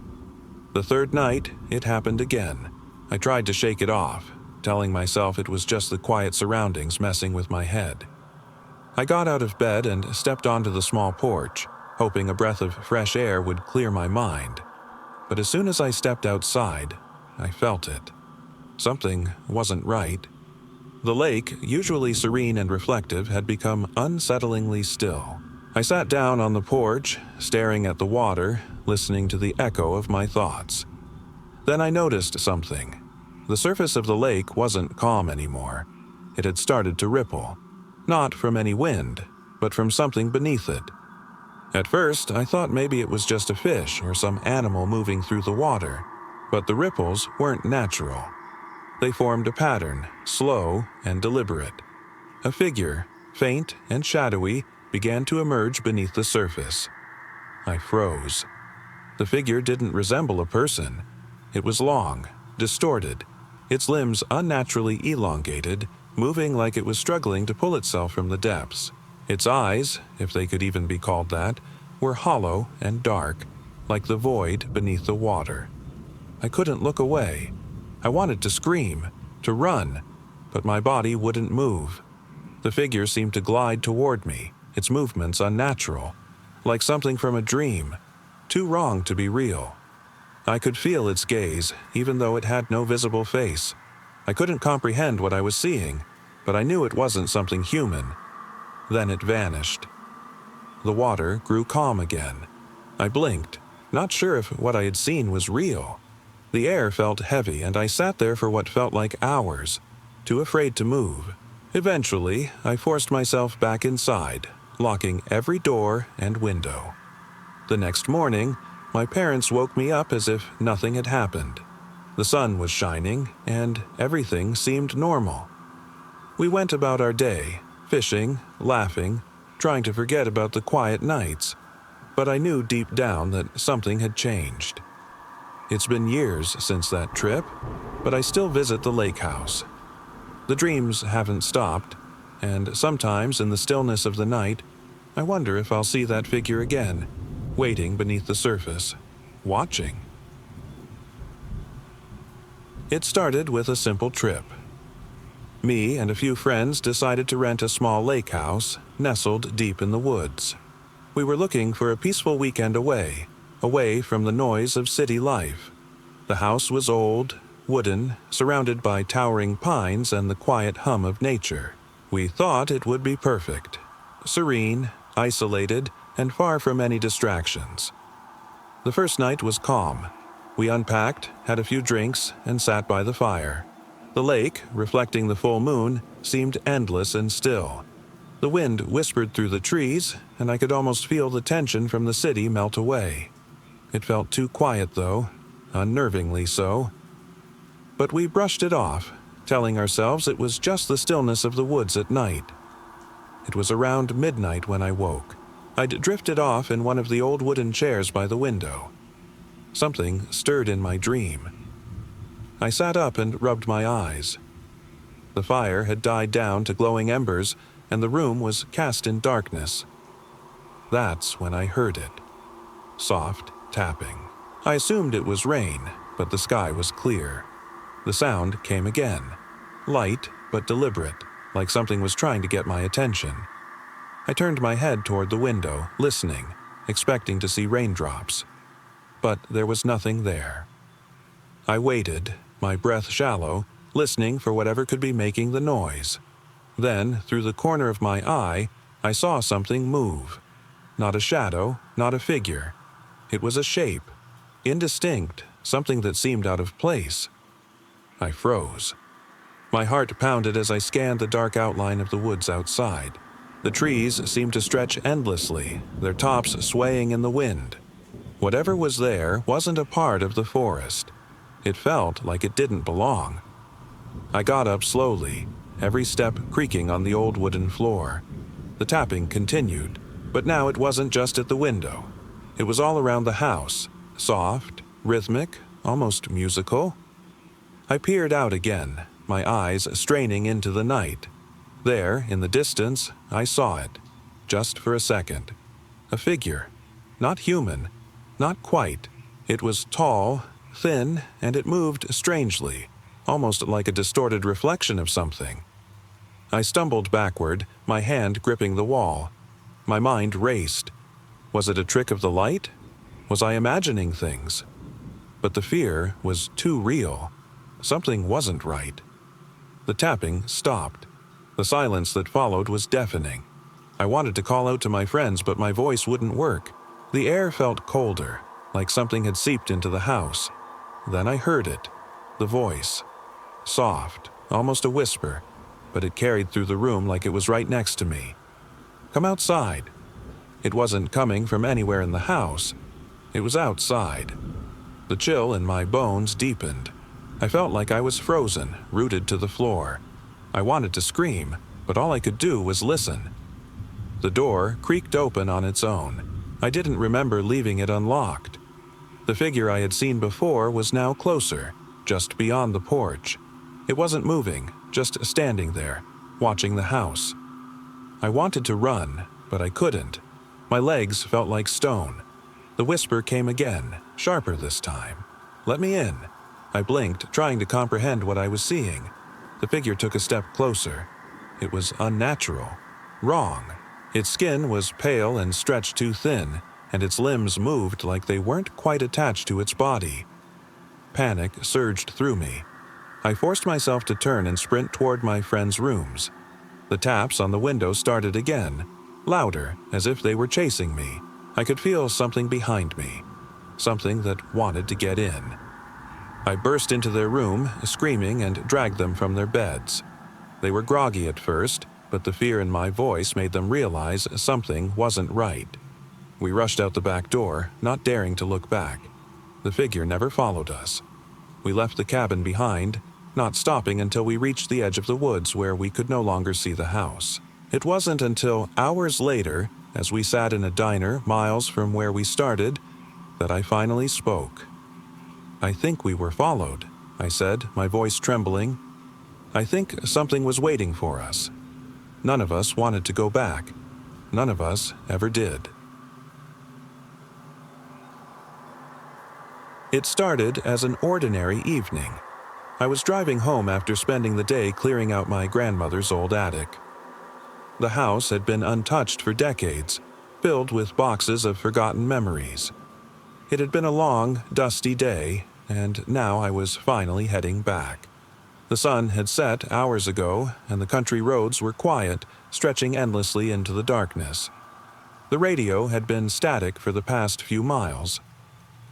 The third night, it happened again. I tried to shake it off, telling myself it was just the quiet surroundings messing with my head. I got out of bed and stepped onto the small porch, hoping a breath of fresh air would clear my mind. But as soon as I stepped outside, I felt it. Something wasn't right. The lake, usually serene and reflective, had become unsettlingly still. I sat down on the porch, staring at the water, listening to the echo of my thoughts. Then I noticed something. The surface of the lake wasn't calm anymore. It had started to ripple. Not from any wind, but from something beneath it. At first, I thought maybe it was just a fish or some animal moving through the water, but the ripples weren't natural. They formed a pattern, slow and deliberate. A figure, faint and shadowy, began to emerge beneath the surface. I froze. The figure didn't resemble a person. It was long, distorted, its limbs unnaturally elongated, moving like it was struggling to pull itself from the depths. Its eyes, if they could even be called that, were hollow and dark, like the void beneath the water. I couldn't look away. I wanted to scream, to run, but my body wouldn't move. The figure seemed to glide toward me, its movements unnatural, like something from a dream, too wrong to be real. I could feel its gaze, even though it had no visible face. I couldn't comprehend what I was seeing, but I knew it wasn't something human. Then it vanished. The water grew calm again. I blinked, not sure if what I had seen was real. The air felt heavy, and I sat there for what felt like hours, too afraid to move. Eventually, I forced myself back inside, locking every door and window. The next morning, my parents woke me up as if nothing had happened. The sun was shining, and everything seemed normal. We went about our day, fishing, laughing, trying to forget about the quiet nights. But I knew deep down that something had changed. It's been years since that trip, but I still visit the lake house. The dreams haven't stopped, and sometimes in the stillness of the night, I wonder if I'll see that figure again, waiting beneath the surface, watching. It started with a simple trip. Me and a few friends decided to rent a small lake house nestled deep in the woods. We were looking for a peaceful weekend away from the noise of city life. The house was old, wooden, surrounded by towering pines and the quiet hum of nature. We thought it would be perfect. Serene, isolated, and far from any distractions. The first night was calm. We unpacked, had a few drinks, and sat by the fire. The lake, reflecting the full moon, seemed endless and still. The wind whispered through the trees, and I could almost feel the tension from the city melt away. It felt too quiet, though, unnervingly so. But we brushed it off, telling ourselves it was just the stillness of the woods at night. It was around midnight when I woke. I'd drifted off in one of the old wooden chairs by the window. Something stirred in my dream. I sat up and rubbed my eyes. The fire had died down to glowing embers, and the room was cast in darkness. That's when I heard it. Soft tapping. I assumed it was rain, but the sky was clear. The sound came again. Light, but deliberate, like something was trying to get my attention. I turned my head toward the window, listening, expecting to see raindrops. But there was nothing there. I waited, my breath shallow, listening for whatever could be making the noise. Then, through the corner of my eye, I saw something move. Not a shadow, not a figure. It was a shape. Indistinct, something that seemed out of place. I froze. My heart pounded as I scanned the dark outline of the woods outside. The trees seemed to stretch endlessly, their tops swaying in the wind. Whatever was there wasn't a part of the forest. It felt like it didn't belong. I got up slowly, every step creaking on the old wooden floor. The tapping continued, but now it wasn't just at the window. It was all around the house, soft, rhythmic, almost musical. I peered out again, my eyes straining into the night. There, in the distance, I saw it, just for a second. A figure. Not human. Not quite. It was tall, thin, and it moved strangely, almost like a distorted reflection of something. I stumbled backward, my hand gripping the wall. My mind raced. Was it a trick of the light? Was I imagining things? But the fear was too real. Something wasn't right. The tapping stopped. The silence that followed was deafening. I wanted to call out to my friends, but my voice wouldn't work. The air felt colder, like something had seeped into the house. Then I heard it. The voice. Soft, almost a whisper, but it carried through the room like it was right next to me. Come outside. It wasn't coming from anywhere in the house. It was outside. The chill in my bones deepened. I felt like I was frozen, rooted to the floor. I wanted to scream, but all I could do was listen. The door creaked open on its own. I didn't remember leaving it unlocked. The figure I had seen before was now closer, just beyond the porch. It wasn't moving, just standing there, watching the house. I wanted to run, but I couldn't. My legs felt like stone. The whisper came again, sharper this time. Let me in. I blinked, trying to comprehend what I was seeing. The figure took a step closer. It was unnatural. Wrong. Its skin was pale and stretched too thin, and its limbs moved like they weren't quite attached to its body. Panic surged through me. I forced myself to turn and sprint toward my friends' rooms. The taps on the window started again, louder, as if they were chasing me. I could feel something behind me, something that wanted to get in. I burst into their room, screaming, and dragged them from their beds. They were groggy at first, but the fear in my voice made them realize something wasn't right. We rushed out the back door, not daring to look back. The figure never followed us. We left the cabin behind, not stopping until we reached the edge of the woods where we could no longer see the house. It wasn't until hours later, as we sat in a diner miles from where we started, that I finally spoke. "I think we were followed," I said, my voice trembling. "I think something was waiting for us. None of us wanted to go back. None of us ever did." It started as an ordinary evening. I was driving home after spending the day clearing out my grandmother's old attic. The house had been untouched for decades, filled with boxes of forgotten memories. It had been a long, dusty day, and now I was finally heading back. The sun had set hours ago, and the country roads were quiet, stretching endlessly into the darkness. The radio had been static for the past few miles.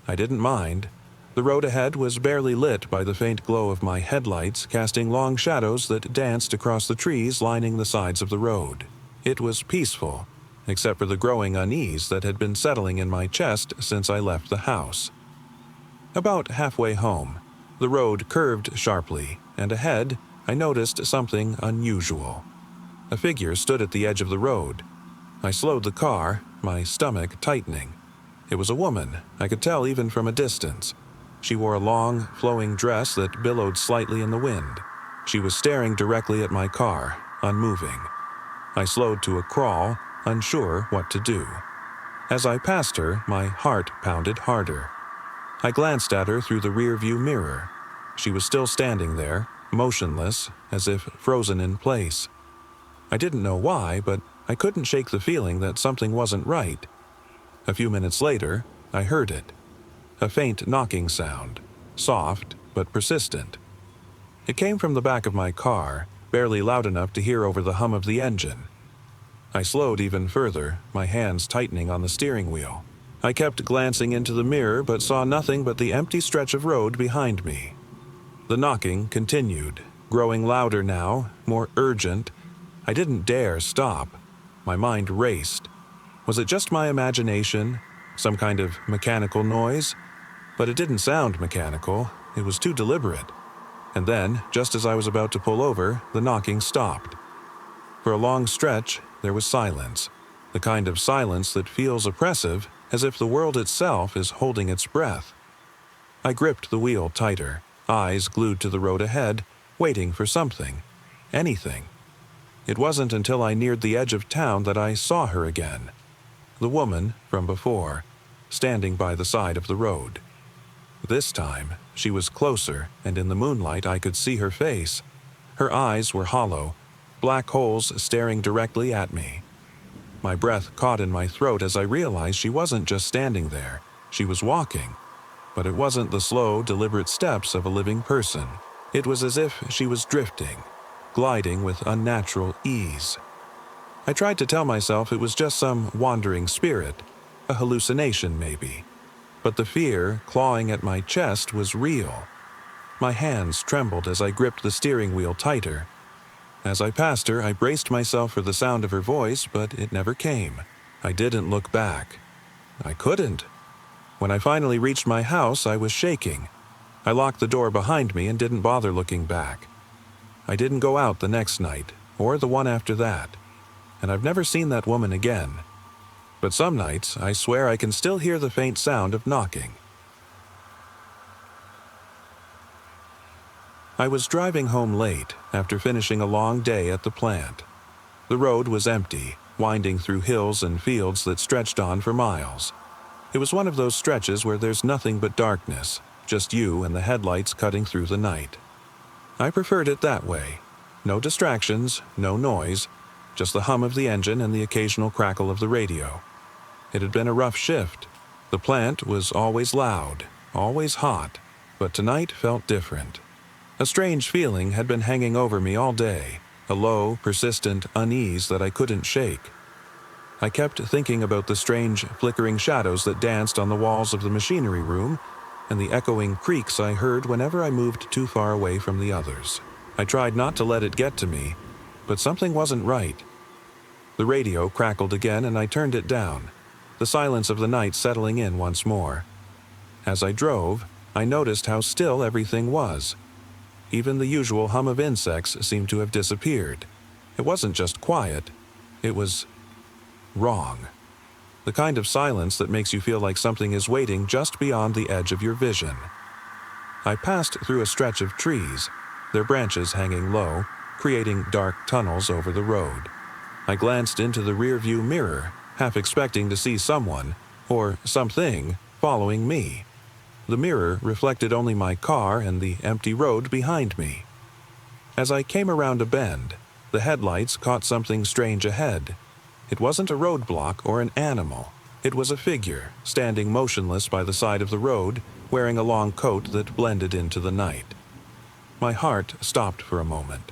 I didn't mind. The road ahead was barely lit by the faint glow of my headlights, casting long shadows that danced across the trees lining the sides of the road. It was peaceful, except for the growing unease that had been settling in my chest since I left the house. About halfway home, the road curved sharply, and ahead, I noticed something unusual. A figure stood at the edge of the road. I slowed the car, my stomach tightening. It was a woman, I could tell even from a distance. She wore a long, flowing dress that billowed slightly in the wind. She was staring directly at my car, unmoving. I slowed to a crawl, unsure what to do. As I passed her, my heart pounded harder. I glanced at her through the rearview mirror. She was still standing there, motionless, as if frozen in place. I didn't know why, but I couldn't shake the feeling that something wasn't right. A few minutes later, I heard it. A faint knocking sound, soft but persistent. It came from the back of my car, barely loud enough to hear over the hum of the engine. I slowed even further, my hands tightening on the steering wheel. I kept glancing into the mirror but saw nothing but the empty stretch of road behind me. The knocking continued, growing louder now, more urgent. I didn't dare stop. My mind raced. Was it just my imagination? Some kind of mechanical noise? But it didn't sound mechanical. It was too deliberate. And then, just as I was about to pull over, the knocking stopped. For a long stretch, there was silence. The kind of silence that feels oppressive, as if the world itself is holding its breath. I gripped the wheel tighter, eyes glued to the road ahead, waiting for something. Anything. It wasn't until I neared the edge of town that I saw her again. The woman from before, standing by the side of the road. This time, she was closer, and in the moonlight I could see her face. Her eyes were hollow, black holes staring directly at me. My breath caught in my throat as I realized she wasn't just standing there. She was walking. But it wasn't the slow, deliberate steps of a living person. It was as if she was drifting, gliding with unnatural ease. I tried to tell myself it was just some wandering spirit, a hallucination maybe. But the fear clawing at my chest was real. My hands trembled as I gripped the steering wheel tighter. As I passed her, I braced myself for the sound of her voice, but it never came. I didn't look back. I couldn't. When I finally reached my house, I was shaking. I locked the door behind me and didn't bother looking back. I didn't go out the next night, or the one after that. And I've never seen that woman again. But some nights, I swear I can still hear the faint sound of knocking. I was driving home late after finishing a long day at the plant. The road was empty, winding through hills and fields that stretched on for miles. It was one of those stretches where there's nothing but darkness, just you and the headlights cutting through the night. I preferred it that way. No distractions, no noise, just the hum of the engine and the occasional crackle of the radio. It had been a rough shift. The plant was always loud, always hot, but tonight felt different. A strange feeling had been hanging over me all day, a low, persistent unease that I couldn't shake. I kept thinking about the strange, flickering shadows that danced on the walls of the machinery room and the echoing creaks I heard whenever I moved too far away from the others. I tried not to let it get to me, but something wasn't right. The radio crackled again and I turned it down, the silence of the night settling in once more. As I drove, I noticed how still everything was. Even the usual hum of insects seemed to have disappeared. It wasn't just quiet, it was wrong. The kind of silence that makes you feel like something is waiting just beyond the edge of your vision. I passed through a stretch of trees, their branches hanging low, creating dark tunnels over the road. I glanced into the rearview mirror, half expecting to see someone, or something, following me. The mirror reflected only my car and the empty road behind me. As I came around a bend, the headlights caught something strange ahead. It wasn't a roadblock or an animal. It was a figure, standing motionless by the side of the road, wearing a long coat that blended into the night. My heart stopped for a moment.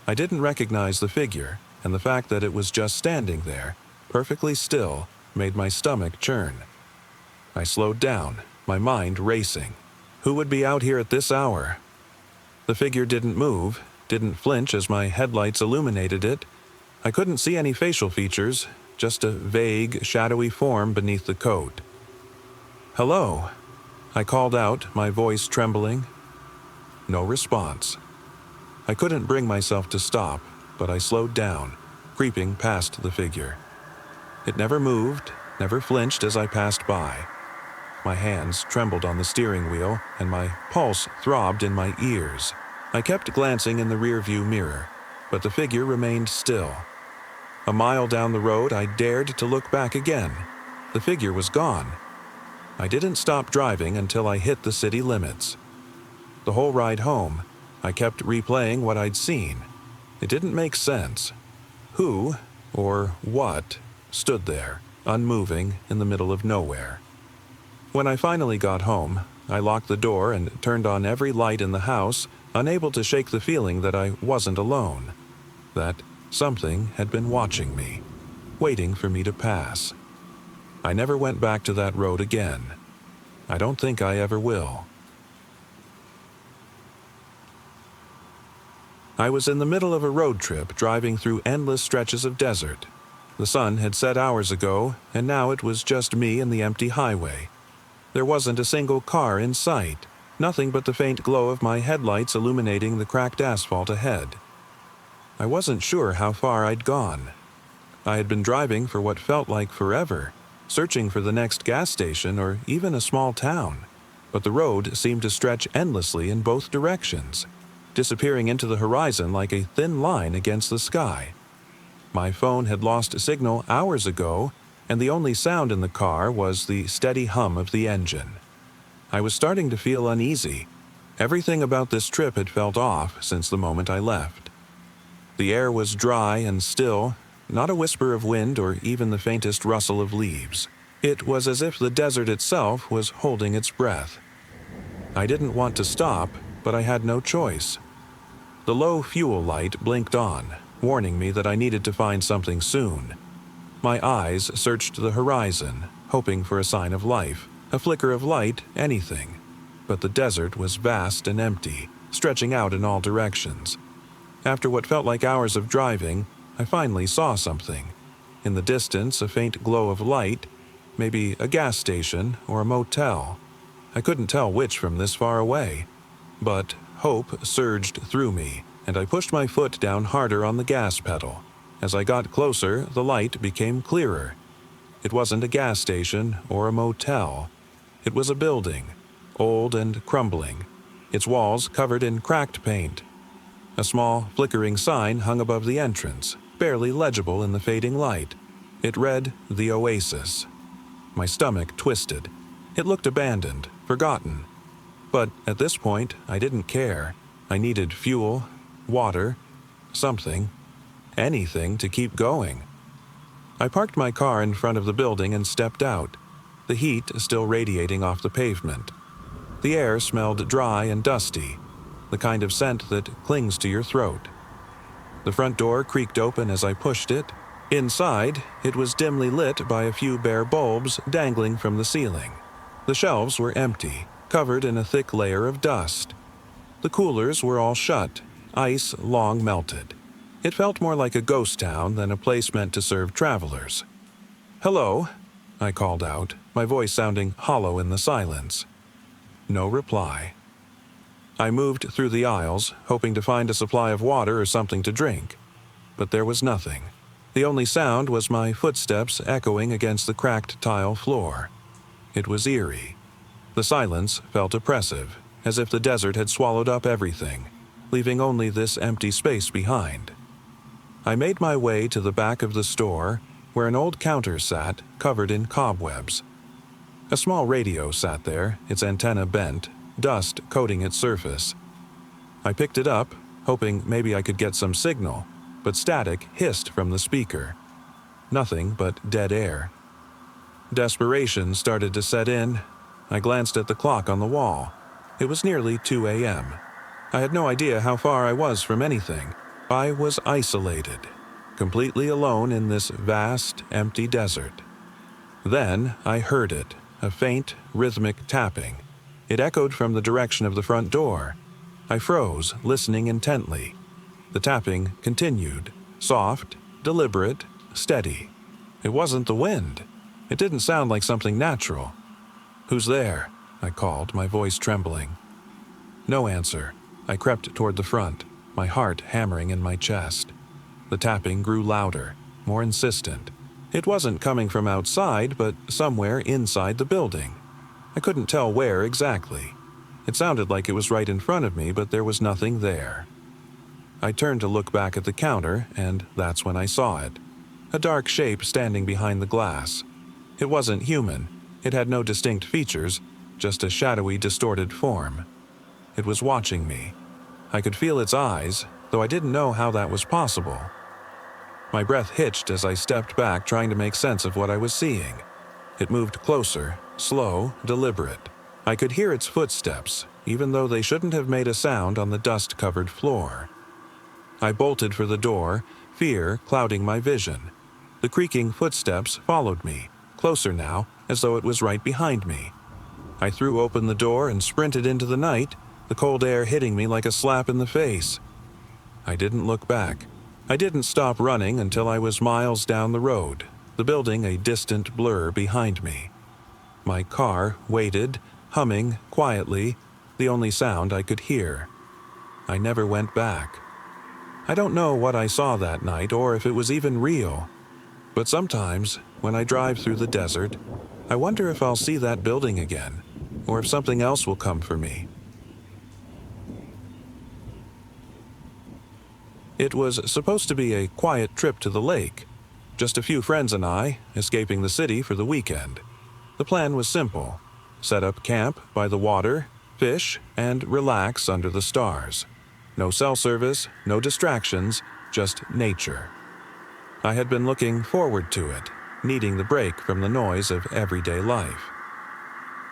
I didn't recognize the figure, and the fact that it was just standing there, perfectly still, made my stomach churn. I slowed down, my mind racing. Who would be out here at this hour? The figure didn't move, didn't flinch as my headlights illuminated it. I couldn't see any facial features, just a vague, shadowy form beneath the coat. "Hello," I called out, my voice trembling. No response. I couldn't bring myself to stop, but I slowed down, creeping past the figure. It never moved, never flinched as I passed by. My hands trembled on the steering wheel, and my pulse throbbed in my ears. I kept glancing in the rearview mirror, but the figure remained still. A mile down the road, I dared to look back again. The figure was gone. I didn't stop driving until I hit the city limits. The whole ride home, I kept replaying what I'd seen. It didn't make sense. Who, or what, stood there, unmoving, in the middle of nowhere? When I finally got home, I locked the door and turned on every light in the house, unable to shake the feeling that I wasn't alone, that something had been watching me, waiting for me to pass. I never went back to that road again. I don't think I ever will. I was in the middle of a road trip driving through endless stretches of desert. The sun had set hours ago, and now it was just me and the empty highway. There wasn't a single car in sight, nothing but the faint glow of my headlights illuminating the cracked asphalt ahead. I wasn't sure how far I'd gone. I had been driving for what felt like forever, searching for the next gas station or even a small town, but the road seemed to stretch endlessly in both directions, disappearing into the horizon like a thin line against the sky. My phone had lost signal hours ago, and the only sound in the car was the steady hum of the engine. I was starting to feel uneasy. Everything about this trip had felt off since the moment I left. The air was dry and still, not a whisper of wind or even the faintest rustle of leaves. It was as if the desert itself was holding its breath. I didn't want to stop, but I had no choice. The low fuel light blinked on, warning me that I needed to find something soon. My eyes searched the horizon, hoping for a sign of life, a flicker of light, anything. But the desert was vast and empty, stretching out in all directions. After what felt like hours of driving, I finally saw something. In the distance, a faint glow of light, maybe a gas station or a motel. I couldn't tell which from this far away. But hope surged through me, and I pushed my foot down harder on the gas pedal. As I got closer, the light became clearer. It wasn't a gas station or a motel. It was a building, old and crumbling, its walls covered in cracked paint. A small, flickering sign hung above the entrance, barely legible in the fading light. It read, "The Oasis." My stomach twisted. It looked abandoned, forgotten. But at this point, I didn't care. I needed fuel, water, something, anything to keep going. I parked my car in front of the building and stepped out, the heat still radiating off the pavement. The air smelled dry and dusty, the kind of scent that clings to your throat. The front door creaked open as I pushed it. Inside, it was dimly lit by a few bare bulbs dangling from the ceiling. The shelves were empty, covered in a thick layer of dust. The coolers were all shut, ice long melted. It felt more like a ghost town than a place meant to serve travelers. "Hello," I called out, my voice sounding hollow in the silence. No reply. I moved through the aisles, hoping to find a supply of water or something to drink. But there was nothing. The only sound was my footsteps echoing against the cracked tile floor. It was eerie. The silence felt oppressive, as if the desert had swallowed up everything, leaving only this empty space behind. I made my way to the back of the store, where an old counter sat, covered in cobwebs. A small radio sat there, its antenna bent, dust coating its surface. I picked it up, hoping maybe I could get some signal, but static hissed from the speaker. Nothing but dead air. Desperation started to set in. I glanced at the clock on the wall. It was nearly 2 a.m. I had no idea how far I was from anything. I was isolated, completely alone in this vast, empty desert. Then I heard it, a faint, rhythmic tapping. It echoed from the direction of the front door. I froze, listening intently. The tapping continued, soft, deliberate, steady. It wasn't the wind. It didn't sound like something natural. "Who's there?" I called, my voice trembling. No answer. I crept toward the front, my heart hammering in my chest. The tapping grew louder, more insistent. It wasn't coming from outside, but somewhere inside the building. I couldn't tell where exactly. It sounded like it was right in front of me, but there was nothing there. I turned to look back at the counter, and that's when I saw it. A dark shape standing behind the glass. It wasn't human. It had no distinct features, just a shadowy, distorted form. It was watching me. I could feel its eyes, though I didn't know how that was possible. My breath hitched as I stepped back, trying to make sense of what I was seeing. It moved closer, slow, deliberate. I could hear its footsteps, even though they shouldn't have made a sound on the dust-covered floor. I bolted for the door, fear clouding my vision. The creaking footsteps followed me, closer now, as though it was right behind me. I threw open the door and sprinted into the night, the cold air hitting me like a slap in the face. I didn't look back. I didn't stop running until I was miles down the road, the building a distant blur behind me. My car waited, humming quietly, the only sound I could hear. I never went back. I don't know what I saw that night or if it was even real, but sometimes, when I drive through the desert, I wonder if I'll see that building again, or if something else will come for me. It was supposed to be a quiet trip to the lake, just a few friends and I, escaping the city for the weekend. The plan was simple: set up camp by the water, fish, and relax under the stars. No cell service, no distractions, just nature. I had been looking forward to it, needing the break from the noise of everyday life.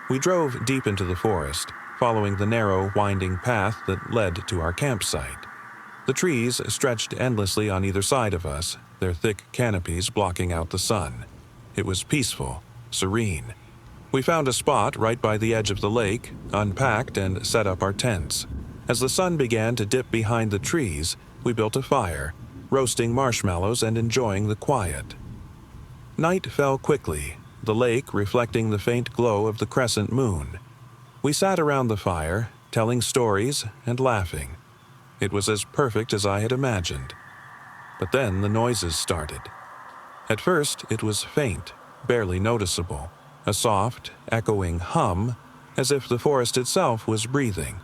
We drove deep into the forest, following the narrow, winding path that led to our campsite. The trees stretched endlessly on either side of us, their thick canopies blocking out the sun. It was peaceful, serene. We found a spot right by the edge of the lake, unpacked and set up our tents. As the sun began to dip behind the trees, we built a fire, roasting marshmallows and enjoying the quiet. Night fell quickly, the lake reflecting the faint glow of the crescent moon. We sat around the fire, telling stories and laughing. It was as perfect as I had imagined. But then the noises started. At first, it was faint, barely noticeable, a soft, echoing hum, as if the forest itself was breathing.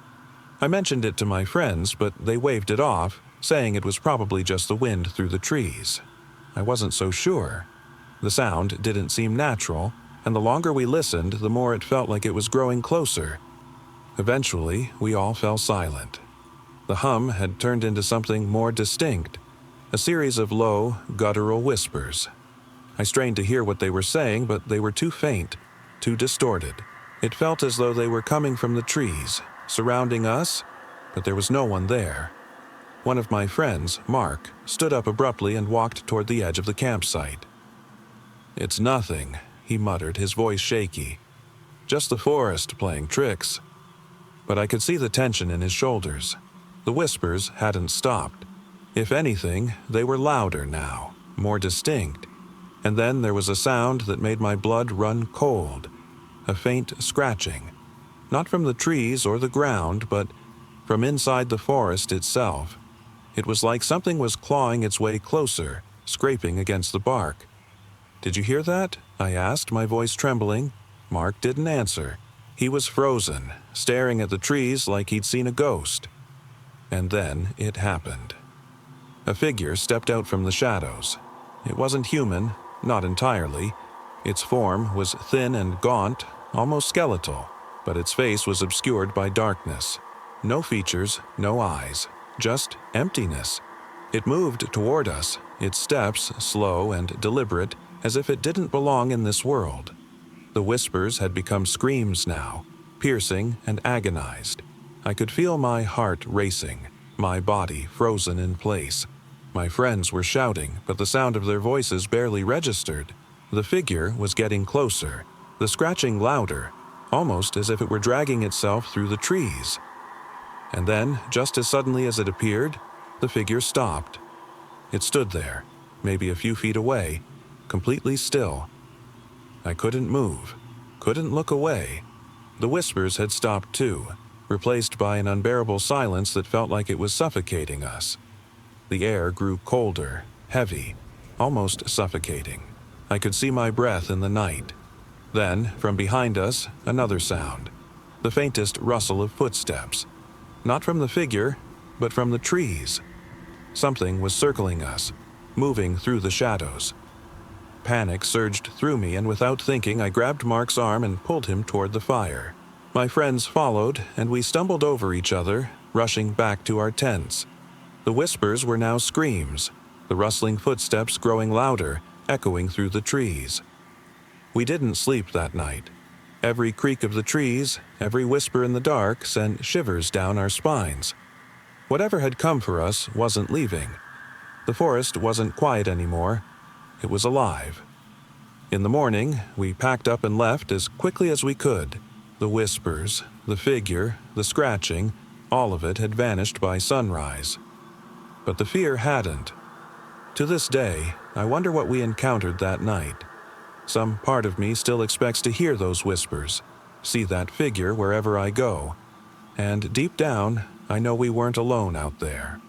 I mentioned it to my friends, but they waved it off, saying it was probably just the wind through the trees. I wasn't so sure. The sound didn't seem natural, and the longer we listened, the more it felt like it was growing closer. Eventually, we all fell silent. The hum had turned into something more distinct, a series of low, guttural whispers. I strained to hear what they were saying, but they were too faint, too distorted. It felt as though they were coming from the trees, surrounding us, but there was no one there. One of my friends, Mark, stood up abruptly and walked toward the edge of the campsite. "It's nothing," he muttered, his voice shaky. "Just the forest playing tricks." But I could see the tension in his shoulders. The whispers hadn't stopped. If anything, they were louder now, more distinct. And then there was a sound that made my blood run cold. A faint scratching. Not from the trees or the ground, but from inside the forest itself. It was like something was clawing its way closer, scraping against the bark. "Did you hear that?" I asked, my voice trembling. Mark didn't answer. He was frozen, staring at the trees like he'd seen a ghost. And then it happened. A figure stepped out from the shadows. It wasn't human, not entirely. Its form was thin and gaunt, almost skeletal, but its face was obscured by darkness. No features, no eyes, just emptiness. It moved toward us, its steps slow and deliberate, as if it didn't belong in this world. The whispers had become screams now, piercing and agonized. I could feel my heart racing, my body frozen in place. My friends were shouting, but the sound of their voices barely registered. The figure was getting closer, the scratching louder, almost as if it were dragging itself through the trees. And then, just as suddenly as it appeared, the figure stopped. It stood there, maybe a few feet away, completely still. I couldn't move, couldn't look away. The whispers had stopped too, replaced by an unbearable silence that felt like it was suffocating us. The air grew colder, heavy, almost suffocating. I could see my breath in the night. Then, from behind us, another sound. The faintest rustle of footsteps. Not from the figure, but from the trees. Something was circling us, moving through the shadows. Panic surged through me, and without thinking, I grabbed Mark's arm and pulled him toward the fire. My friends followed, and we stumbled over each other, rushing back to our tents. The whispers were now screams, the rustling footsteps growing louder, echoing through the trees. We didn't sleep that night. Every creak of the trees, every whisper in the dark sent shivers down our spines. Whatever had come for us wasn't leaving. The forest wasn't quiet anymore. It was alive. In the morning, we packed up and left as quickly as we could. The whispers, the figure, the scratching, all of it had vanished by sunrise. But the fear hadn't. To this day, I wonder what we encountered that night. Some part of me still expects to hear those whispers, see that figure wherever I go. And deep down, I know we weren't alone out there.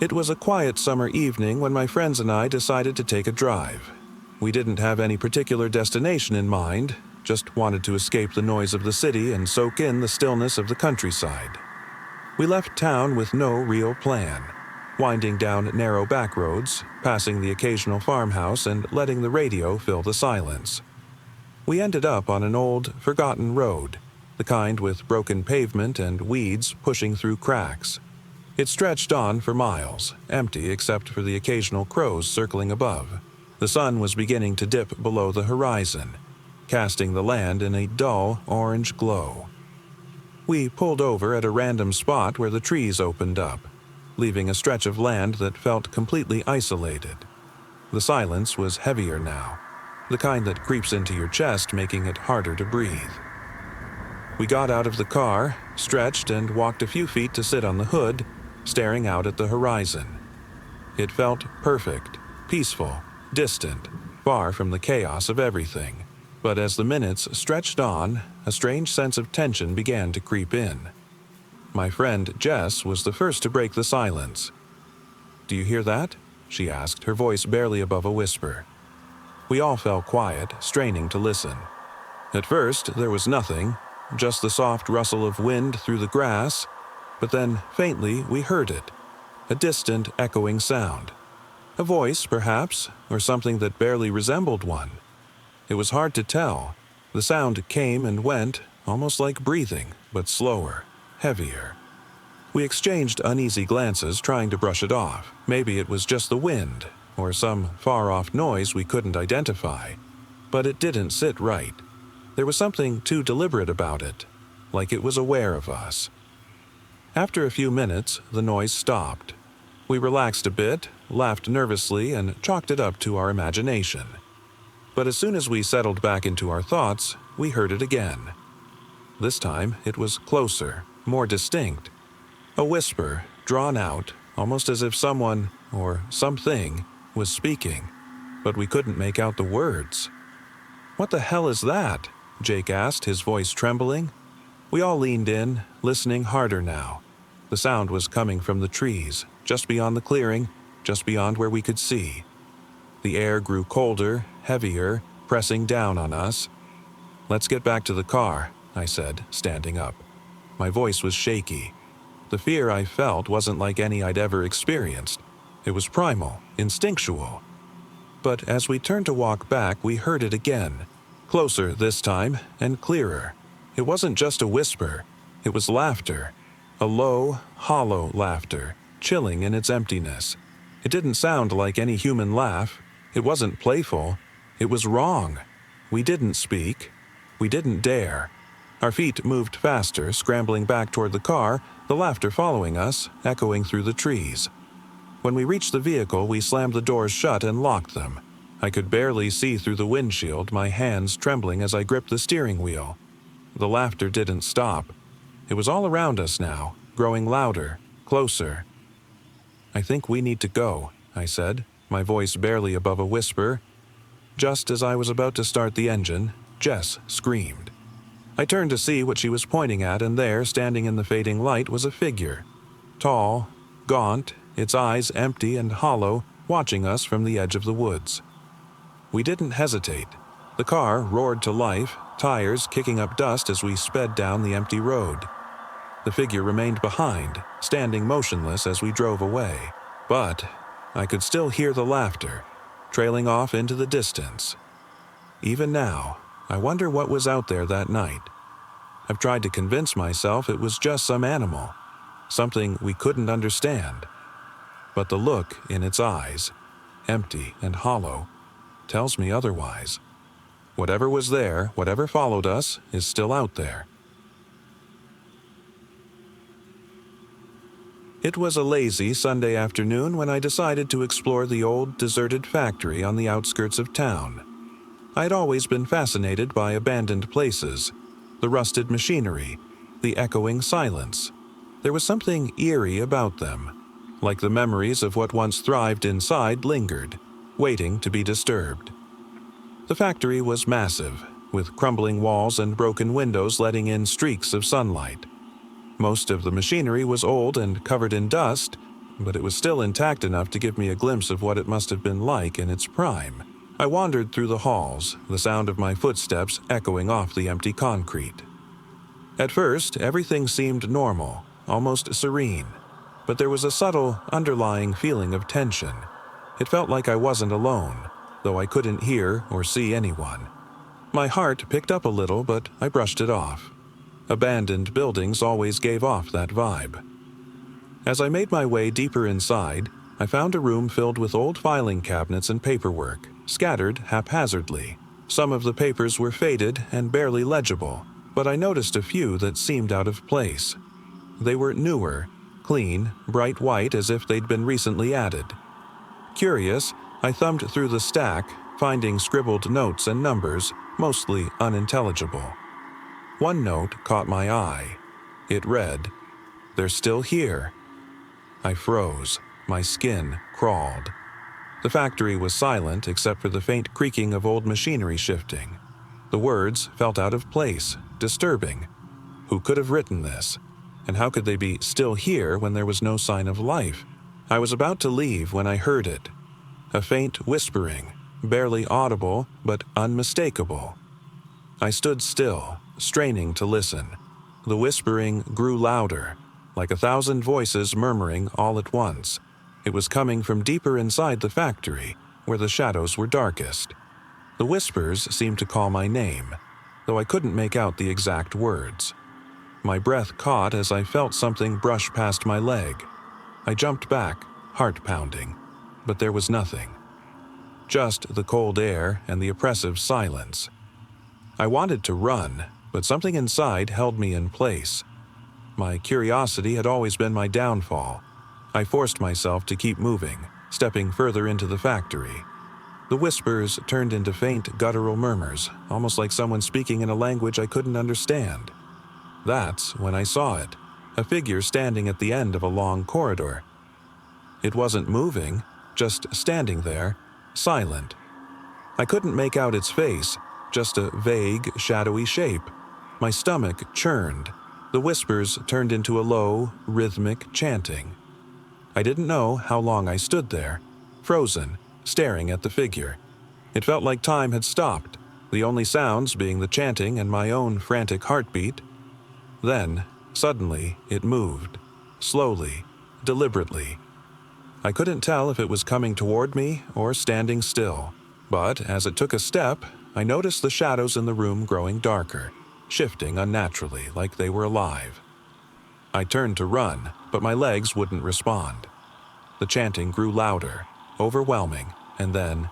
It was a quiet summer evening when my friends and I decided to take a drive. We didn't have any particular destination in mind, just wanted to escape the noise of the city and soak in the stillness of the countryside. We left town with no real plan, winding down narrow back roads, passing the occasional farmhouse and letting the radio fill the silence. We ended up on an old, forgotten road, the kind with broken pavement and weeds pushing through cracks. It stretched on for miles, empty except for the occasional crows circling above. The sun was beginning to dip below the horizon, casting the land in a dull orange glow. We pulled over at a random spot where the trees opened up, leaving a stretch of land that felt completely isolated. The silence was heavier now, the kind that creeps into your chest, making it harder to breathe. We got out of the car, stretched, and walked a few feet to sit on the hood, staring out at the horizon. It felt perfect, peaceful, distant, far from the chaos of everything. But as the minutes stretched on, a strange sense of tension began to creep in. My friend Jess was the first to break the silence. "Do you hear that?" she asked, her voice barely above a whisper. We all fell quiet, straining to listen. At first, there was nothing, just the soft rustle of wind through the grass, but then, faintly, we heard it, a distant, echoing sound. A voice, perhaps, or something that barely resembled one. It was hard to tell. The sound came and went, almost like breathing, but slower, heavier. We exchanged uneasy glances, trying to brush it off. Maybe it was just the wind, or some far-off noise we couldn't identify. But it didn't sit right. There was something too deliberate about it. like it was aware of us. After a few minutes, the noise stopped. We relaxed a bit, laughed nervously, and chalked it up to our imagination. But as soon as we settled back into our thoughts, we heard it again. This time, it was closer, more distinct. A whisper, drawn out, almost as if someone, or something, was speaking, but we couldn't make out the words. "What the hell is that?" Jake asked, his voice trembling. We all leaned in, listening harder now. The sound was coming from the trees, just beyond the clearing, just beyond where we could see. The air grew colder, heavier, pressing down on us. "Let's get back to the car," I said, standing up. My voice was shaky. The fear I felt wasn't like any I'd ever experienced. It was primal, instinctual. But as we turned to walk back, we heard it again. Closer this time, and clearer. It wasn't just a whisper. It was laughter. A low, hollow laughter, chilling in its emptiness. It didn't sound like any human laugh. It wasn't playful. It was wrong. We didn't speak. We didn't dare. Our feet moved faster, scrambling back toward the car, the laughter following us, echoing through the trees. When we reached the vehicle, we slammed the doors shut and locked them. I could barely see through the windshield, my hands trembling as I gripped the steering wheel. The laughter didn't stop. It was all around us now, growing louder, closer. "I think we need to go," I said, my voice barely above a whisper. Just as I was about to start the engine, Jess screamed. I turned to see what she was pointing at, and there, standing in the fading light, was a figure. Tall, gaunt, its eyes empty and hollow, watching us from the edge of the woods. We didn't hesitate. The car roared to life, tires kicking up dust as we sped down the empty road. The figure remained behind, standing motionless as we drove away. But I could still hear the laughter, trailing off into the distance. Even now, I wonder what was out there that night. I've tried to convince myself it was just some animal, something we couldn't understand. But the look in its eyes, empty and hollow, tells me otherwise. Whatever was there, whatever followed us, is still out there. It was a lazy Sunday afternoon when I decided to explore the old, deserted factory on the outskirts of town. I'd always been fascinated by abandoned places, the rusted machinery, the echoing silence. There was something eerie about them, like the memories of what once thrived inside lingered, waiting to be disturbed. The factory was massive, with crumbling walls and broken windows letting in streaks of sunlight. Most of the machinery was old and covered in dust, but it was still intact enough to give me a glimpse of what it must have been like in its prime. I wandered through the halls, the sound of my footsteps echoing off the empty concrete. At first, everything seemed normal, almost serene, but there was a subtle, underlying feeling of tension. It felt like I wasn't alone, though I couldn't hear or see anyone. My heart picked up a little, but I brushed it off. Abandoned buildings always gave off that vibe. As I made my way deeper inside, I found a room filled with old filing cabinets and paperwork, scattered haphazardly. Some of the papers were faded and barely legible, but I noticed a few that seemed out of place. They were newer, clean, bright white as if they'd been recently added. Curious, I thumbed through the stack, finding scribbled notes and numbers, mostly unintelligible. One note caught my eye. It read, "They're still here." I froze. My skin crawled. The factory was silent except for the faint creaking of old machinery shifting. The words felt out of place, disturbing. Who could have written this? And how could they be still here when there was no sign of life? I was about to leave when I heard it. A faint whispering, barely audible but unmistakable. I stood still, straining to listen. The whispering grew louder, like 1,000 voices murmuring all at once. It was coming from deeper inside the factory, where the shadows were darkest. The whispers seemed to call my name, though I couldn't make out the exact words. My breath caught as I felt something brush past my leg. I jumped back, heart pounding, but there was nothing. Just the cold air and the oppressive silence. I wanted to run, but something inside held me in place. My curiosity had always been my downfall. I forced myself to keep moving, stepping further into the factory. The whispers turned into faint guttural murmurs, almost like someone speaking in a language I couldn't understand. That's when I saw it, a figure standing at the end of a long corridor. It wasn't moving, just standing there, silent. I couldn't make out its face, just a vague, shadowy shape. My stomach churned. The whispers turned into a low, rhythmic chanting. I didn't know how long I stood there, frozen, staring at the figure. It felt like time had stopped, the only sounds being the chanting and my own frantic heartbeat. Then, suddenly, it moved, slowly, deliberately. I couldn't tell if it was coming toward me or standing still, but as it took a step, I noticed the shadows in the room growing darker, shifting unnaturally like they were alive. I turned to run, but my legs wouldn't respond. The chanting grew louder, overwhelming, and then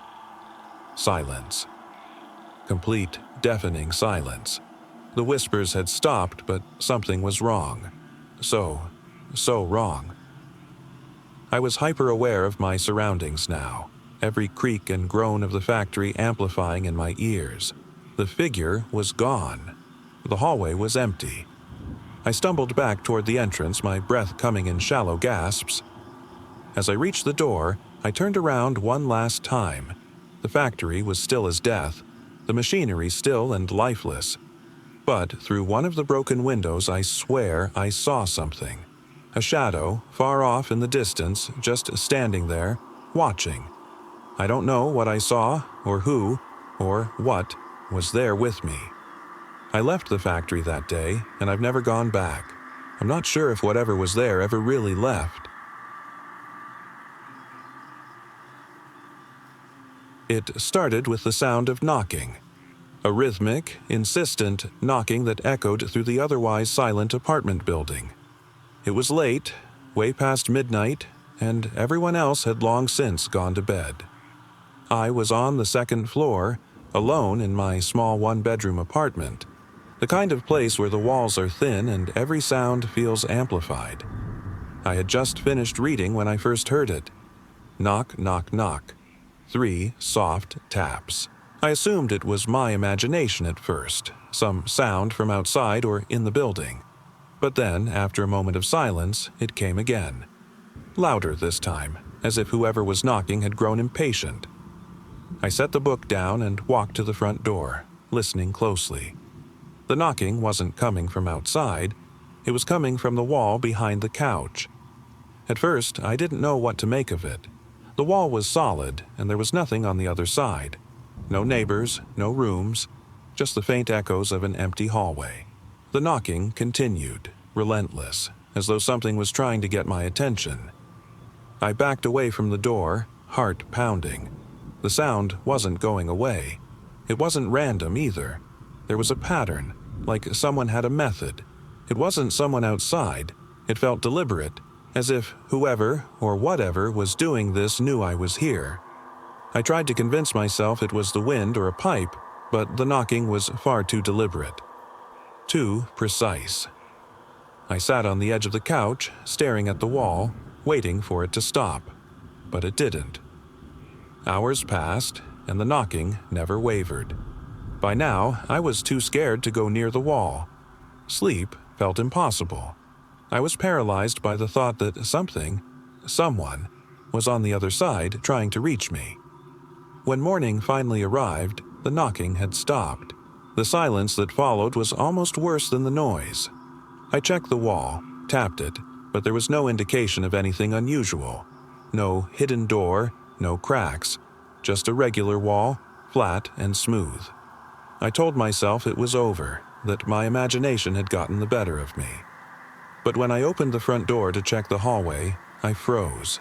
silence. Complete, deafening silence. The whispers had stopped, but something was wrong. So wrong. I was hyper-aware of my surroundings now, every creak and groan of the factory amplifying in my ears. The figure was gone. The hallway was empty. I stumbled back toward the entrance, my breath coming in shallow gasps. As I reached the door, I turned around one last time. The factory was still as death, the machinery still and lifeless. But through one of the broken windows, I swear I saw something. A shadow, far off in the distance, just standing there, watching. I don't know what I saw, or who, or what was there with me. I left the factory that day, and I've never gone back. I'm not sure if whatever was there ever really left. It started with the sound of knocking. A rhythmic, insistent knocking that echoed through the otherwise silent apartment building. It was late, way past midnight, and everyone else had long since gone to bed. I was on the second floor, alone in my small one-bedroom apartment, the kind of place where the walls are thin and every sound feels amplified. I had just finished reading when I first heard it. Knock, knock, knock. 3 soft taps. I assumed it was my imagination at first, some sound from outside or in the building. But then, after a moment of silence, it came again. Louder this time, as if whoever was knocking had grown impatient. I set the book down and walked to the front door, listening closely. The knocking wasn't coming from outside, it was coming from the wall behind the couch. At first, I didn't know what to make of it. The wall was solid, and there was nothing on the other side. No neighbors, no rooms, just the faint echoes of an empty hallway. The knocking continued, relentless, as though something was trying to get my attention. I backed away from the door, heart pounding. The sound wasn't going away. It wasn't random either. There was a pattern, like someone had a method. It wasn't someone outside. It felt deliberate, as if whoever or whatever was doing this knew I was here. I tried to convince myself it was the wind or a pipe, but the knocking was far too deliberate. Too precise. I sat on the edge of the couch, staring at the wall, waiting for it to stop. But it didn't. Hours passed, and the knocking never wavered. By now, I was too scared to go near the wall. Sleep felt impossible. I was paralyzed by the thought that someone, was on the other side trying to reach me. When morning finally arrived, the knocking had stopped. The silence that followed was almost worse than the noise. I checked the wall, tapped it, but there was no indication of anything unusual. No hidden door, no cracks, just a regular wall, flat and smooth. I told myself it was over, that my imagination had gotten the better of me. But when I opened the front door to check the hallway, I froze.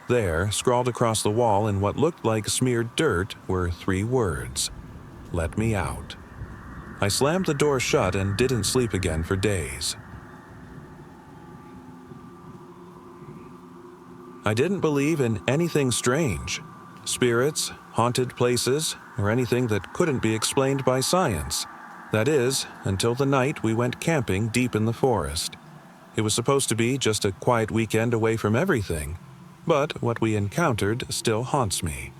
There, scrawled across the wall in what looked like smeared dirt, were 3 words. Let me out. I slammed the door shut and didn't sleep again for days. I didn't believe in anything strange, spirits, haunted places, or anything that couldn't be explained by science. That is, until the night we went camping deep in the forest. It was supposed to be just a quiet weekend away from everything, but what we encountered still haunts me.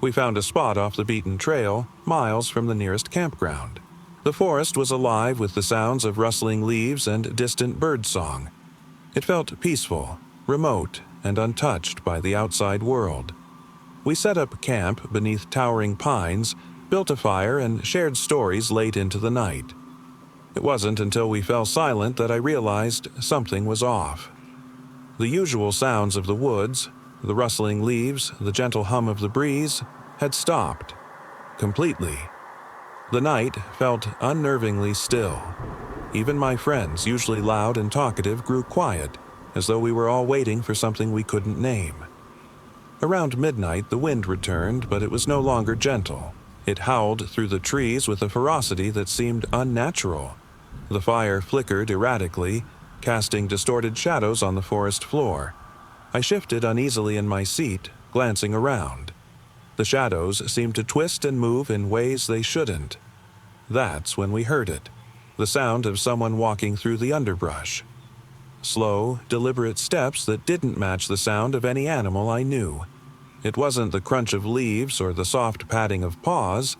We found a spot off the beaten trail, miles from the nearest campground. The forest was alive with the sounds of rustling leaves and distant birdsong. It felt peaceful, remote, and untouched by the outside world. We set up camp beneath towering pines, built a fire, and shared stories late into the night. It wasn't until we fell silent that I realized something was off. The usual sounds of the woods, the rustling leaves, the gentle hum of the breeze, had stopped. Completely. The night felt unnervingly still. Even my friends, usually loud and talkative, grew quiet, as though we were all waiting for something we couldn't name. Around midnight, the wind returned, but it was no longer gentle. It howled through the trees with a ferocity that seemed unnatural. The fire flickered erratically, casting distorted shadows on the forest floor. I shifted uneasily in my seat, glancing around. The shadows seemed to twist and move in ways they shouldn't. That's when we heard it, the sound of someone walking through the underbrush. Slow, deliberate steps that didn't match the sound of any animal I knew. It wasn't the crunch of leaves or the soft padding of paws.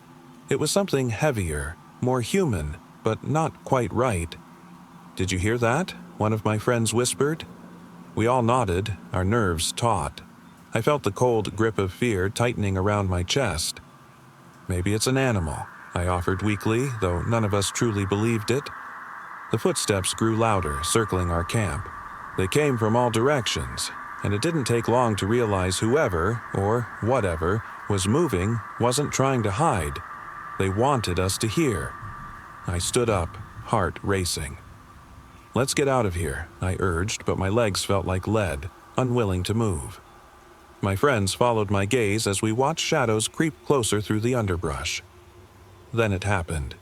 It was something heavier, more human, but not quite right. "Did you hear that?" one of my friends whispered. We all nodded, our nerves taut. I felt the cold grip of fear tightening around my chest. "Maybe it's an animal," I offered weakly, though none of us truly believed it. The footsteps grew louder, circling our camp. They came from all directions, and it didn't take long to realize whoever, or whatever, was moving wasn't trying to hide. They wanted us to hear. I stood up, heart racing. "Let's get out of here," I urged, but my legs felt like lead, unwilling to move. My friends followed my gaze as we watched shadows creep closer through the underbrush. Then it happened.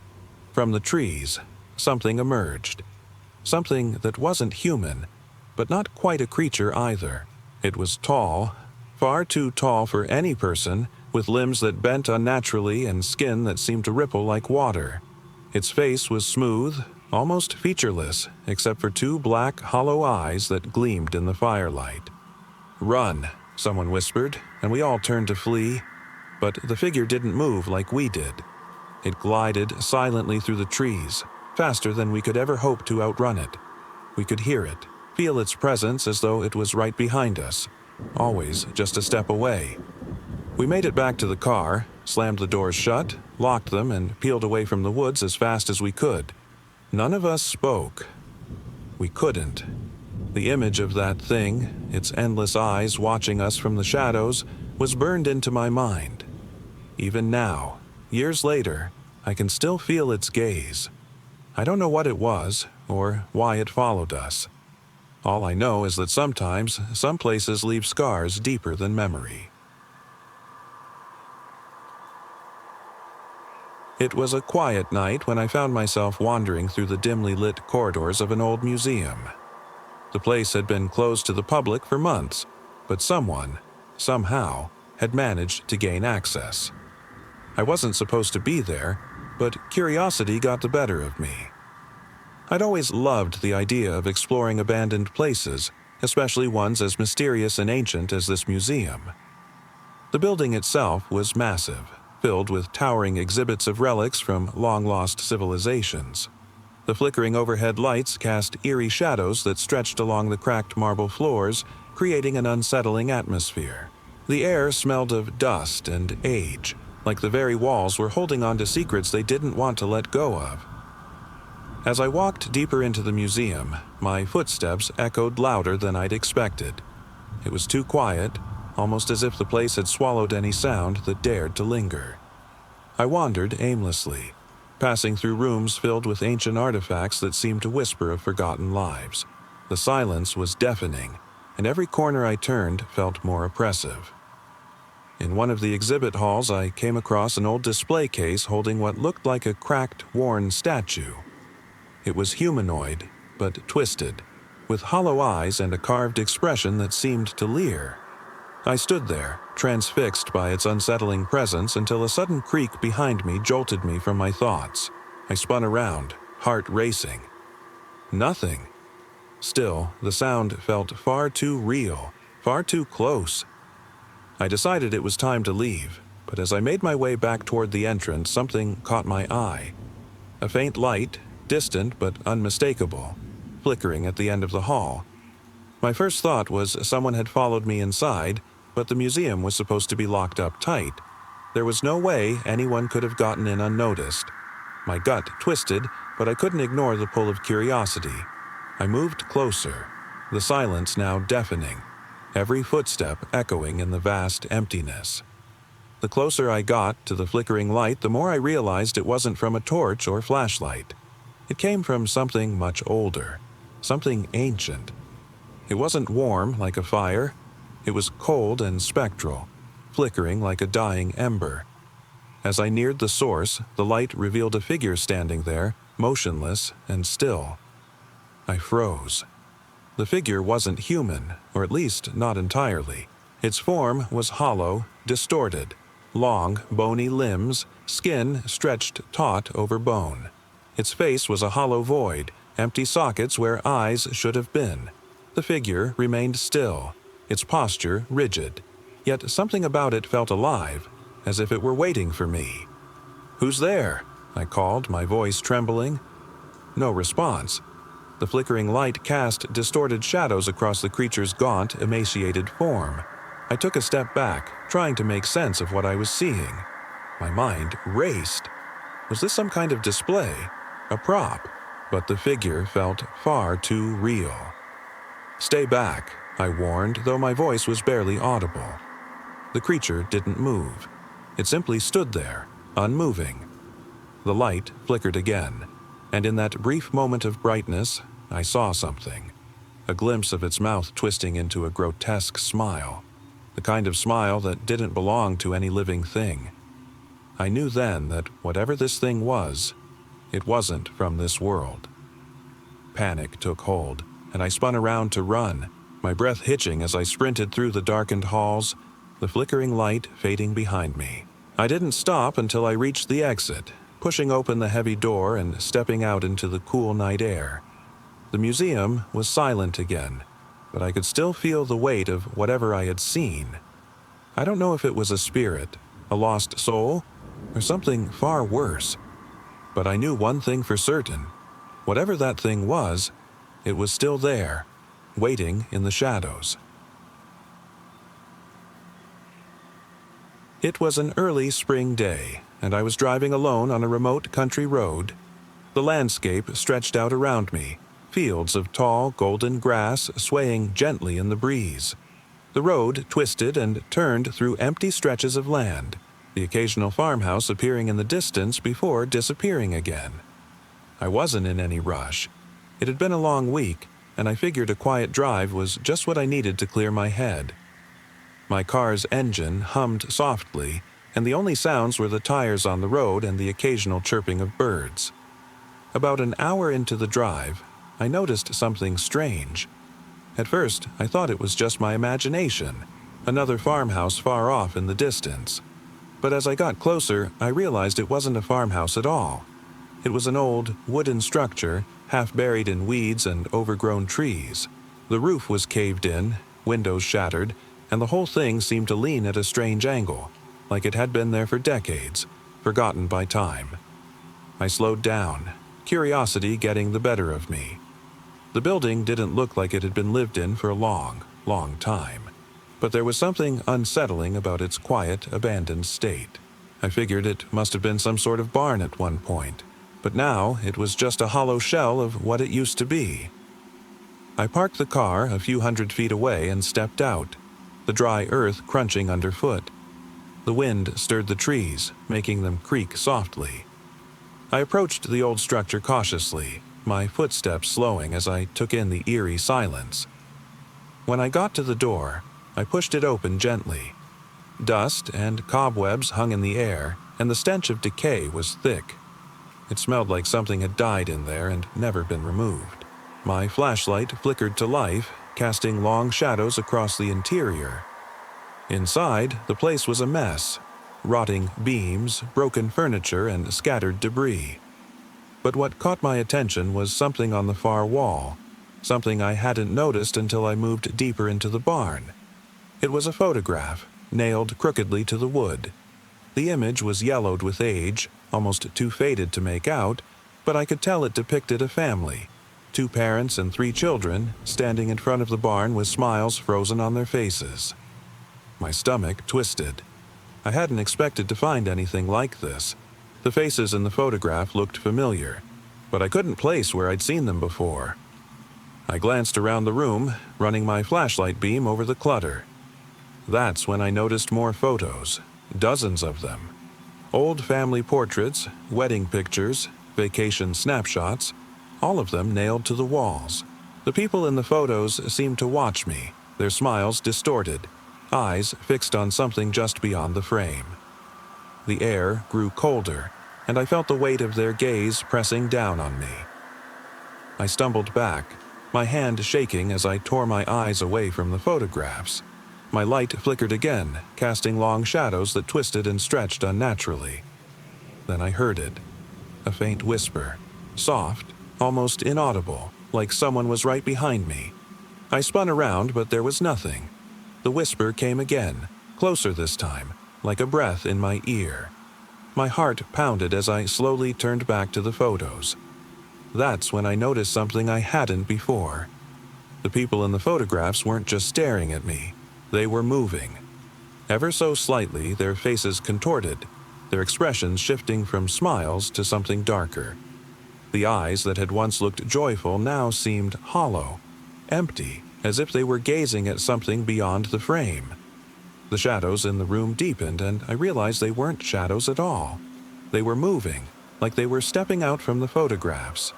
From the trees, something emerged. Something that wasn't human, but not quite a creature either. It was tall, far too tall for any person, with limbs that bent unnaturally and skin that seemed to ripple like water. Its face was smooth, almost featureless, except for two black, hollow eyes that gleamed in the firelight. "Run," someone whispered, and we all turned to flee. But the figure didn't move like we did. It glided silently through the trees, faster than we could ever hope to outrun it. We could hear it, feel its presence as though it was right behind us, always just a step away. We made it back to the car, slammed the doors shut, locked them, and peeled away from the woods as fast as we could. None of us spoke. We couldn't. The image of that thing, its endless eyes watching us from the shadows, was burned into my mind. Even now, years later, I can still feel its gaze. I don't know what it was, or why it followed us. All I know is that sometimes, some places leave scars deeper than memory. It was a quiet night when I found myself wandering through the dimly lit corridors of an old museum. The place had been closed to the public for months, but someone, somehow, had managed to gain access. I wasn't supposed to be there, but curiosity got the better of me. I'd always loved the idea of exploring abandoned places, especially ones as mysterious and ancient as this museum. The building itself was massive, filled with towering exhibits of relics from long-lost civilizations. The flickering overhead lights cast eerie shadows that stretched along the cracked marble floors, creating an unsettling atmosphere. The air smelled of dust and age, like the very walls were holding on to secrets they didn't want to let go of. As I walked deeper into the museum, my footsteps echoed louder than I'd expected. It was too quiet, almost as if the place had swallowed any sound that dared to linger. I wandered aimlessly, passing through rooms filled with ancient artifacts that seemed to whisper of forgotten lives. The silence was deafening, and every corner I turned felt more oppressive. In one of the exhibit halls, I came across an old display case holding what looked like a cracked, worn statue. It was humanoid, but twisted, with hollow eyes and a carved expression that seemed to leer. I stood there, transfixed by its unsettling presence, until a sudden creak behind me jolted me from my thoughts. I spun around, heart racing. Nothing. Still, the sound felt far too real, far too close. I decided it was time to leave, but as I made my way back toward the entrance, something caught my eye. A faint light, distant but unmistakable, flickering at the end of the hall. My first thought was someone had followed me inside, but the museum was supposed to be locked up tight. There was no way anyone could have gotten in unnoticed. My gut twisted, but I couldn't ignore the pull of curiosity. I moved closer, the silence now deafening, every footstep echoing in the vast emptiness. The closer I got to the flickering light, the more I realized it wasn't from a torch or flashlight. It came from something much older, something ancient. It wasn't warm like a fire. It was cold and spectral, flickering like a dying ember. As I neared the source, the light revealed a figure standing there, motionless and still. I froze. The figure wasn't human, or at least not entirely. Its form was hollow, distorted. Long, bony limbs, skin stretched taut over bone. Its face was a hollow void, empty sockets where eyes should have been. The figure remained still, its posture rigid, yet something about it felt alive, as if it were waiting for me. "Who's there?" I called, my voice trembling. No response. The flickering light cast distorted shadows across the creature's gaunt, emaciated form. I took a step back, trying to make sense of what I was seeing. My mind raced. Was this some kind of display? A prop? But the figure felt far too real. "Stay back," I warned, though my voice was barely audible. The creature didn't move. It simply stood there, unmoving. The light flickered again, and in that brief moment of brightness, I saw something. A glimpse of its mouth twisting into a grotesque smile. The kind of smile that didn't belong to any living thing. I knew then that whatever this thing was, it wasn't from this world. Panic took hold, and I spun around to run, my breath hitching as I sprinted through the darkened halls, the flickering light fading behind me. I didn't stop until I reached the exit, pushing open the heavy door and stepping out into the cool night air. The museum was silent again, but I could still feel the weight of whatever I had seen. I don't know if it was a spirit, a lost soul, or something far worse. But I knew one thing for certain. Whatever that thing was, it was still there, waiting in the shadows. It was an early spring day, and I was driving alone on a remote country road. The landscape stretched out around me, fields of tall, golden grass swaying gently in the breeze. The road twisted and turned through empty stretches of land, the occasional farmhouse appearing in the distance before disappearing again. I wasn't in any rush. It had been a long week, and I figured a quiet drive was just what I needed to clear my head. My car's engine hummed softly, and the only sounds were the tires on the road and the occasional chirping of birds. About an hour into the drive, I noticed something strange. At first, I thought it was just my imagination, another farmhouse far off in the distance. But as I got closer, I realized it wasn't a farmhouse at all. It was an old, wooden structure, half buried in weeds and overgrown trees. The roof was caved in, windows shattered, and the whole thing seemed to lean at a strange angle, like it had been there for decades, forgotten by time. I slowed down, curiosity getting the better of me. The building didn't look like it had been lived in for a long, long time, but there was something unsettling about its quiet, abandoned state. I figured it must have been some sort of barn at one point, but now it was just a hollow shell of what it used to be. I parked the car a few hundred feet away and stepped out, the dry earth crunching underfoot. The wind stirred the trees, making them creak softly. I approached the old structure cautiously, my footsteps slowing as I took in the eerie silence. When I got to the door, I pushed it open gently. Dust and cobwebs hung in the air, and the stench of decay was thick. It smelled like something had died in there and never been removed. My flashlight flickered to life, casting long shadows across the interior. Inside, the place was a mess. Rotting beams, broken furniture, and scattered debris. But what caught my attention was something on the far wall, something I hadn't noticed until I moved deeper into the barn. It was a photograph, nailed crookedly to the wood. The image was yellowed with age, almost too faded to make out, but I could tell it depicted a family, 2 parents and 3 children, standing in front of the barn with smiles frozen on their faces. My stomach twisted. I hadn't expected to find anything like this. The faces in the photograph looked familiar, but I couldn't place where I'd seen them before. I glanced around the room, running my flashlight beam over the clutter. That's when I noticed more photos, dozens of them. Old family portraits, wedding pictures, vacation snapshots, all of them nailed to the walls. The people in the photos seemed to watch me, their smiles distorted, eyes fixed on something just beyond the frame. The air grew colder, and I felt the weight of their gaze pressing down on me. I stumbled back, my hand shaking as I tore my eyes away from the photographs. My light flickered again, casting long shadows that twisted and stretched unnaturally. Then I heard it, a faint whisper, soft, almost inaudible, like someone was right behind me. I spun around, but there was nothing. The whisper came again, closer this time, like a breath in my ear. My heart pounded as I slowly turned back to the photos. That's when I noticed something I hadn't before. The people in the photographs weren't just staring at me. They were moving. Ever so slightly, their faces contorted, their expressions shifting from smiles to something darker. The eyes that had once looked joyful now seemed hollow, empty, as if they were gazing at something beyond the frame. The shadows in the room deepened, and I realized they weren't shadows at all. They were moving, like they were stepping out from the photographs.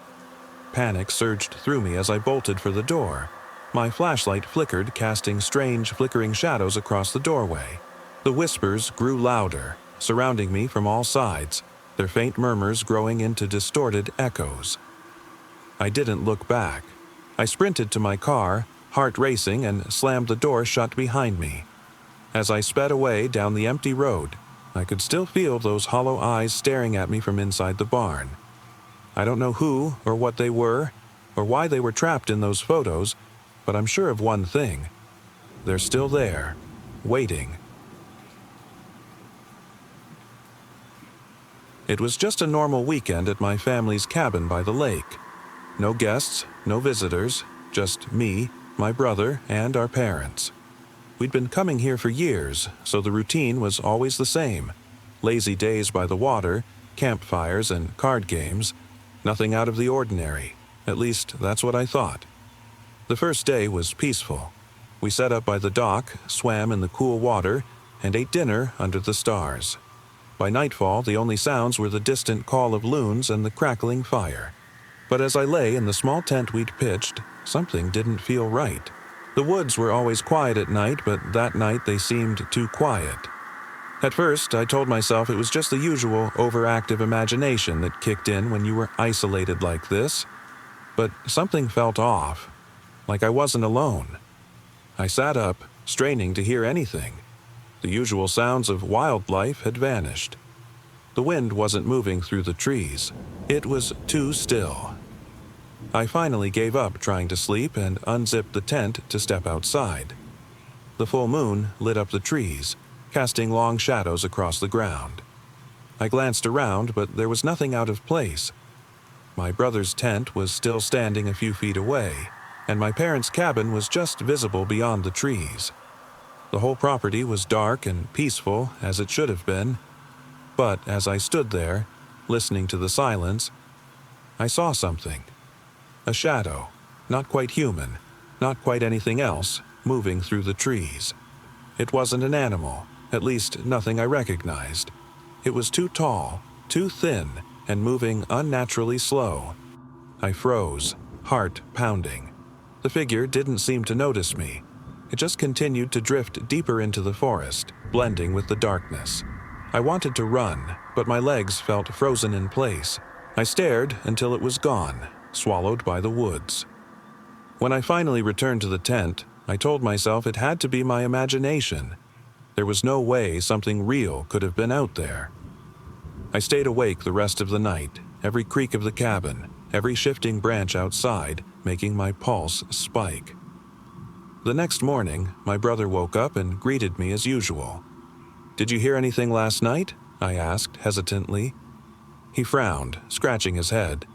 Panic surged through me as I bolted for the door. My flashlight flickered, casting strange, flickering shadows across the doorway. The whispers grew louder, surrounding me from all sides, their faint murmurs growing into distorted echoes. I didn't look back. I sprinted to my car, heart racing, and slammed the door shut behind me. As I sped away down the empty road, I could still feel those hollow eyes staring at me from inside the barn. I don't know who or what they were, or why they were trapped in those photos, but I'm sure of one thing. They're still there, waiting. It was just a normal weekend at my family's cabin by the lake. No guests, no visitors, just me, my brother, and our parents. We'd been coming here for years, so the routine was always the same. Lazy days by the water, campfires, and card games. Nothing out of the ordinary. At least, that's what I thought. The first day was peaceful. We set up by the dock, swam in the cool water, and ate dinner under the stars. By nightfall, the only sounds were the distant call of loons and the crackling fire. But as I lay in the small tent we'd pitched, something didn't feel right. The woods were always quiet at night, but that night they seemed too quiet. At first, I told myself it was just the usual overactive imagination that kicked in when you were isolated like this. But something felt off, like I wasn't alone. I sat up, straining to hear anything. The usual sounds of wildlife had vanished. The wind wasn't moving through the trees. It was too still. I finally gave up trying to sleep and unzipped the tent to step outside. The full moon lit up the trees, casting long shadows across the ground. I glanced around, but there was nothing out of place. My brother's tent was still standing a few feet away, and my parents' cabin was just visible beyond the trees. The whole property was dark and peaceful, as it should have been. But as I stood there, listening to the silence, I saw something. A shadow, not quite human, not quite anything else, moving through the trees. It wasn't an animal, at least nothing I recognized. It was too tall, too thin, and moving unnaturally slow. I froze, heart pounding. The figure didn't seem to notice me. It just continued to drift deeper into the forest, blending with the darkness. I wanted to run, but my legs felt frozen in place. I stared until it was gone, swallowed by the woods. When I finally returned to the tent, I told myself it had to be my imagination. There was no way something real could have been out there. I stayed awake the rest of the night, every creak of the cabin, every shifting branch outside, making my pulse spike. The next morning, my brother woke up and greeted me as usual. "Did you hear anything last night?" I asked hesitantly. He frowned, scratching his head.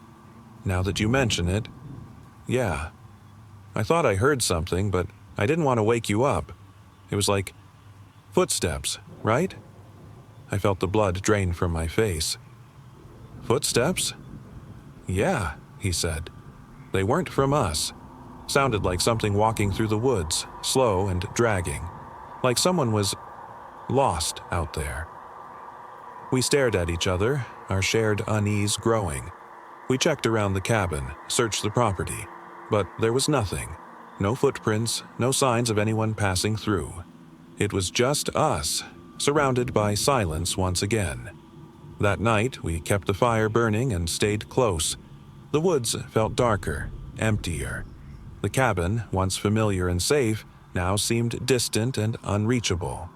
"Now that you mention it, yeah. I thought I heard something, but I didn't want to wake you up. It was like footsteps, right?" I felt the blood drain from my face. "Footsteps?" "Yeah," he said. "They weren't from us. Sounded like something walking through the woods, slow and dragging. Like someone was lost out there." We stared at each other, our shared unease growing. We checked around the cabin, searched the property, but there was nothing. No footprints, no signs of anyone passing through. It was just us, surrounded by silence once again. That night, we kept the fire burning and stayed close. The woods felt darker, emptier. The cabin, once familiar and safe, now seemed distant and unreachable.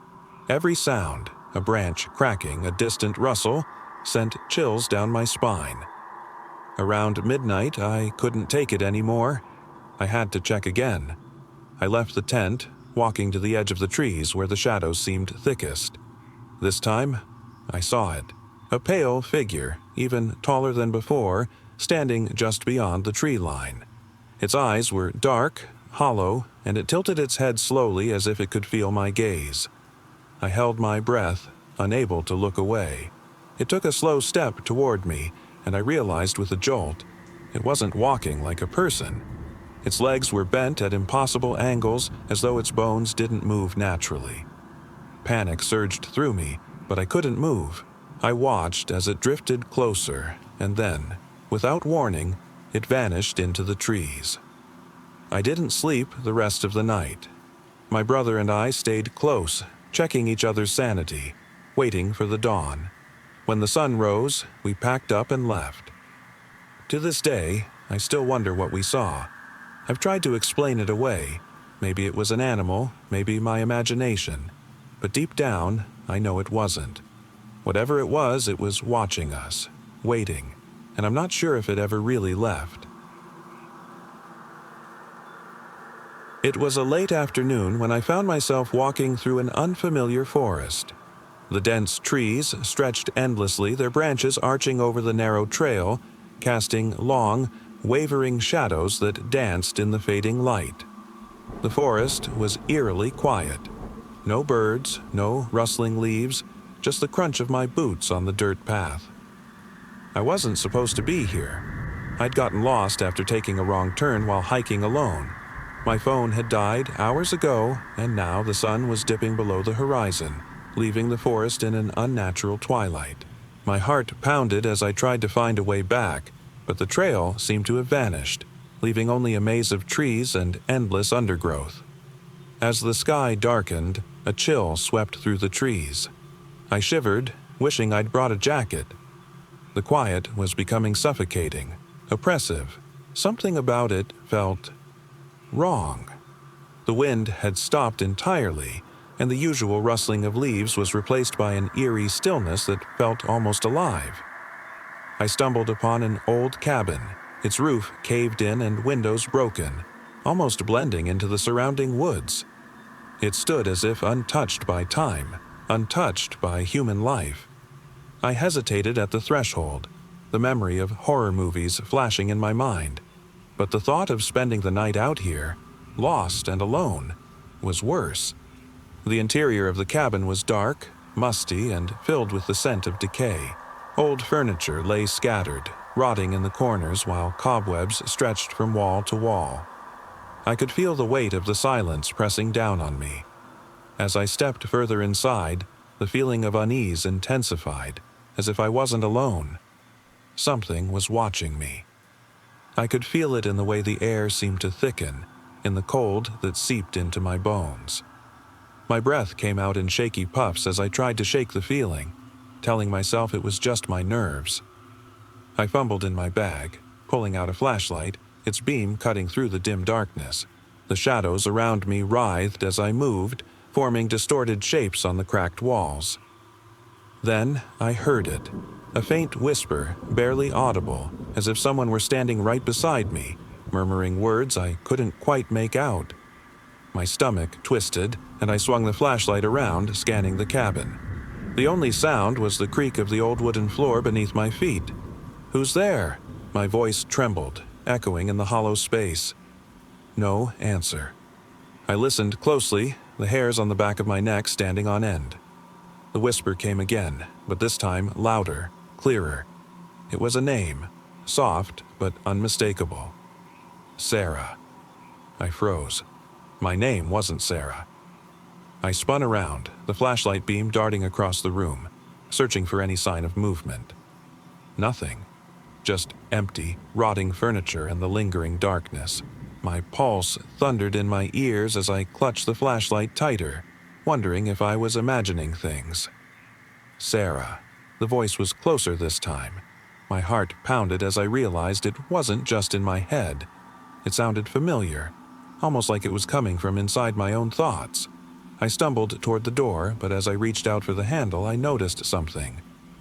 Every sound, a branch cracking, a distant rustle, sent chills down my spine. Around midnight, I couldn't take it anymore. I had to check again. I left the tent, walking to the edge of the trees where the shadows seemed thickest. This time, I saw it. A pale figure, even taller than before, standing just beyond the tree line. Its eyes were dark, hollow, and it tilted its head slowly as if it could feel my gaze. I held my breath, unable to look away. It took a slow step toward me, and I realized with a jolt, it wasn't walking like a person. Its legs were bent at impossible angles as though its bones didn't move naturally. Panic surged through me, but I couldn't move. I watched as it drifted closer, and then, without warning, it vanished into the trees. I didn't sleep the rest of the night. My brother and I stayed close, checking each other's sanity, waiting for the dawn. When the sun rose, we packed up and left. To this day, I still wonder what we saw. I've tried to explain it away. Maybe it was an animal, maybe my imagination. But deep down, I know it wasn't. Whatever it was watching us, waiting, and I'm not sure if it ever really left. It was a late afternoon when I found myself walking through an unfamiliar forest. The dense trees stretched endlessly, their branches arching over the narrow trail, casting long, wavering shadows that danced in the fading light. The forest was eerily quiet. No birds, no rustling leaves, just the crunch of my boots on the dirt path. I wasn't supposed to be here. I'd gotten lost after taking a wrong turn while hiking alone. My phone had died hours ago, and now the sun was dipping below the horizon, leaving the forest in an unnatural twilight. My heart pounded as I tried to find a way back, but the trail seemed to have vanished, leaving only a maze of trees and endless undergrowth. As the sky darkened, a chill swept through the trees. I shivered, wishing I'd brought a jacket. The quiet was becoming suffocating, oppressive. Something about it felt wrong. The wind had stopped entirely, and the usual rustling of leaves was replaced by an eerie stillness that felt almost alive. I stumbled upon an old cabin, its roof caved in and windows broken, almost blending into the surrounding woods. It stood as if untouched by time, untouched by human life. I hesitated at the threshold, the memory of horror movies flashing in my mind. But the thought of spending the night out here, lost and alone, was worse. The interior of the cabin was dark, musty, and filled with the scent of decay. Old furniture lay scattered, rotting in the corners while cobwebs stretched from wall to wall. I could feel the weight of the silence pressing down on me. As I stepped further inside, the feeling of unease intensified, as if I wasn't alone. Something was watching me. I could feel it in the way the air seemed to thicken, in the cold that seeped into my bones. My breath came out in shaky puffs as I tried to shake the feeling, telling myself it was just my nerves. I fumbled in my bag, pulling out a flashlight, its beam cutting through the dim darkness. The shadows around me writhed as I moved, forming distorted shapes on the cracked walls. Then I heard it, A faint whisper, barely audible, as if someone were standing right beside me, murmuring words I couldn't quite make out. My stomach twisted, and I swung the flashlight around, scanning the cabin. The only sound was the creak of the old wooden floor beneath my feet. "Who's there?" My voice trembled, echoing in the hollow space. No answer. I listened closely, the hairs on the back of my neck standing on end. The whisper came again, but this time louder, clearer. It was a name, soft but unmistakable. Sarah. I froze. My name wasn't Sarah. I spun around, the flashlight beam darting across the room, searching for any sign of movement. Nothing. Just empty, rotting furniture and the lingering darkness. My pulse thundered in my ears as I clutched the flashlight tighter, wondering if I was imagining things. Sarah. The voice was closer this time. My heart pounded as I realized it wasn't just in my head. It sounded familiar, almost like it was coming from inside my own thoughts. I stumbled toward the door, but as I reached out for the handle, I noticed something.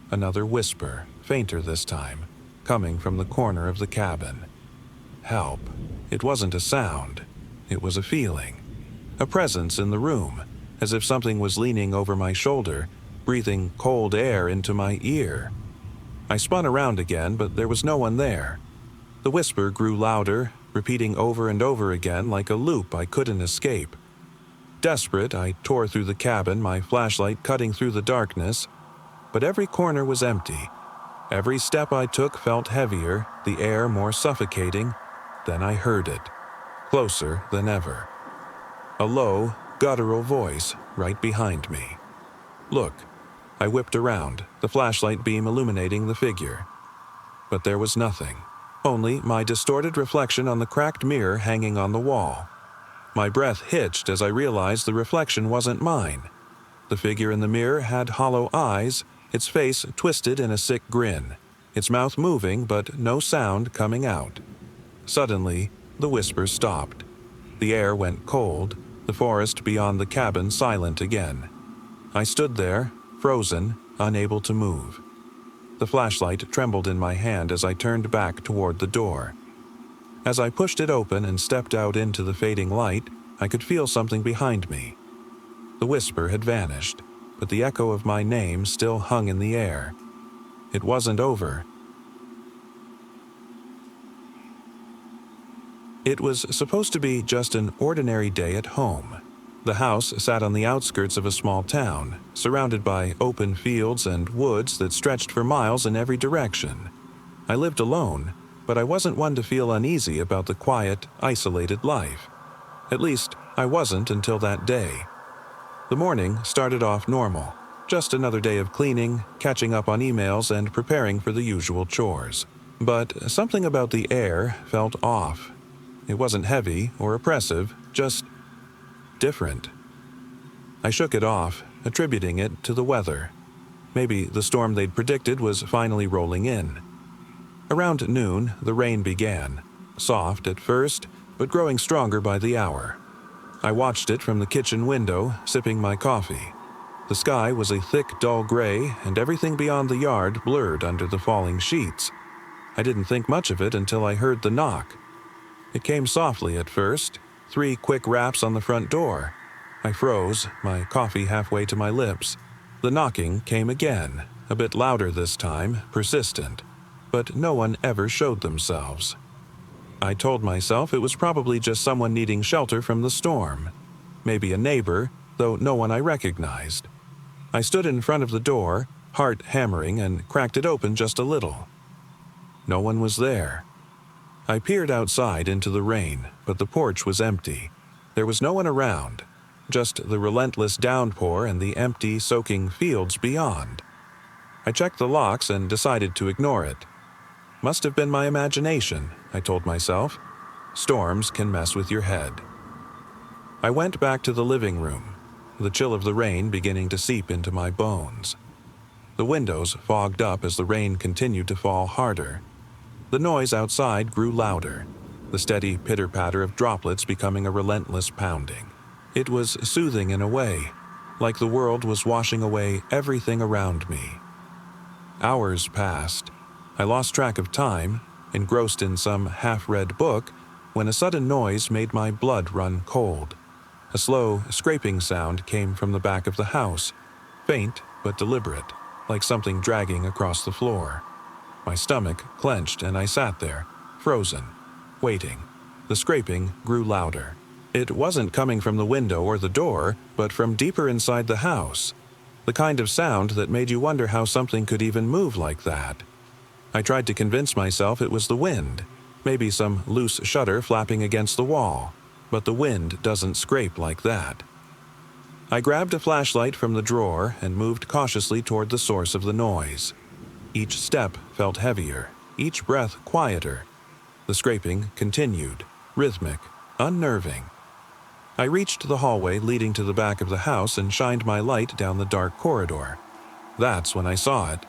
Another whisper, fainter this time, coming from the corner of the cabin. Help. It wasn't a sound. It was a feeling. A presence in the room, as if something was leaning over my shoulder, breathing cold air into my ear. I spun around again, but there was no one there. The whisper grew louder, repeating over and over again like a loop I couldn't escape. Desperate, I tore through the cabin, my flashlight cutting through the darkness, but every corner was empty. Every step I took felt heavier, the air more suffocating. Then I heard it, closer than ever. A low, guttural voice right behind me. "Look." I whipped around, the flashlight beam illuminating the figure. But there was nothing, only my distorted reflection on the cracked mirror hanging on the wall. My breath hitched as I realized the reflection wasn't mine. The figure in the mirror had hollow eyes, its face twisted in a sick grin, its mouth moving but no sound coming out. Suddenly, the whisper stopped. The air went cold, the forest beyond the cabin silent again. I stood there, frozen, unable to move. The flashlight trembled in my hand as I turned back toward the door. As I pushed it open and stepped out into the fading light, I could feel something behind me. The whisper had vanished, but the echo of my name still hung in the air. It wasn't over. It was supposed to be just an ordinary day at home. The house sat on the outskirts of a small town, surrounded by open fields and woods that stretched for miles in every direction. I lived alone, but I wasn't one to feel uneasy about the quiet, isolated life. At least, I wasn't until that day. The morning started off normal, just another day of cleaning, catching up on emails, and preparing for the usual chores. But something about the air felt off. It wasn't heavy or oppressive, just different. I shook it off, attributing it to the weather. Maybe the storm they'd predicted was finally rolling in. Around noon, the rain began, soft at first, but growing stronger by the hour. I watched it from the kitchen window, sipping my coffee. The sky was a thick, dull gray, and everything beyond the yard blurred under the falling sheets. I didn't think much of it until I heard the knock. It came softly at first, 3 quick raps on the front door. I froze, my coffee halfway to my lips. The knocking came again, a bit louder this time, persistent, but no one ever showed themselves. I told myself it was probably just someone needing shelter from the storm. Maybe a neighbor, though no one I recognized. I stood in front of the door, heart hammering, and cracked it open just a little. No one was there. I peered outside into the rain, but the porch was empty. There was no one around, just the relentless downpour and the empty, soaking fields beyond. I checked the locks and decided to ignore it. Must have been my imagination, I told myself. Storms can mess with your head. I went back to the living room, the chill of the rain beginning to seep into my bones. The windows fogged up as the rain continued to fall harder. The noise outside grew louder, the steady pitter-patter of droplets becoming a relentless pounding. It was soothing in a way, like the world was washing away everything around me. Hours passed. I lost track of time, engrossed in some half-read book, when a sudden noise made my blood run cold. A slow, scraping sound came from the back of the house, faint but deliberate, like something dragging across the floor. My stomach clenched and I sat there, frozen, waiting. The scraping grew louder. It wasn't coming from the window or the door, but from deeper inside the house. The kind of sound that made you wonder how something could even move like that. I tried to convince myself it was the wind, maybe some loose shutter flapping against the wall, but the wind doesn't scrape like that. I grabbed a flashlight from the drawer and moved cautiously toward the source of the noise. Each step felt heavier, each breath quieter. The scraping continued, rhythmic, unnerving. I reached the hallway leading to the back of the house and shined my light down the dark corridor. That's when I saw it.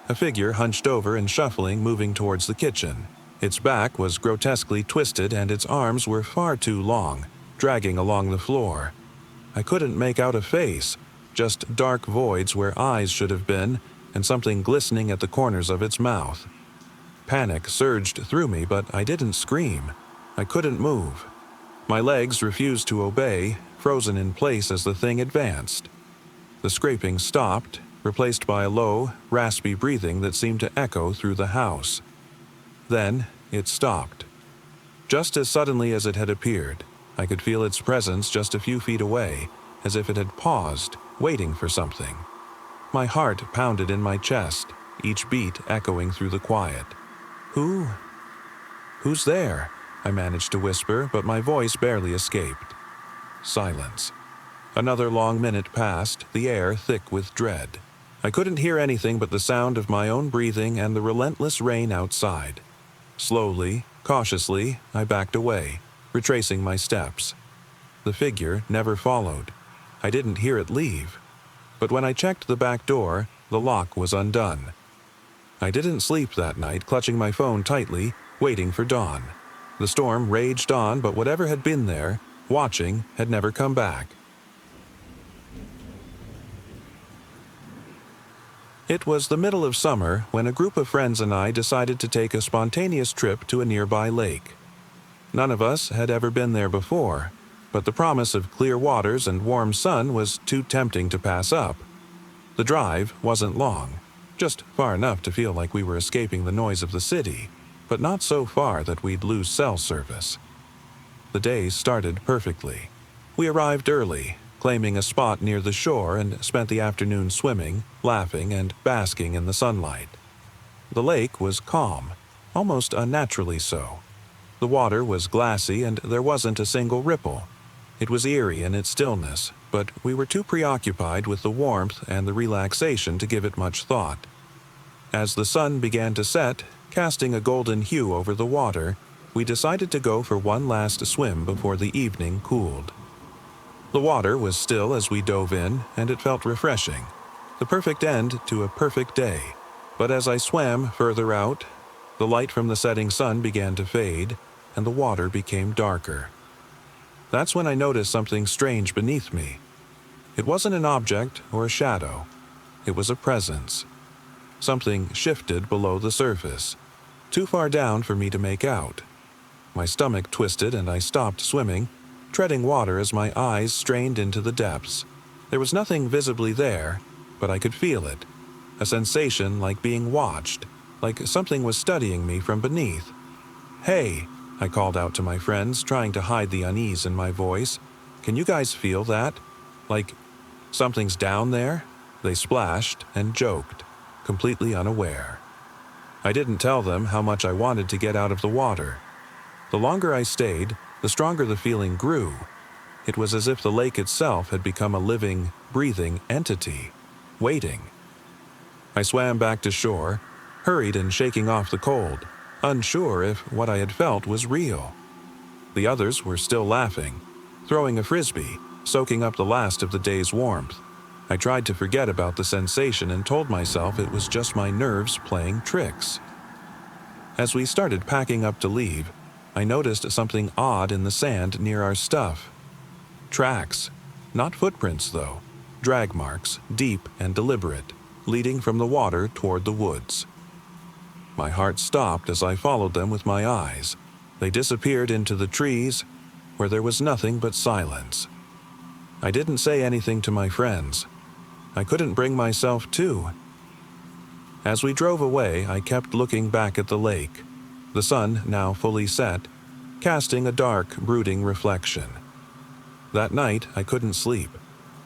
A figure hunched over and shuffling, moving towards the kitchen. Its back was grotesquely twisted and its arms were far too long, dragging along the floor. I couldn't make out a face, just dark voids where eyes should have been, and something glistening at the corners of its mouth. Panic surged through me, but I didn't scream. I couldn't move. My legs refused to obey, frozen in place as the thing advanced. The scraping stopped, replaced by a low, raspy breathing that seemed to echo through the house. Then it stopped. Just as suddenly as it had appeared, I could feel its presence just a few feet away, as if it had paused, waiting for something. My heart pounded in my chest, each beat echoing through the quiet. Who's there? I managed to whisper, but my voice barely escaped. Silence. Another long minute passed, the air thick with dread. I couldn't hear anything but the sound of my own breathing and the relentless rain outside. Slowly, cautiously, I backed away, retracing my steps. The figure never followed. I didn't hear it leave. But when I checked the back door, the lock was undone. I didn't sleep that night, clutching my phone tightly, waiting for dawn. The storm raged on, but whatever had been there, watching, had never come back. It was the middle of summer when a group of friends and I decided to take a spontaneous trip to a nearby lake. None of us had ever been there before, but the promise of clear waters and warm sun was too tempting to pass up. The drive wasn't long, just far enough to feel like we were escaping the noise of the city, but not so far that we'd lose cell service. The day started perfectly. We arrived early, claiming a spot near the shore, and spent the afternoon swimming, laughing, and basking in the sunlight. The lake was calm, almost unnaturally so. The water was glassy and there wasn't a single ripple. It was eerie in its stillness, but we were too preoccupied with the warmth and the relaxation to give it much thought. As the sun began to set, casting a golden hue over the water, we decided to go for one last swim before the evening cooled. The water was still as we dove in, and it felt refreshing. The perfect end to a perfect day. But as I swam further out, the light from the setting sun began to fade, and the water became darker. That's when I noticed something strange beneath me. It wasn't an object or a shadow. It was a presence. Something shifted below the surface, too far down for me to make out. My stomach twisted and I stopped swimming, treading water as my eyes strained into the depths. There was nothing visibly there, but I could feel it. A sensation like being watched, like something was studying me from beneath. "Hey," I called out to my friends, trying to hide the unease in my voice. "Can you guys feel that? Like something's down there?" They splashed and joked, completely unaware. I didn't tell them how much I wanted to get out of the water. The longer I stayed, the stronger the feeling grew. It was as if the lake itself had become a living, breathing entity, waiting. I swam back to shore, hurried and shaking off the cold, unsure if what I had felt was real. The others were still laughing, throwing a frisbee, soaking up the last of the day's warmth. I tried to forget about the sensation and told myself it was just my nerves playing tricks. As we started packing up to leave, I noticed something odd in the sand near our stuff. Tracks. Not footprints, though. Drag marks, deep and deliberate, leading from the water toward the woods. My heart stopped as I followed them with my eyes. They disappeared into the trees, where there was nothing but silence. I didn't say anything to my friends. I couldn't bring myself to. As we drove away, I kept looking back at the lake, the sun now fully set, casting a dark, brooding reflection. That night, I couldn't sleep.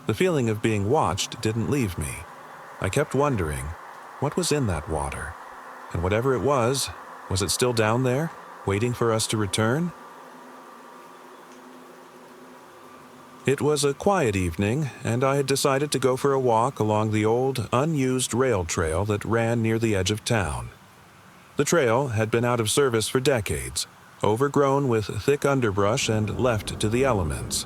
The feeling of being watched didn't leave me. I kept wondering, what was in that water? And whatever it was it still down there, waiting for us to return? It was a quiet evening, and I had decided to go for a walk along the old, unused rail trail that ran near the edge of town. The trail had been out of service for decades, overgrown with thick underbrush and left to the elements.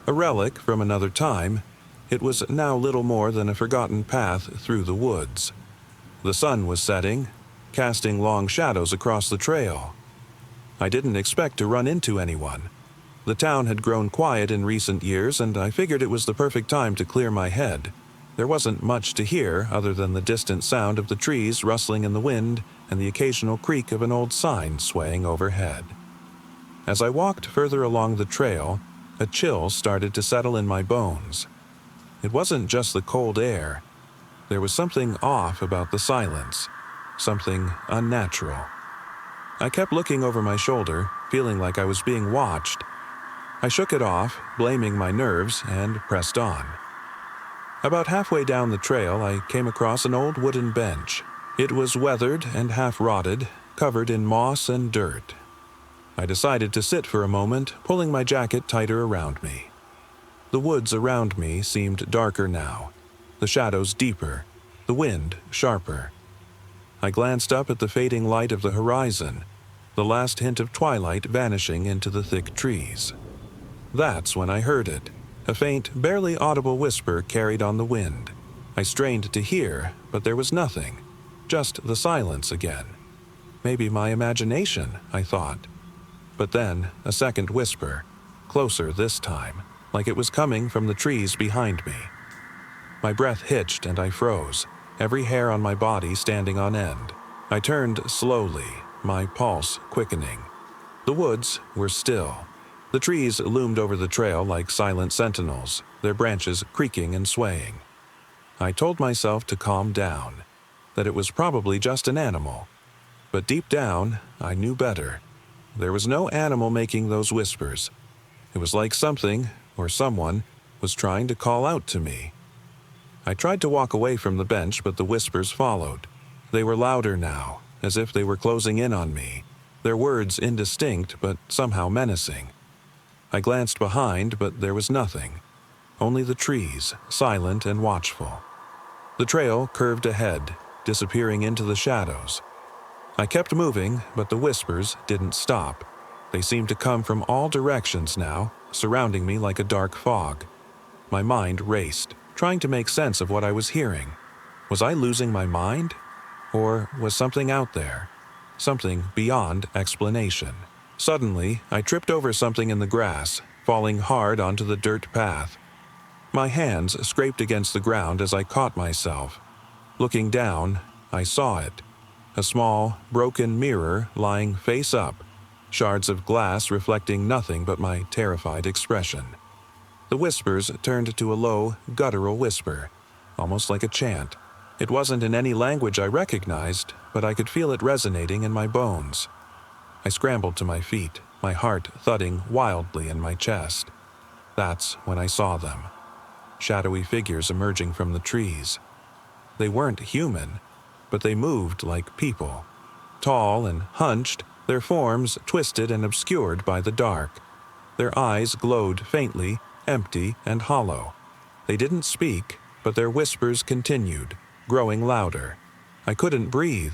A relic from another time, it was now little more than a forgotten path through the woods. The sun was setting, casting long shadows across the trail. I didn't expect to run into anyone. The town had grown quiet in recent years, and I figured it was the perfect time to clear my head. There wasn't much to hear other than the distant sound of the trees rustling in the wind and the occasional creak of an old sign swaying overhead. As I walked further along the trail, a chill started to settle in my bones. It wasn't just the cold air. There was something off about the silence, something unnatural. I kept looking over my shoulder, feeling like I was being watched. I shook it off, blaming my nerves, and pressed on. About halfway down the trail, I came across an old wooden bench. It was weathered and half-rotted, covered in moss and dirt. I decided to sit for a moment, pulling my jacket tighter around me. The woods around me seemed darker now, the shadows deeper, the wind sharper. I glanced up at the fading light of the horizon, the last hint of twilight vanishing into the thick trees. That's when I heard it, a faint, barely audible whisper carried on the wind. I strained to hear, but there was nothing, just the silence again. Maybe my imagination, I thought. But then, a second whisper, closer this time, like it was coming from the trees behind me. My breath hitched and I froze, every hair on my body standing on end. I turned slowly, my pulse quickening. The woods were still. The trees loomed over the trail like silent sentinels, their branches creaking and swaying. I told myself to calm down, that it was probably just an animal. But deep down, I knew better. There was no animal making those whispers. It was like something, or someone, was trying to call out to me. I tried to walk away from the bench, but the whispers followed. They were louder now, as if they were closing in on me, their words indistinct but somehow menacing. I glanced behind, but there was nothing. Only the trees, silent and watchful. The trail curved ahead, disappearing into the shadows. I kept moving, but the whispers didn't stop. They seemed to come from all directions now, surrounding me like a dark fog. My mind raced, trying to make sense of what I was hearing. Was I losing my mind? Or was something out there? Something beyond explanation. Suddenly, I tripped over something in the grass, falling hard onto the dirt path. My hands scraped against the ground as I caught myself. Looking down, I saw it. A small, broken mirror lying face up, shards of glass reflecting nothing but my terrified expression. The whispers turned to a low, guttural whisper, almost like a chant. It wasn't in any language I recognized, but I could feel it resonating in my bones. I scrambled to my feet, my heart thudding wildly in my chest. That's when I saw them. Shadowy figures emerging from the trees. They weren't human, but they moved like people. Tall and hunched, their forms twisted and obscured by the dark. Their eyes glowed faintly, empty and hollow. They didn't speak, but their whispers continued, growing louder. I couldn't breathe.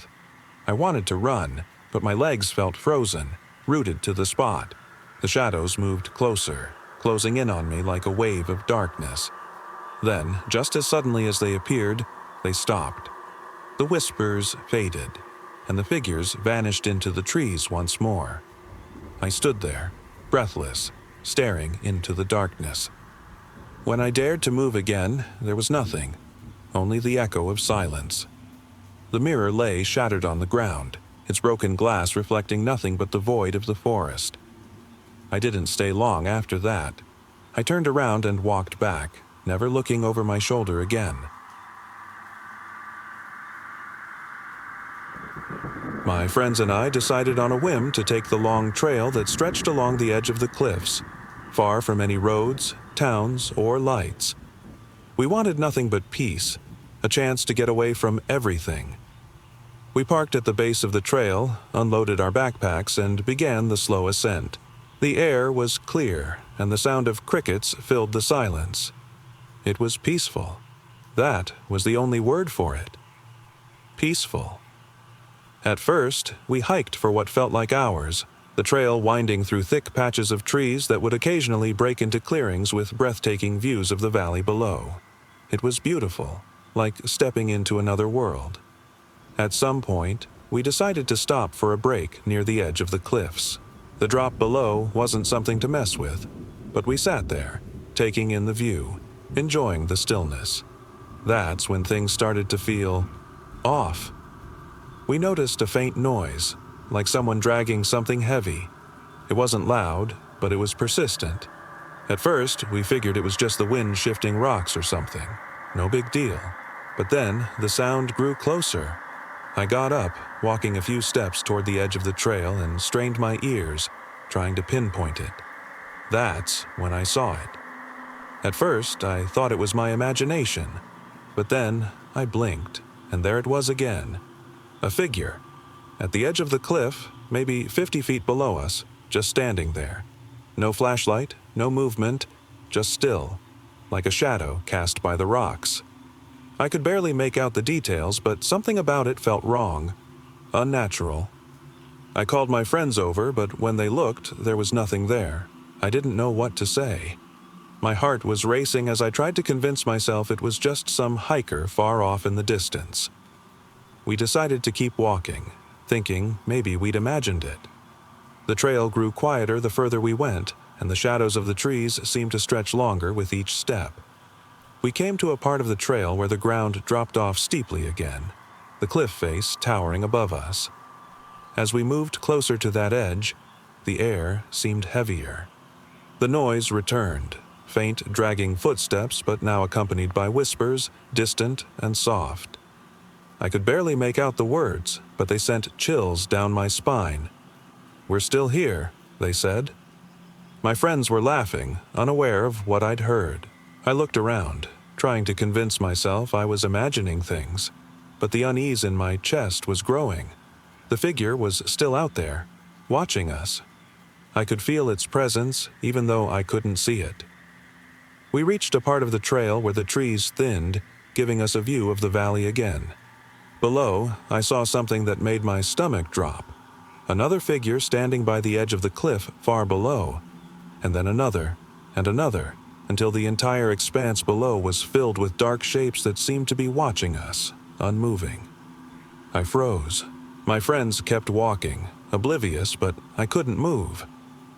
I wanted to run, but my legs felt frozen, rooted to the spot. The shadows moved closer, closing in on me like a wave of darkness. Then, just as suddenly as they appeared, they stopped. The whispers faded, and the figures vanished into the trees once more. I stood there, breathless, staring into the darkness. When I dared to move again, there was nothing. only the echo of silence. The mirror lay shattered on the ground, its broken glass reflecting nothing but the void of the forest. I didn't stay long after that. I turned around and walked back, never looking over my shoulder again. My friends and I decided on a whim to take the long trail that stretched along the edge of the cliffs, far from any roads, towns, or lights. We wanted nothing but peace, a chance to get away from everything. We parked at the base of the trail, unloaded our backpacks, and began the slow ascent. The air was clear, and the sound of crickets filled the silence. It was peaceful. That was the only word for it. Peaceful. At first, we hiked for what felt like hours, the trail winding through thick patches of trees that would occasionally break into clearings with breathtaking views of the valley below. It was beautiful, like stepping into another world. At some point, we decided to stop for a break near the edge of the cliffs. The drop below wasn't something to mess with, but we sat there, taking in the view, enjoying the stillness. That's when things started to feel off. We noticed a faint noise, like someone dragging something heavy. It wasn't loud, but it was persistent. At first, we figured it was just the wind shifting rocks or something. No big deal. But then, the sound grew closer. I got up, walking a few steps toward the edge of the trail, and strained my ears, trying to pinpoint it. That's when I saw it. At first, I thought it was my imagination, but then I blinked, and there it was again. A figure, at the edge of the cliff, maybe 50 feet below us, just standing there. No flashlight, no movement, just still, like a shadow cast by the rocks. I could barely make out the details, but something about it felt wrong, unnatural. I called my friends over, but when they looked, there was nothing there. I didn't know what to say. My heart was racing as I tried to convince myself it was just some hiker far off in the distance. We decided to keep walking, thinking maybe we'd imagined it. The trail grew quieter the further we went, and the shadows of the trees seemed to stretch longer with each step. We came to a part of the trail where the ground dropped off steeply again, the cliff face towering above us. As we moved closer to that edge, the air seemed heavier. The noise returned, faint dragging footsteps but now accompanied by whispers, distant and soft. I could barely make out the words, but they sent chills down my spine. "We're still here," they said. My friends were laughing, unaware of what I'd heard. I looked around, trying to convince myself I was imagining things, but the unease in my chest was growing. The figure was still out there, watching us. I could feel its presence, even though I couldn't see it. We reached a part of the trail where the trees thinned, giving us a view of the valley again. Below, I saw something that made my stomach drop. Another figure standing by the edge of the cliff far below, and then another, and another, until the entire expanse below was filled with dark shapes that seemed to be watching us, unmoving. I froze. My friends kept walking, oblivious, but I couldn't move.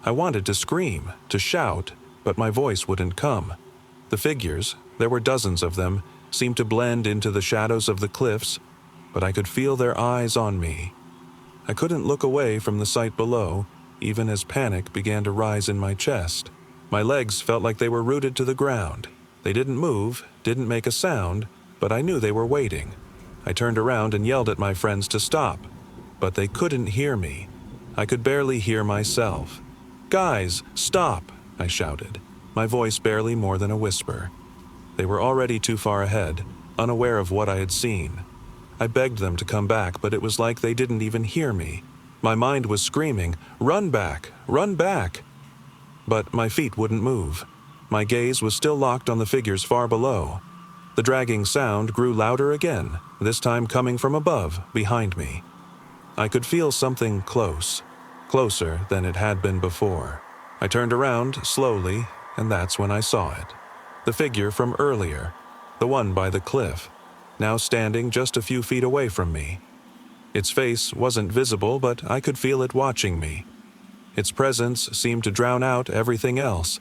I wanted to scream, to shout, but my voice wouldn't come. The figures, there were dozens of them, seemed to blend into the shadows of the cliffs, but I could feel their eyes on me. I couldn't look away from the sight below, even as panic began to rise in my chest. My legs felt like they were rooted to the ground. They didn't move, didn't make a sound, but I knew they were waiting. I turned around and yelled at my friends to stop, but they couldn't hear me. I could barely hear myself. "Guys, stop!" I shouted, my voice barely more than a whisper. They were already too far ahead, unaware of what I had seen. I begged them to come back, but it was like they didn't even hear me. My mind was screaming, "Run back! Run back!" But my feet wouldn't move. My gaze was still locked on the figures far below. The dragging sound grew louder again, this time coming from above, behind me. I could feel something close, closer than it had been before. I turned around slowly, and that's when I saw it. The figure from earlier, the one by the cliff, now standing just a few feet away from me. Its face wasn't visible, but I could feel it watching me. Its presence seemed to drown out everything else,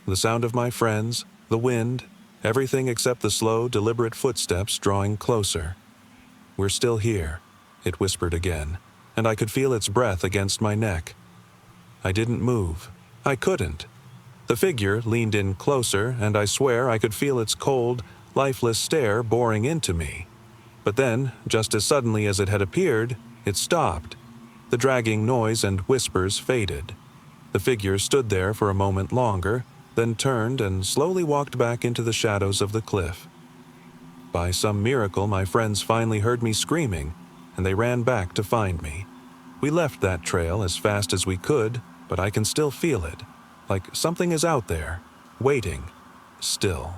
the sound of my friends, the wind, Everything except the slow, deliberate footsteps drawing closer. "We're still here," it whispered again, and I could feel its breath against my neck. I didn't move. I couldn't. The figure leaned in closer, and I swear I could feel its cold, lifeless stare boring into me. But then, just as suddenly as it had appeared, it stopped. The dragging noise and whispers faded. The figure stood there for a moment longer, then turned and slowly walked back into the shadows of the cliff. By some miracle, my friends finally heard me screaming, and they ran back to find me. We left that trail as fast as we could, but I can still feel it, like something is out there, waiting, still.